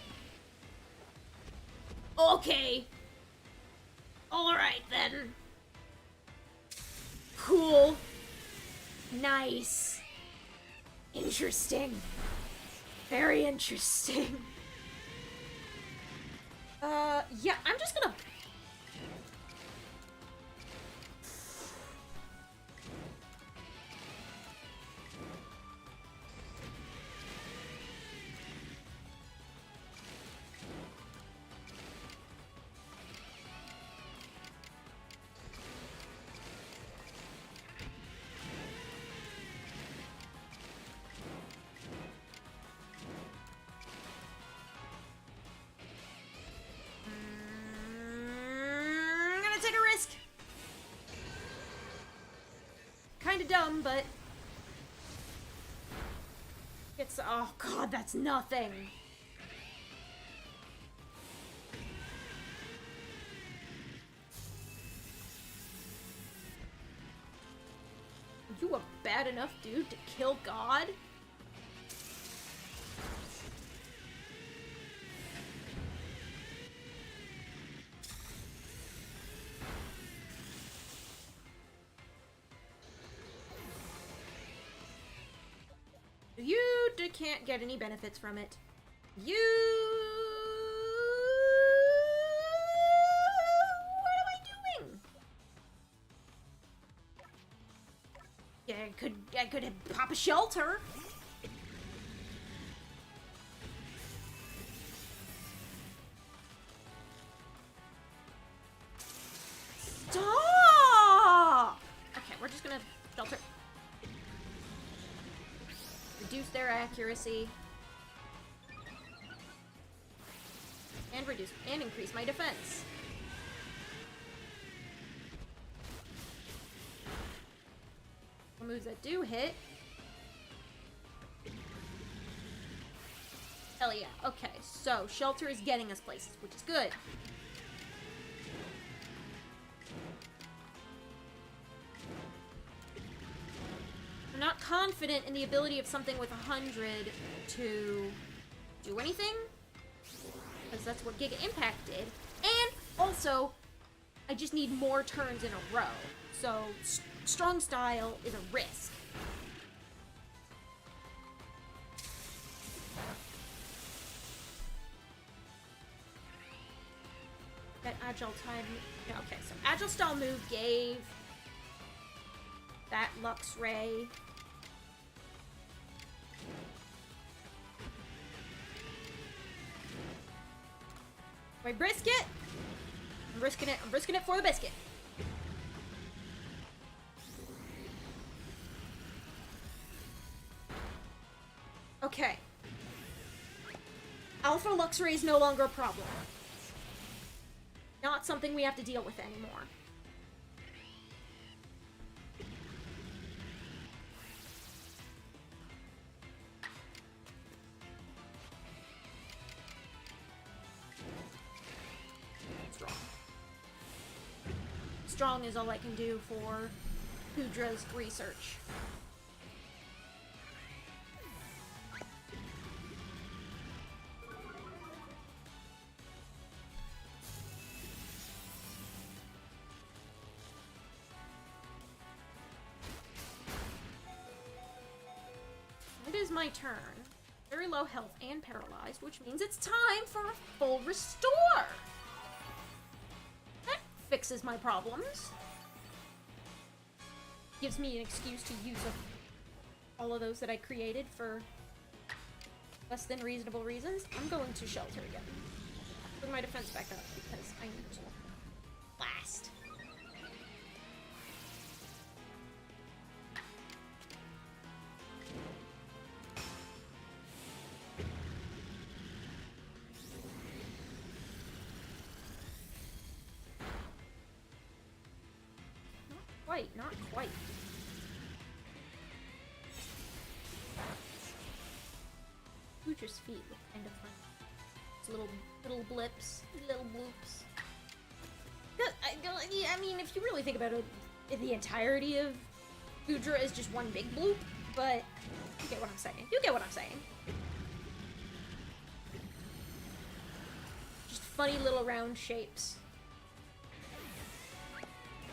Okay! Alright then. Cool. Nice. Interesting. Very interesting. Yeah, I'm just gonna problem, but... It's... Oh god, that's nothing! Are you a bad enough dude to kill God? You can't get any benefits from it. You... What am I doing? Yeah, I could pop a shelter. Stop! Okay, we're just gonna shelter. Reduce their accuracy. And reduce and increase my defense. Moves that do hit. Hell yeah. Okay, so shelter is getting us places, which is good. I'm not confident in the ability of something with 100 to do anything, because that's what Giga Impact did. And also, I just need more turns in a row. So, strong style is a risk. That agile time... Okay, so agile style move gave that Lux Ray. My brisket? I'm risking it for the biscuit. Okay. Alpha Luxray is no longer a problem. Not something we have to deal with anymore. Strong is all I can do for H-Goodra's research. It is my turn. Very low health and paralyzed, which means it's time for a full restore. That fixes my problems. Gives me an excuse to use up all of those that I created for less than reasonable reasons. I'm going to shelter again. Bring my defense back up because I need to last. Not quite. H-Goodra's feet look kind of funny. It's little blips, little bloops. I mean, if you really think about it, the entirety of H-Goodra is just one big bloop, but you get what I'm saying. You get what I'm saying. Just funny little round shapes.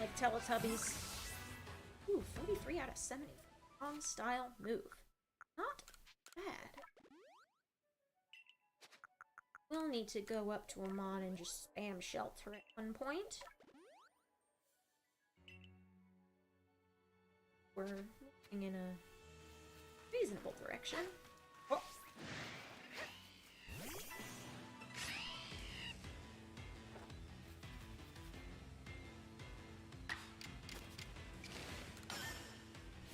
Like Teletubbies. Ooh, 43 out of 70. Strong style move. Not bad. We'll need to go up to a mod and just spam shelter at one point. We're moving in a reasonable direction. Oh.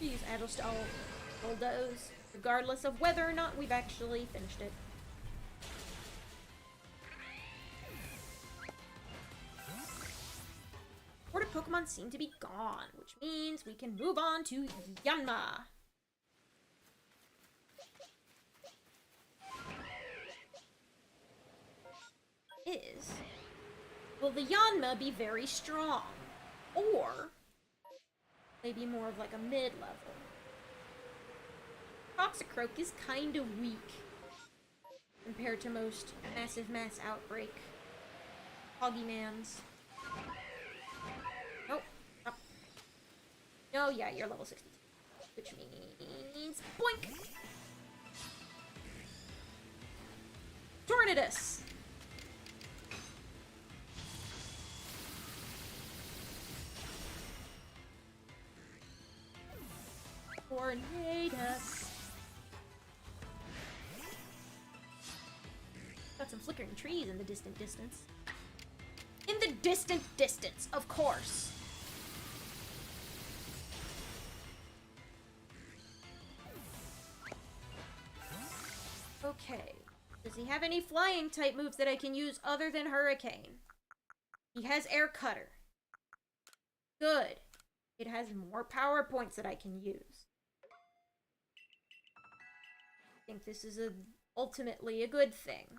Use agile style bulldoze, regardless of whether or not we've actually finished it. Supported Pokemon Pokemon seem to be gone, which means we can move on to Yanma. Will the Yanma be very strong? Or maybe more of like a mid-level? Toxicroak is kind of weak compared to most massive mass outbreak Poggymans. Nope. Oh. No, yeah, you're level 60. Which means boink! Tornadus! Tornadus! Got some flickering trees in the distant distance. In the distant distance, of course! Okay. Does he have any flying type moves that I can use other than Hurricane? He has Air Cutter. Good. It has more power points that I can use. I think this is ultimately a good thing.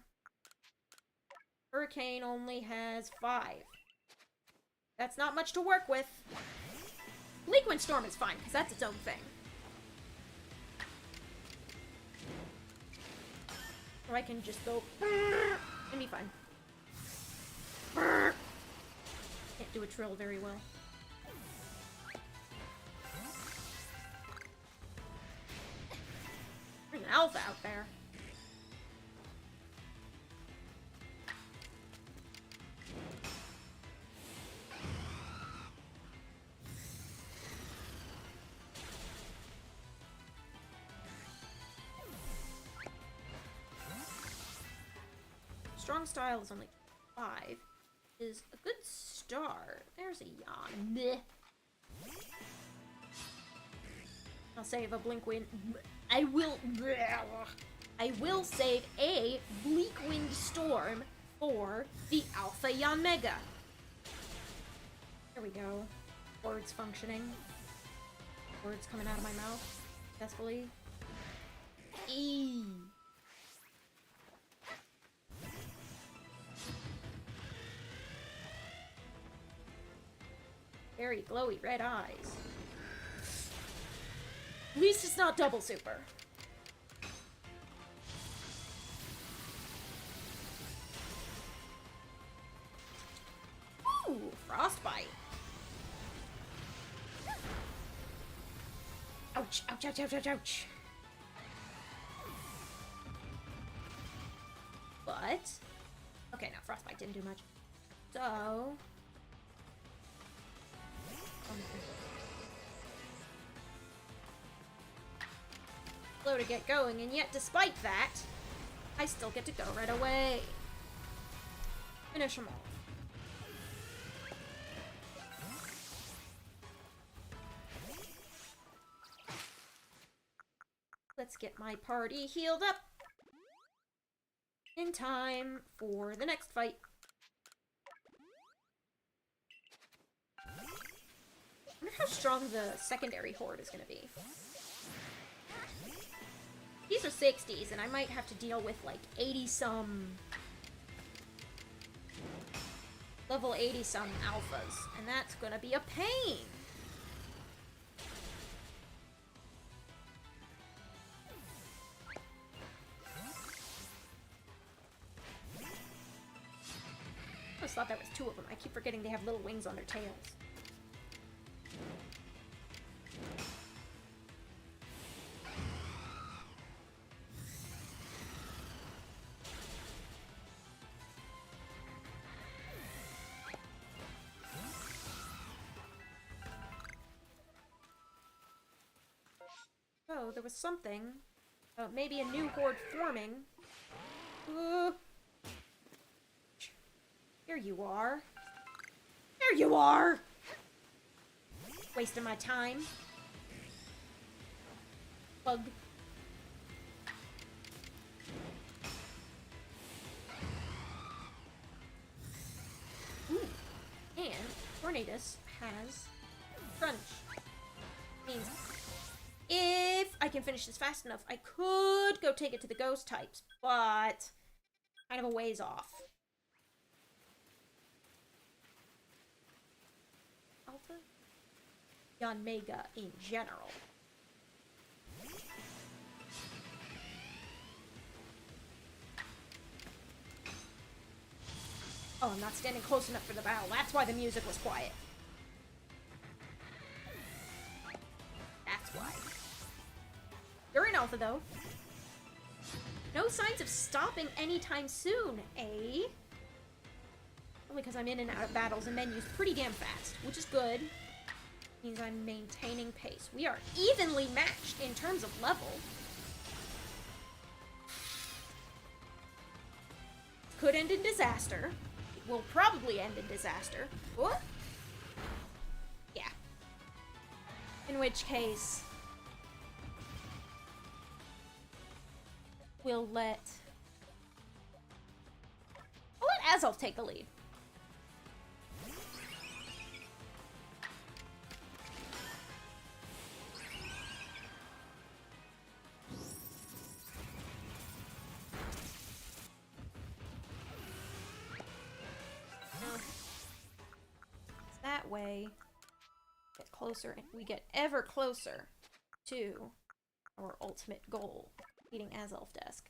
Hurricane only has 5. That's not much to work with. Bleak Wind Storm is fine, because that's its own thing. Or I can just go and be fine. Can't do a trill very well. There's an alpha out there. Strong style is only 5. Is a good start. There's a yawn. Blech. I'll save a Blink Wind. I will save a Bleak Wind Storm for the Alpha Yanmega. There we go. Words functioning. Words coming out of my mouth successfully. Eee. Very glowy red eyes. At least it's not double super. Ooh, frostbite. Ouch, ouch, ouch, ouch, ouch, ouch. But, okay, no, frostbite didn't do much. So, slow to get going, and yet despite that, I still get to go right away. Finish them all. Let's get my party healed up in time for the next fight. I wonder how strong the secondary horde is going to be. These are 60s, and I might have to deal with like 80-some... level 80-some alphas, and that's going to be a pain. I just thought there was 2 of them. I keep forgetting they have little wings on their tails. Oh, there was something. Maybe a new horde forming. Here you are. There you are! Wasting my time. Bug. Ooh. And Tornadus has crunch. Means if I can finish this fast enough, I could go take it to the ghost types, but kind of a ways off. Alpha? Yanmega in general. Oh, I'm not standing close enough for the battle. That's why the music was quiet. That's why. You're in Alpha, though. No signs of stopping anytime soon, eh? Only because I'm in and out of battles and menus pretty damn fast, which is good. Means I'm maintaining pace. We are evenly matched in terms of level. Could end in disaster. It will probably end in disaster. What? Yeah. In which case, we'll let Azelf take the lead. That way, get closer, and we get ever closer to our ultimate goal, beating Azelf Desk.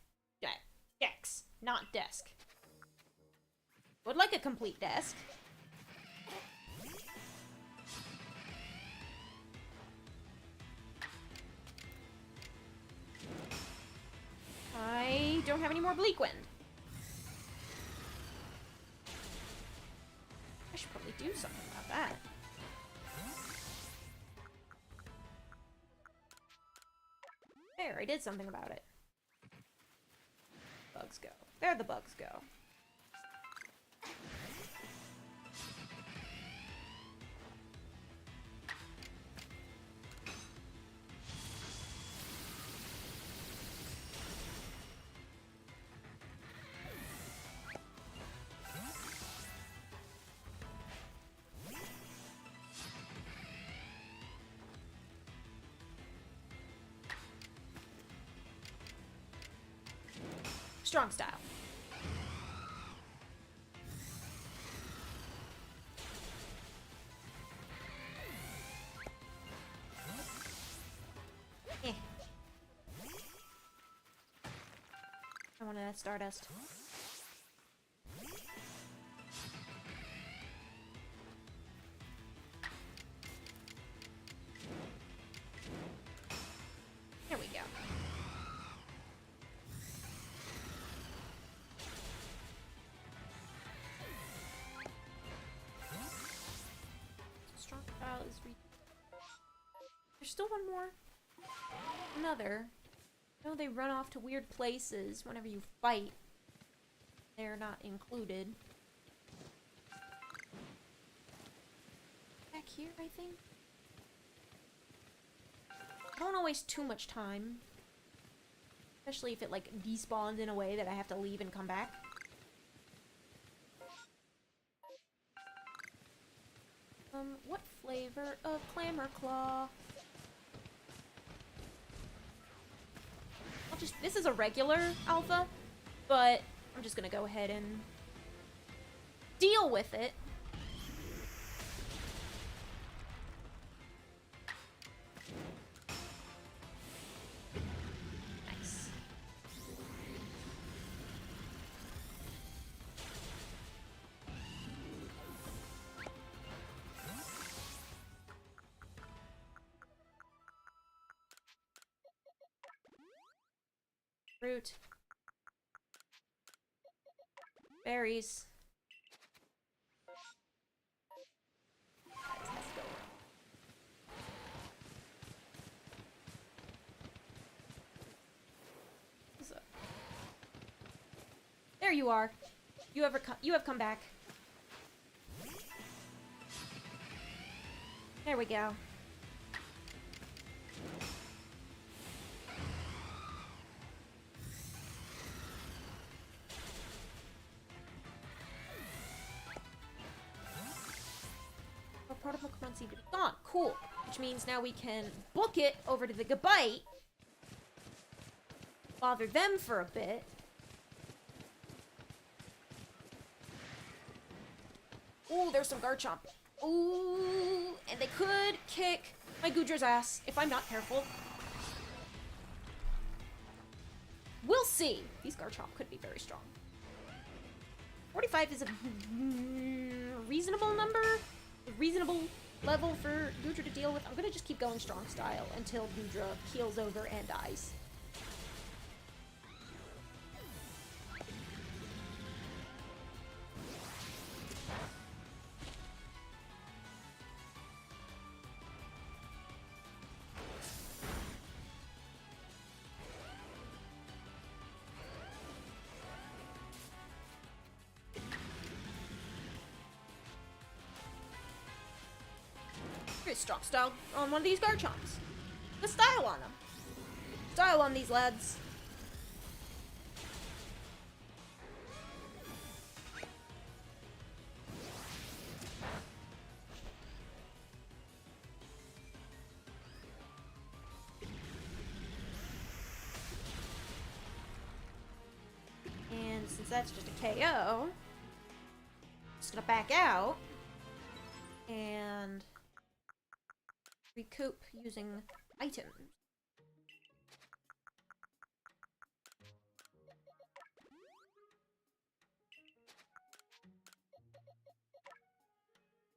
Dex, not desk. Would like a complete desk. I don't have any more Bleak Wind. I should probably do something about that. There, I did something about it. Bugs go. There the bugs go. Strong style. I wanted that Stardust. There we go. Strong style is There's still one more. Another. No, they run off to weird places whenever you fight. They're not included. Back here, I think? I don't want to waste too much time. Especially if it, like, despawns in a way that I have to leave and come back. What flavor of Clamor Claw? This is a regular alpha, but I'm just gonna go ahead and deal with it. Nice. Fruit. Berries. Let's go. What's up? There you are. You have come back. There we go. part of Pokemon seem to be gone. Cool. Which means now we can book it over to the Gabite. Bother them for a bit. Ooh, there's some Garchomp. Ooh, and they could kick my Goodra's ass if I'm not careful. We'll see. These Garchomp could be very strong. 45 is a reasonable number, a reasonable level for Goodra to deal with. I'm gonna just keep going strong style until Goodra keels over and dies. Strong style on one of these Garchomps. The style on them. Style on these lads. And since that's just a KO, I'm just gonna back out and recoup using items.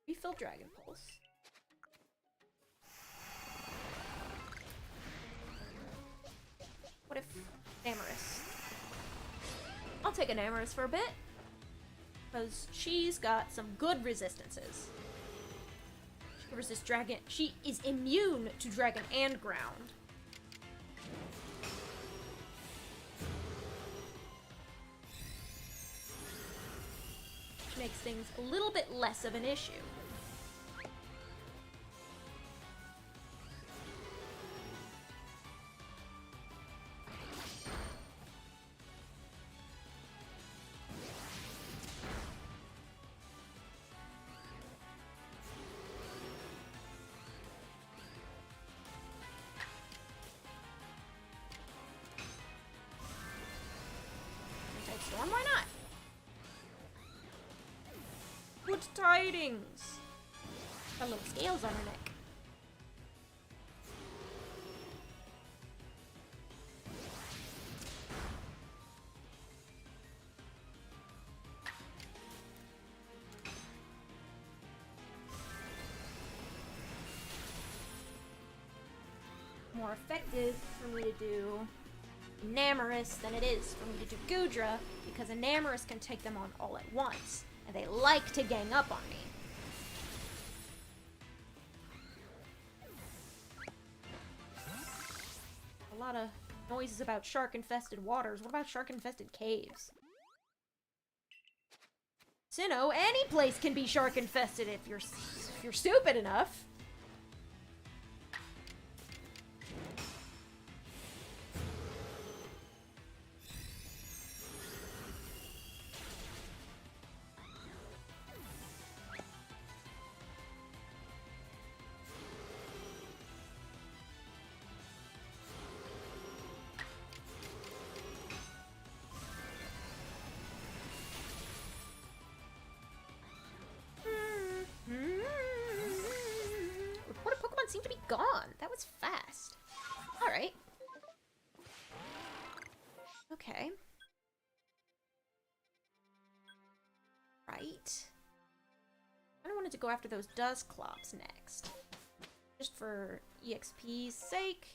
Refill Dragon Pulse. What if Amorous? I'll take an Amorous for a bit, because she's got some good resistances. Resist dragon. She is immune to dragon and ground. Which makes things a little bit less of an issue. Storm, why not? Good tidings! Got little scales on her neck. More effective for me to do Enamorous than it is for me to do Goodra, because Enamorous can take them on all at once, and they like to gang up on me. A lot of noises about shark-infested waters. What about shark-infested caves? Sinnoh, any place can be shark-infested if you're stupid enough. Seem to be gone. That was fast. Alright. Okay. Right. I wanted to go after those Dusclops next. Just for EXP's sake.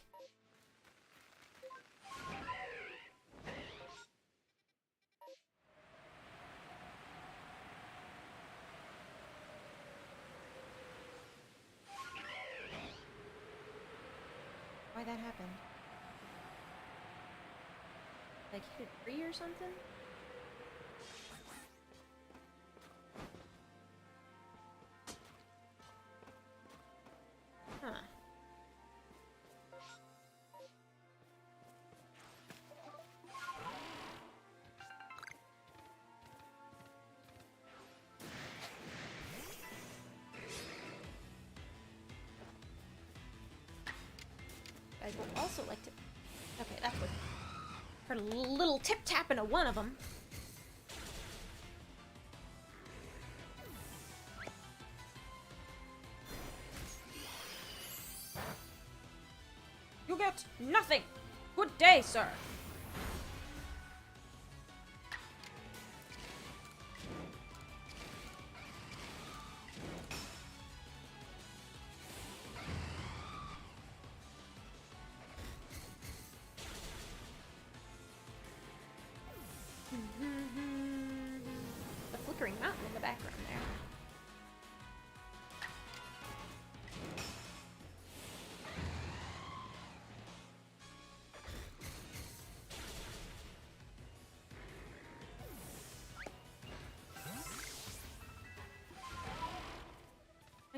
Why that happened? Like hit a tree or something? Huh. guys will also like to... Okay, that's what... Heard a little tip-tap into one of them. You get nothing! Good day, sir! The flickering mountain in the background there.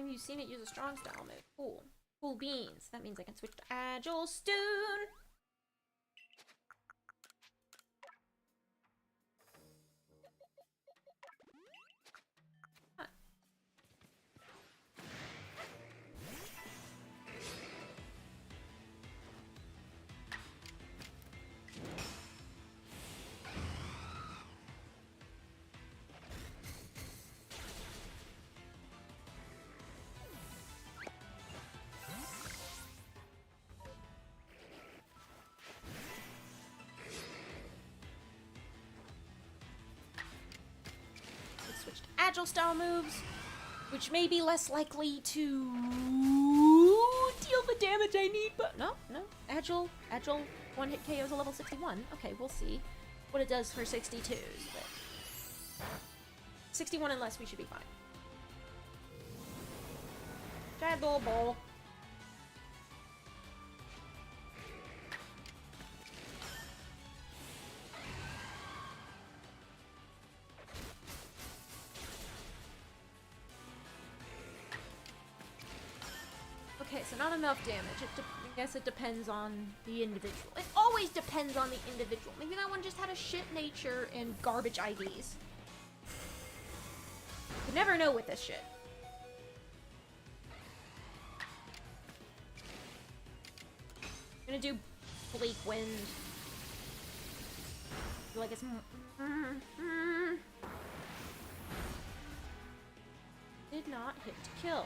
You've seen it use a strong style move. Cool. Cool beans. That means I can switch to Agile soon. Huh. Switch to Agile style moves, which may be less likely to deal the damage I need, but no. Agile one-hit KOs a level 61. Okay, we'll see what it does for 62s, but 61 and less, we should be fine. Shadow Ball. Okay, so not enough damage. I guess it depends on the individual. It always depends on the individual. Maybe that one just had a shit nature and garbage IVs. You never know with this shit. I'm gonna do Bleak Wind. I feel like it's... Did not hit to kill.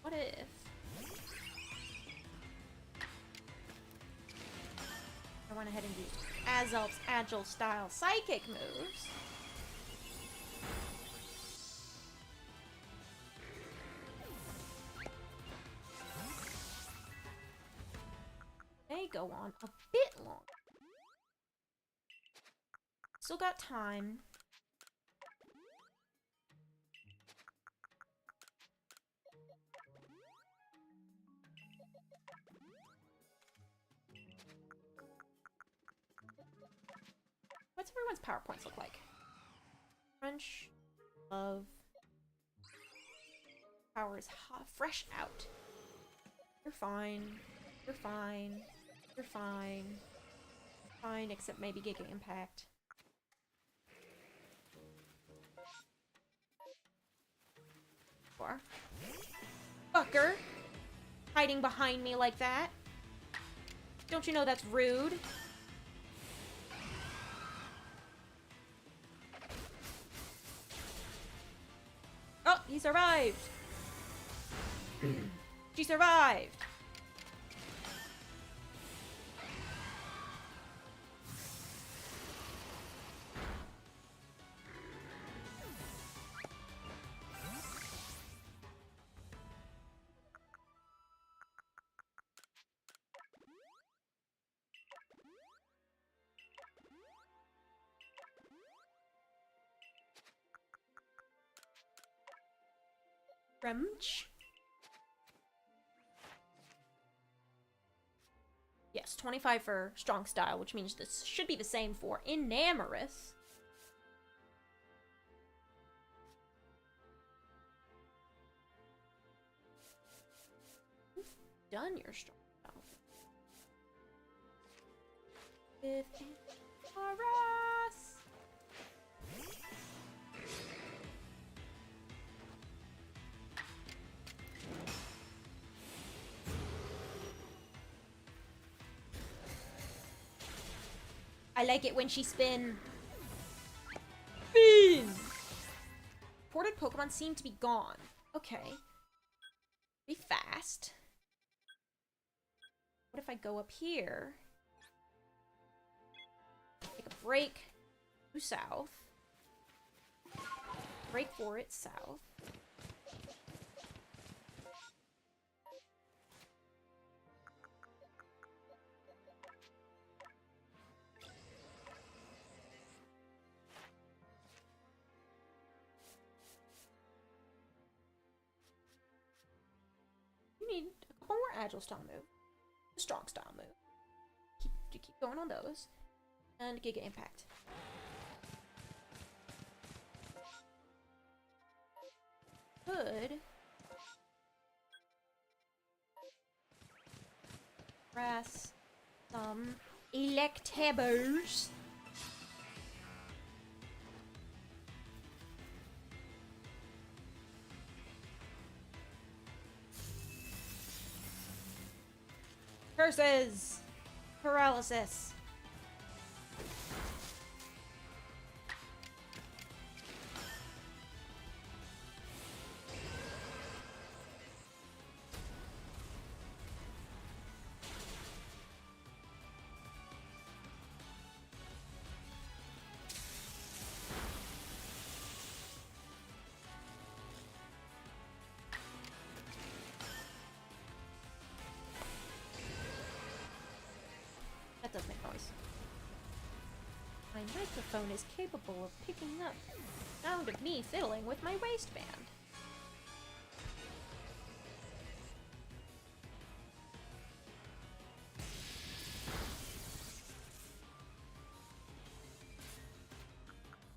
What if... I went ahead and used Azelf's Agile style psychic moves. They go on a bit long. Still got time. What's everyone's PowerPoints look like? Crunch, love, power is hot, fresh out. You're fine. You're fine. You're fine. Fine, except maybe Giga Impact. Or fucker, hiding behind me like that. Don't you know that's rude? Oh, he survived! She survived! Crunch. Yes, 25 for strong style, which means this should be the same for Enamorous. You've done your strong style. 15. Aras! I like it when she spin. Spin! Ported Pokemon seem to be gone. Okay. Be fast. What if I go up here? Take a break. Due south. Break for it south. You need a couple more agile style move. A strong style move. Keep going on those. And Giga Impact. Good. Press some Electabuzz. Curses! Paralysis. That does make noise. My microphone is capable of picking up the sound of me fiddling with my waistband.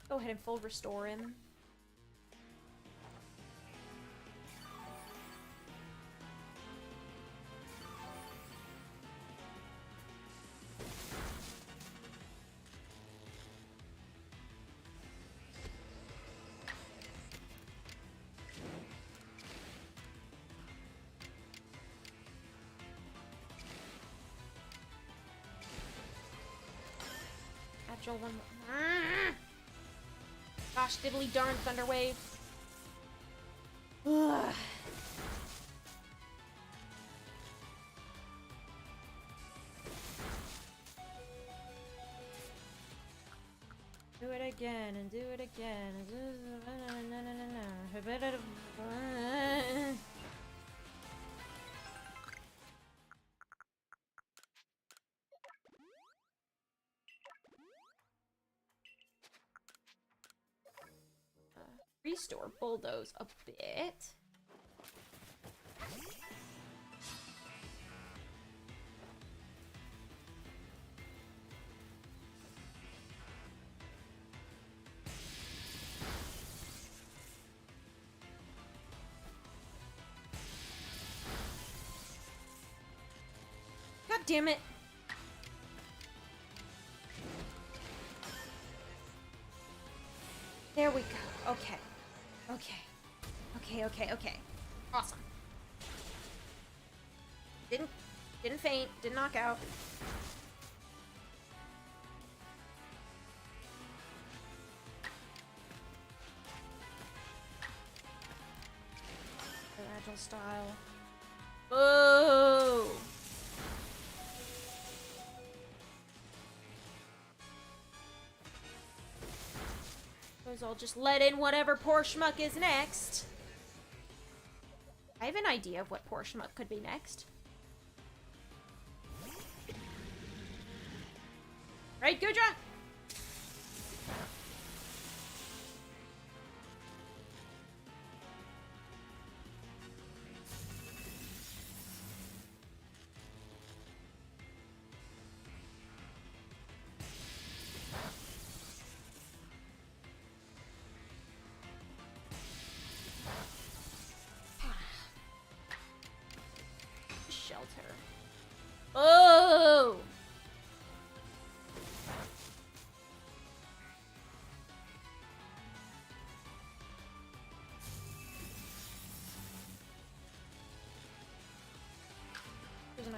Go ahead and full restore him. Agile one. Gosh, diddly darn Thunderwave. Ugh. Do it again and do it again and do restore Bulldoze a bit. God damn it. There we go. Okay. Okay. Awesome. Didn't faint, didn't knock out. Agile style. Boo! Suppose I'll just let in whatever poor schmuck is next. I have an idea of what poor schmuck could be next. Right, Goodra? Shelter. Oh!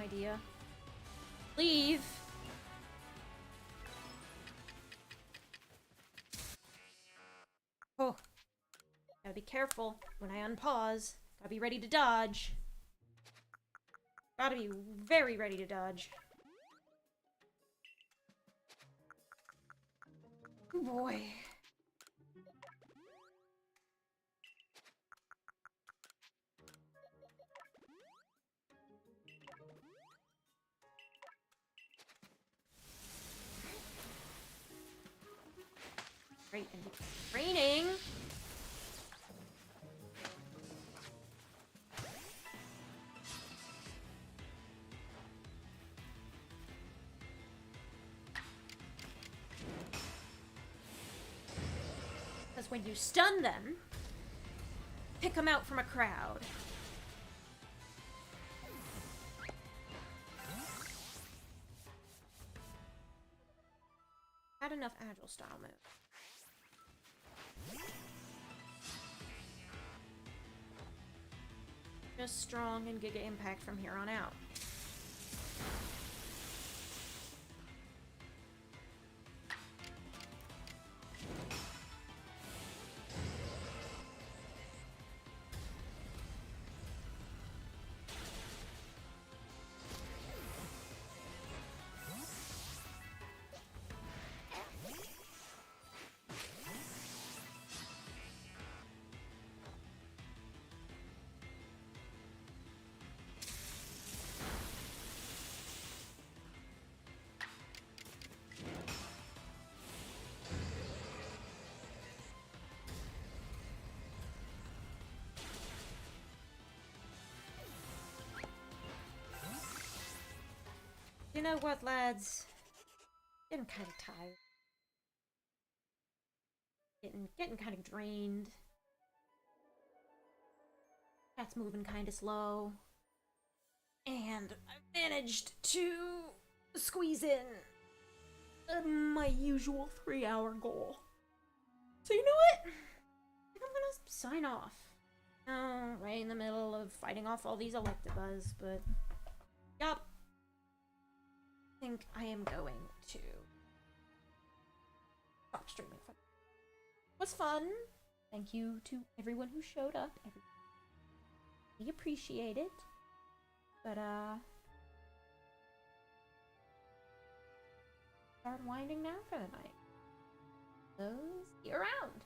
idea. Leave! Oh. Gotta be careful when I unpause. Gotta be ready to dodge. Gotta be very ready to dodge. Oh boy. Great, and it's raining. Because when you stun them, pick them out from a crowd. Had enough agile style move. Just strong and Giga Impact from here on out. You know what, lads? Getting kind of tired. Getting kind of drained. Cat's moving kind of slow. And I managed to squeeze in my usual 3-hour goal. So you know what? I think I'm gonna sign off. Oh, right in the middle of fighting off all these Electabuzz, but... Yup. I think I am going to stop streaming. It was fun. Thank you to everyone who showed up. We appreciate it. But, start winding down for the night. So, see you around.